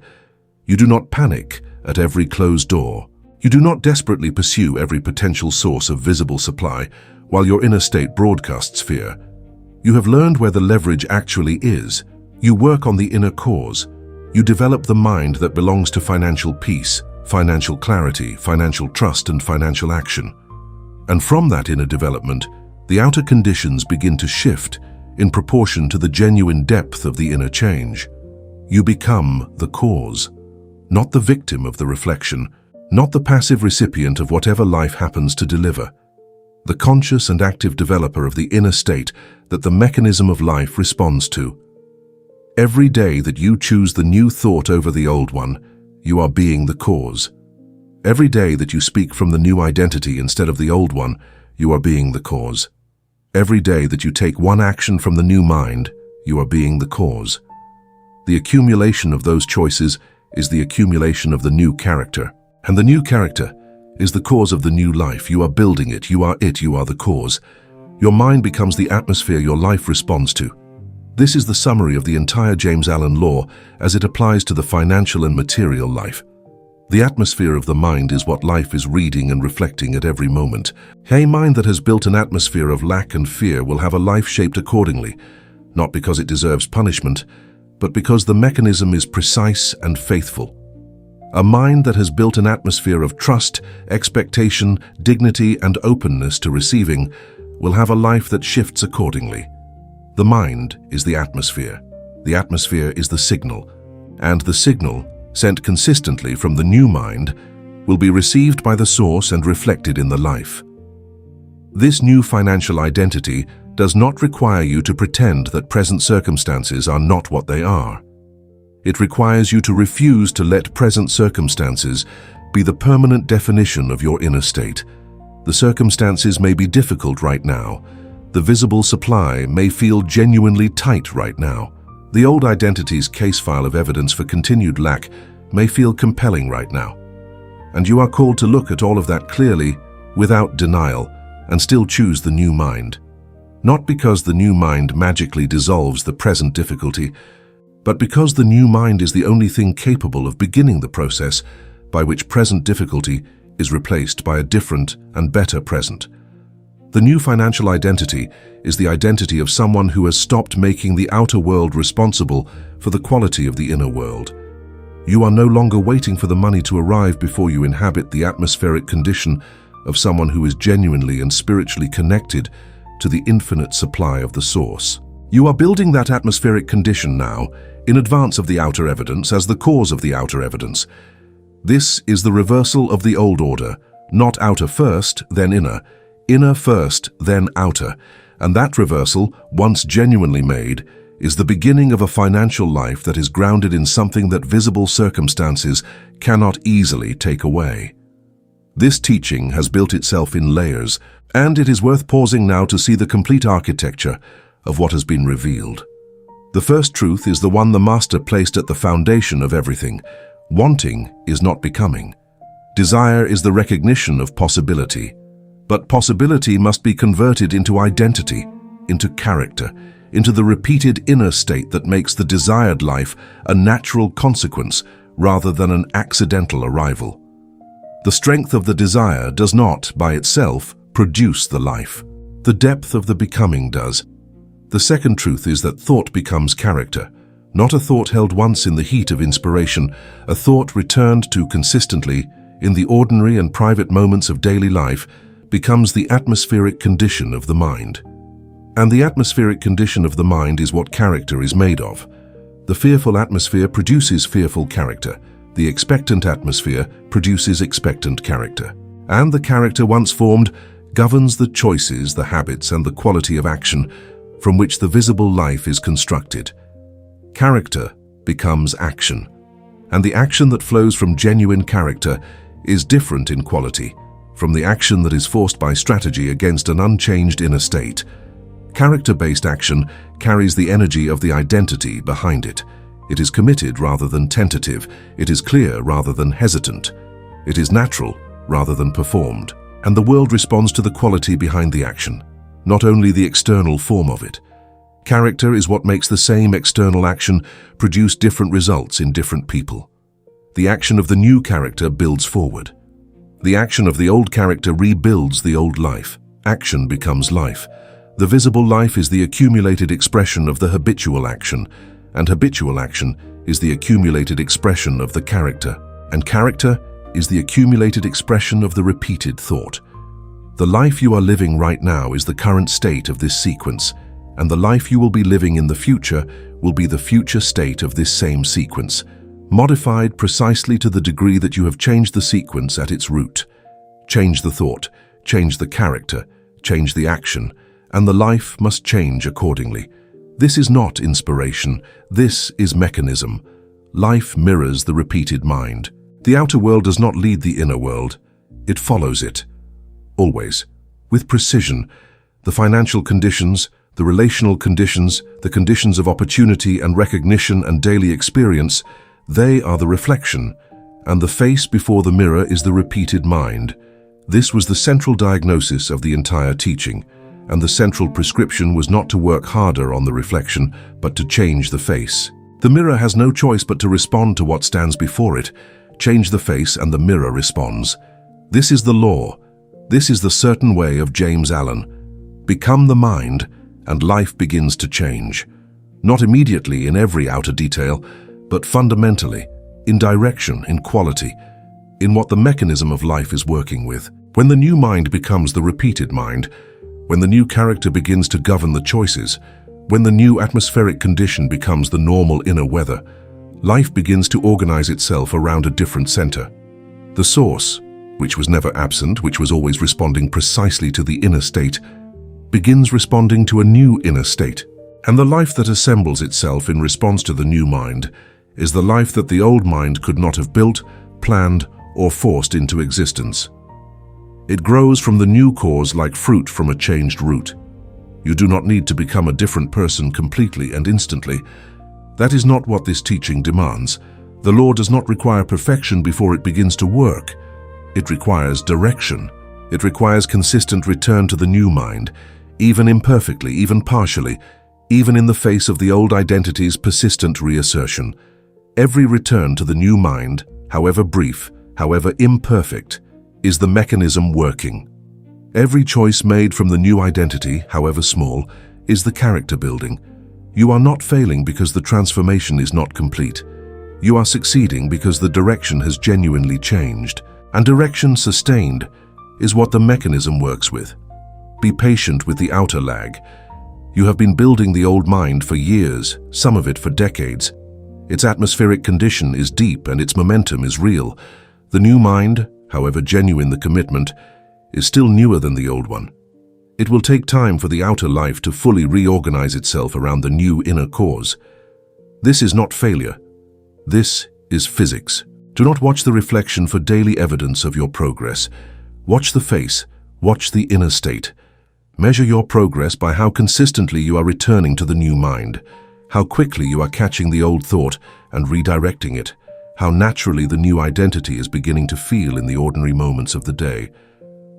Speaker 1: You do not panic at every closed door. You do not desperately pursue every potential source of visible supply while your inner state broadcasts fear. You have learned where the leverage actually is. You work on the inner cause. You develop the mind that belongs to financial peace, financial clarity, financial trust, and financial action. And from that inner development, the outer conditions begin to shift in proportion to the genuine depth of the inner change. You become the cause, not the victim of the reflection, not the passive recipient of whatever life happens to deliver. The conscious and active developer of the inner state that the mechanism of life responds to. Every day that you choose the new thought over the old one, you are being the cause. Every day that you speak from the new identity instead of the old one, you are being the cause. Every day that you take one action from the new mind, you are being the cause. The accumulation of those choices is the accumulation of the new character. And the new character is the cause of the new life. You are building it, you are the cause. Your mind becomes the atmosphere your life responds to. This is the summary of the entire James Allen Law as it applies to the financial and material life. The atmosphere of the mind is what life is reading and reflecting at every moment. A mind that has built an atmosphere of lack and fear will have a life shaped accordingly, not because it deserves punishment, but because the mechanism is precise and faithful. A mind that has built an atmosphere of trust, expectation, dignity, and openness to receiving will have a life that shifts accordingly. The mind is the atmosphere is the signal, and the signal, sent consistently from the new mind, will be received by the source and reflected in the life. This new financial identity does not require you to pretend that present circumstances are not what they are. It requires you to refuse to let present circumstances be the permanent definition of your inner state. The circumstances may be difficult right now. The visible supply may feel genuinely tight right now. The old identity's case file of evidence for continued lack may feel compelling right now. And you are called to look at all of that clearly, without denial, and still choose the new mind. Not because the new mind magically dissolves the present difficulty, but because the new mind is the only thing capable of beginning the process by which present difficulty is replaced by a different and better present. The new financial identity is the identity of someone who has stopped making the outer world responsible for the quality of the inner world. You are no longer waiting for the money to arrive before you inhabit the atmospheric condition of someone who is genuinely and spiritually connected to the infinite supply of the source. You are building that atmospheric condition now in advance of the outer evidence as the cause of the outer evidence. This is the reversal of the old order, not outer first, then inner first, then outer, and that reversal, once genuinely made, is the beginning of a financial life that is grounded in something that visible circumstances cannot easily take away. This teaching has built itself in layers, and it is worth pausing now to see the complete architecture of what has been revealed. The first truth is the one the Master placed at the foundation of everything. Wanting is not becoming. Desire is the recognition of possibility. But possibility must be converted into identity, into character, into the repeated inner state that makes the desired life a natural consequence rather than an accidental arrival. The strength of the desire does not, by itself, produce the life. The depth of the becoming does. The second truth is that thought becomes character, not a thought held once in the heat of inspiration, a thought returned to consistently in the ordinary and private moments of daily life becomes the atmospheric condition of the mind. And the atmospheric condition of the mind is what character is made of. The fearful atmosphere produces fearful character. The expectant atmosphere produces expectant character. And the character once formed governs the choices, the habits, and the quality of action from which the visible life is constructed. Character becomes action, and the action that flows from genuine character is different in quality from the action that is forced by strategy against an unchanged inner state. Character-based action carries the energy of the identity behind it. It is committed rather than tentative. It is clear rather than hesitant. It is natural rather than performed. And the world responds to the quality behind the action, not only the external form of it. Character is what makes the same external action produce different results in different people. The action of the new character builds forward. The action of the old character rebuilds the old life. Action becomes life. The visible life is the accumulated expression of the habitual action, and habitual action is the accumulated expression of the character, and character is the accumulated expression of the repeated thought. The life you are living right now is the current state of this sequence, and the life you will be living in the future will be the future state of this same sequence, modified precisely to the degree that you have changed the sequence at its root. Change the thought, change the character, change the action, and the life must change accordingly. This is not inspiration, this is mechanism. Life mirrors the repeated mind. The outer world does not lead the inner world, it follows it. Always, with precision, the financial conditions, the relational conditions, the conditions of opportunity and recognition and daily experience, they are the reflection, and the face before the mirror is the repeated mind. This was the central diagnosis of the entire teaching, and the central prescription was not to work harder on the reflection, but to change the face. The mirror has no choice but to respond to what stands before it. Change the face and the mirror responds. This is the law. This is the certain way of James Allen. Become the mind, and life begins to change. Not immediately in every outer detail, but fundamentally, in direction, in quality, in what the mechanism of life is working with. When the new mind becomes the repeated mind, when the new character begins to govern the choices, when the new atmospheric condition becomes the normal inner weather, life begins to organize itself around a different center. The source, which was never absent, which was always responding precisely to the inner state, begins responding to a new inner state. And the life that assembles itself in response to the new mind is the life that the old mind could not have built, planned, or forced into existence. It grows from the new cause like fruit from a changed root. You do not need to become a different person completely and instantly. That is not what this teaching demands. The law does not require perfection before it begins to work. It requires direction. It requires consistent return to the new mind, even imperfectly, even partially, even in the face of the old identity's persistent reassertion. Every return to the new mind, however brief, however imperfect, is the mechanism working. Every choice made from the new identity, however small, is the character building. You are not failing because the transformation is not complete. You are succeeding because the direction has genuinely changed. And direction sustained is what the mechanism works with. Be patient with the outer lag. You have been building the old mind for years, some of it for decades. Its atmospheric condition is deep and its momentum is real. The new mind, however genuine the commitment, is still newer than the old one. It will take time for the outer life to fully reorganize itself around the new inner cause. This is not failure. This is physics. Do not watch the reflection for daily evidence of your progress. Watch the face, watch the inner state. Measure your progress by how consistently you are returning to the new mind, how quickly you are catching the old thought and redirecting it, how naturally the new identity is beginning to feel in the ordinary moments of the day.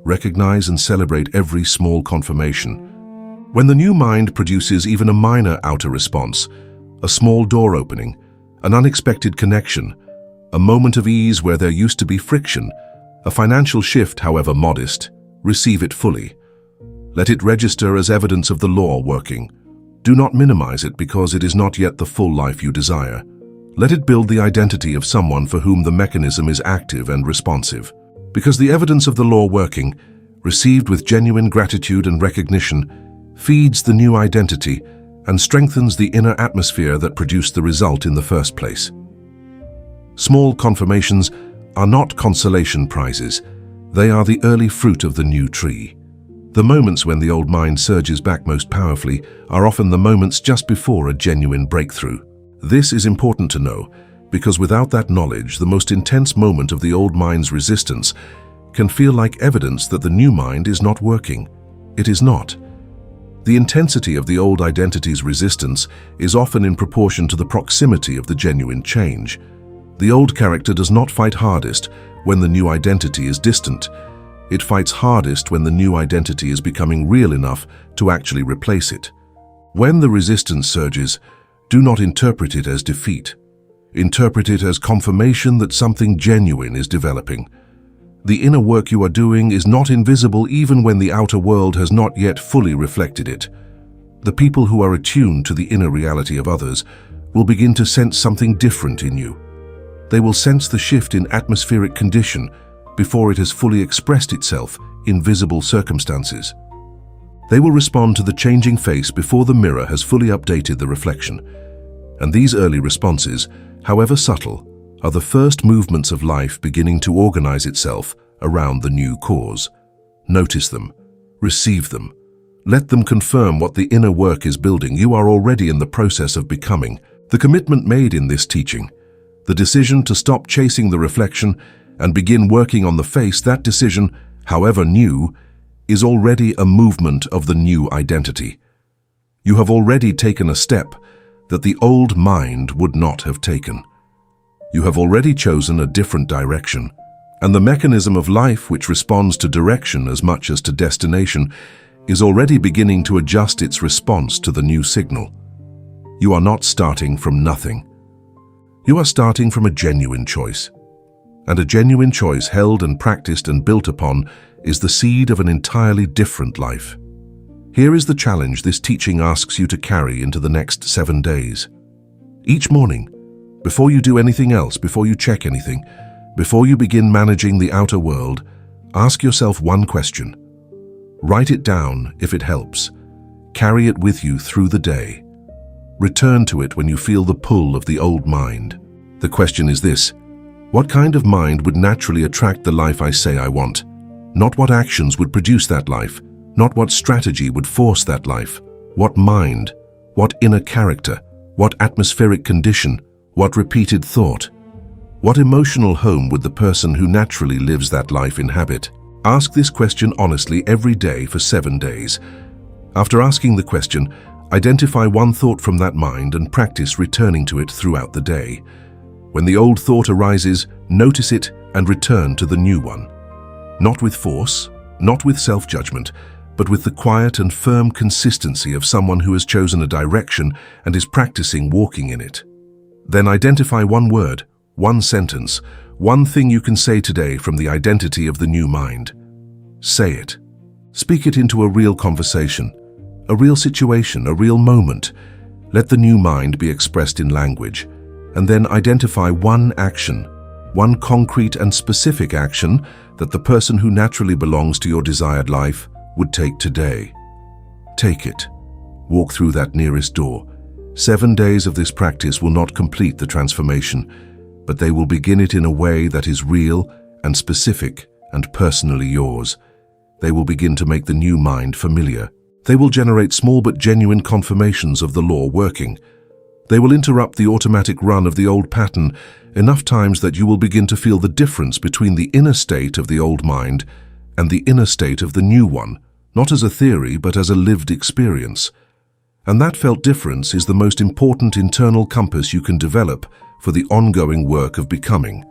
Speaker 1: Recognize and celebrate every small confirmation. When the new mind produces even a minor outer response, a small door opening, an unexpected connection, a moment of ease where there used to be friction, a financial shift, however modest, receive it fully. Let it register as evidence of the law working. Do not minimize it because it is not yet the full life you desire. Let it build the identity of someone for whom the mechanism is active and responsive. Because the evidence of the law working, received with genuine gratitude and recognition, feeds the new identity and strengthens the inner atmosphere that produced the result in the first place. Small confirmations are not consolation prizes. They are the early fruit of the new tree. The moments when the old mind surges back most powerfully are often the moments just before a genuine breakthrough. This is important to know, because without that knowledge, the most intense moment of the old mind's resistance can feel like evidence that the new mind is not working. It is not. The intensity of the old identity's resistance is often in proportion to the proximity of the genuine change. The old character does not fight hardest when the new identity is distant. It fights hardest when the new identity is becoming real enough to actually replace it. When the resistance surges, do not interpret it as defeat. Interpret it as confirmation that something genuine is developing. The inner work you are doing is not invisible even when the outer world has not yet fully reflected it. The people who are attuned to the inner reality of others will begin to sense something different in you. They will sense the shift in atmospheric condition before it has fully expressed itself in visible circumstances. They will respond to the changing face before the mirror has fully updated the reflection. And these early responses, however subtle, are the first movements of life beginning to organize itself around the new cause. Notice them. Receive them. Let them confirm what the inner work is building. You are already in the process of becoming. The commitment made in this teaching, the decision to stop chasing the reflection and begin working on the face, that decision, however new, is already a movement of the new identity. You have already taken a step that the old mind would not have taken. You have already chosen a different direction, and the mechanism of life which responds to direction as much as to destination is already beginning to adjust its response to the new signal. You are not starting from nothing. You are starting from a genuine choice. And a genuine choice held and practiced and built upon is the seed of an entirely different life. Here is the challenge this teaching asks you to carry into the next 7 days. Each morning, before you do anything else, before you check anything, before you begin managing the outer world, ask yourself one question. Write it down if it helps. Carry it with you through the day. Return to it when you feel the pull of the old mind. The question is this: what kind of mind would naturally attract the life I say I want? Not what actions would produce that life, not what strategy would force that life. What mind, what inner character, what atmospheric condition, what repeated thought? What emotional home would the person who naturally lives that life inhabit? Ask this question honestly every day for 7 days. After asking the question, identify one thought from that mind and practice returning to it throughout the day. When the old thought arises, notice it and return to the new one. Not with force, not with self-judgment, but with the quiet and firm consistency of someone who has chosen a direction and is practicing walking in it. Then identify one word, one sentence, one thing you can say today from the identity of the new mind. Say it. Speak it into a real conversation, a real situation, a real moment. Let the new mind be expressed in language, and then identify one action, one concrete and specific action that the person who naturally belongs to your desired life would take today. Take it. Walk through that nearest door. 7 days of this practice will not complete the transformation. but they will begin it in a way that is real and specific and personally yours. They will begin to make the new mind familiar. They will generate small but genuine confirmations of the law working. They will interrupt the automatic run of the old pattern enough times that you will begin to feel the difference between the inner state of the old mind and the inner state of the new one, not as a theory but as a lived experience. And that felt difference is the most important internal compass you can develop for the ongoing work of becoming.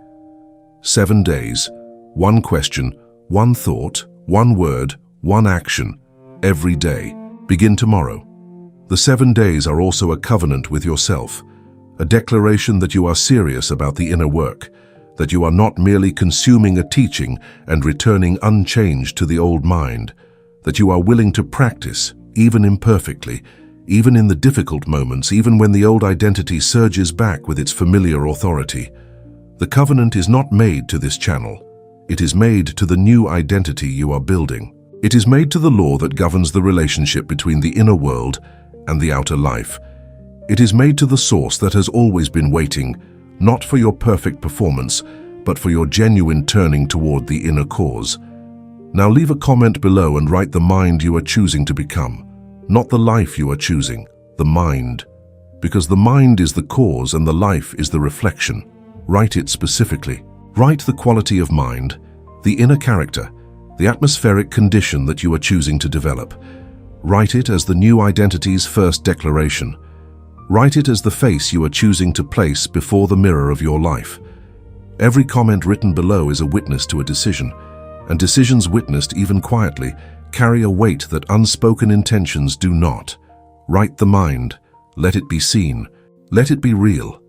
Speaker 1: 7 days, one question, one thought, one word, one action, every day. Begin tomorrow. The 7 days are also a covenant with yourself, a declaration that you are serious about the inner work, that you are not merely consuming a teaching and returning unchanged to the old mind, that you are willing to practice, even imperfectly, even in the difficult moments, even when the old identity surges back with its familiar authority. The covenant is not made to this channel. It is made to the new identity you are building. It is made to the law that governs the relationship between the inner world and the outer life. It is made to the source that has always been waiting, not for your perfect performance, but for your genuine turning toward the inner cause. Now leave a comment below and write the mind you are choosing to become, not the life you are choosing, the mind. Because the mind is the cause and the life is the reflection. Write it specifically. Write the quality of mind, the inner character, the atmospheric condition that you are choosing to develop. Write it as the new identity's first declaration. Write it as the face you are choosing to place before the mirror of your life. Every comment written below is a witness to a decision, and decisions witnessed even quietly carry a weight that unspoken intentions do not. Write the mind. Let it be seen. Let it be real.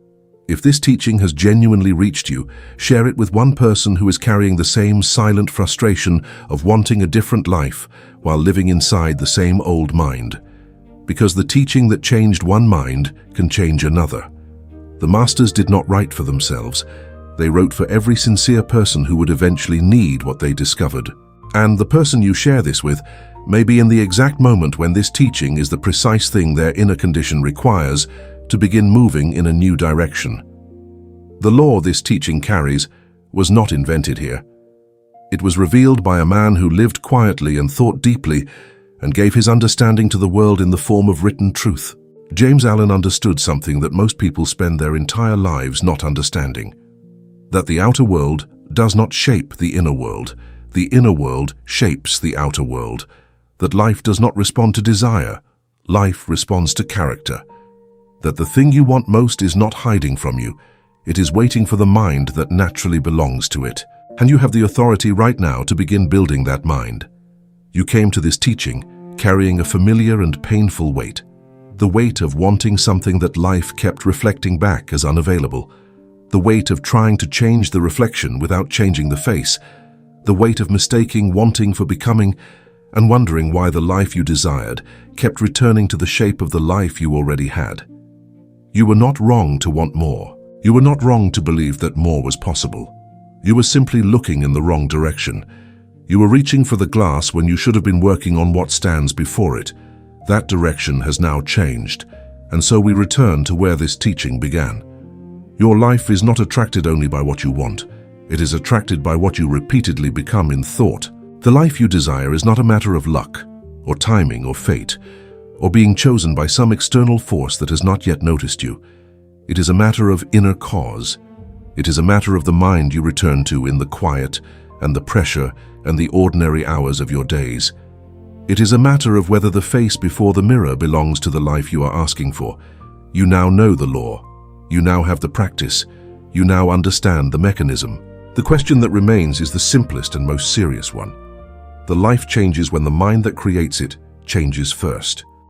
Speaker 1: If this teaching has genuinely reached you, share it with one person who is carrying the same silent frustration of wanting a different life while living inside the same old mind. Because the teaching that changed one mind can change another. The masters did not write for themselves. They wrote for every sincere person who would eventually need what they discovered. And the person you share this with may be in the exact moment when this teaching is the precise thing their inner condition requires to begin moving in a new direction. The law this teaching carries was not invented here. It was revealed by a man who lived quietly and thought deeply and gave his understanding to the world in the form of written truth. James Allen understood something that most people spend their entire lives not understanding: that the outer world does not shape the inner world. The inner world shapes the outer world. That life does not respond to desire. Life responds to character. That the thing you want most is not hiding from you. It is waiting for the mind that naturally belongs to it. And you have the authority right now to begin building that mind. You came to this teaching carrying a familiar and painful weight. The weight of wanting something that life kept reflecting back as unavailable. The weight of trying to change the reflection without changing the face. The weight of mistaking wanting for becoming and wondering why the life you desired kept returning to the shape of the life you already had. You were not wrong to want more. You were not wrong to believe that more was possible. You were simply looking in the wrong direction. You were reaching for the glass when you should have been working on what stands before it. That direction has now changed, and so we return to where this teaching began. Your life is not attracted only by what you want. It is attracted by what you repeatedly become in thought. The life you desire is not a matter of luck, or timing, or fate, or being chosen by some external force that has not yet noticed you. It is a matter of inner cause. It is a matter of the mind you return to in the quiet and the pressure and the ordinary hours of your days. It is a matter of whether the face before the mirror belongs to the life you are asking for. You now know the law. You now have the practice. You now understand the mechanism. The question that remains is the simplest and most serious one. The life changes when the mind that creates it changes first.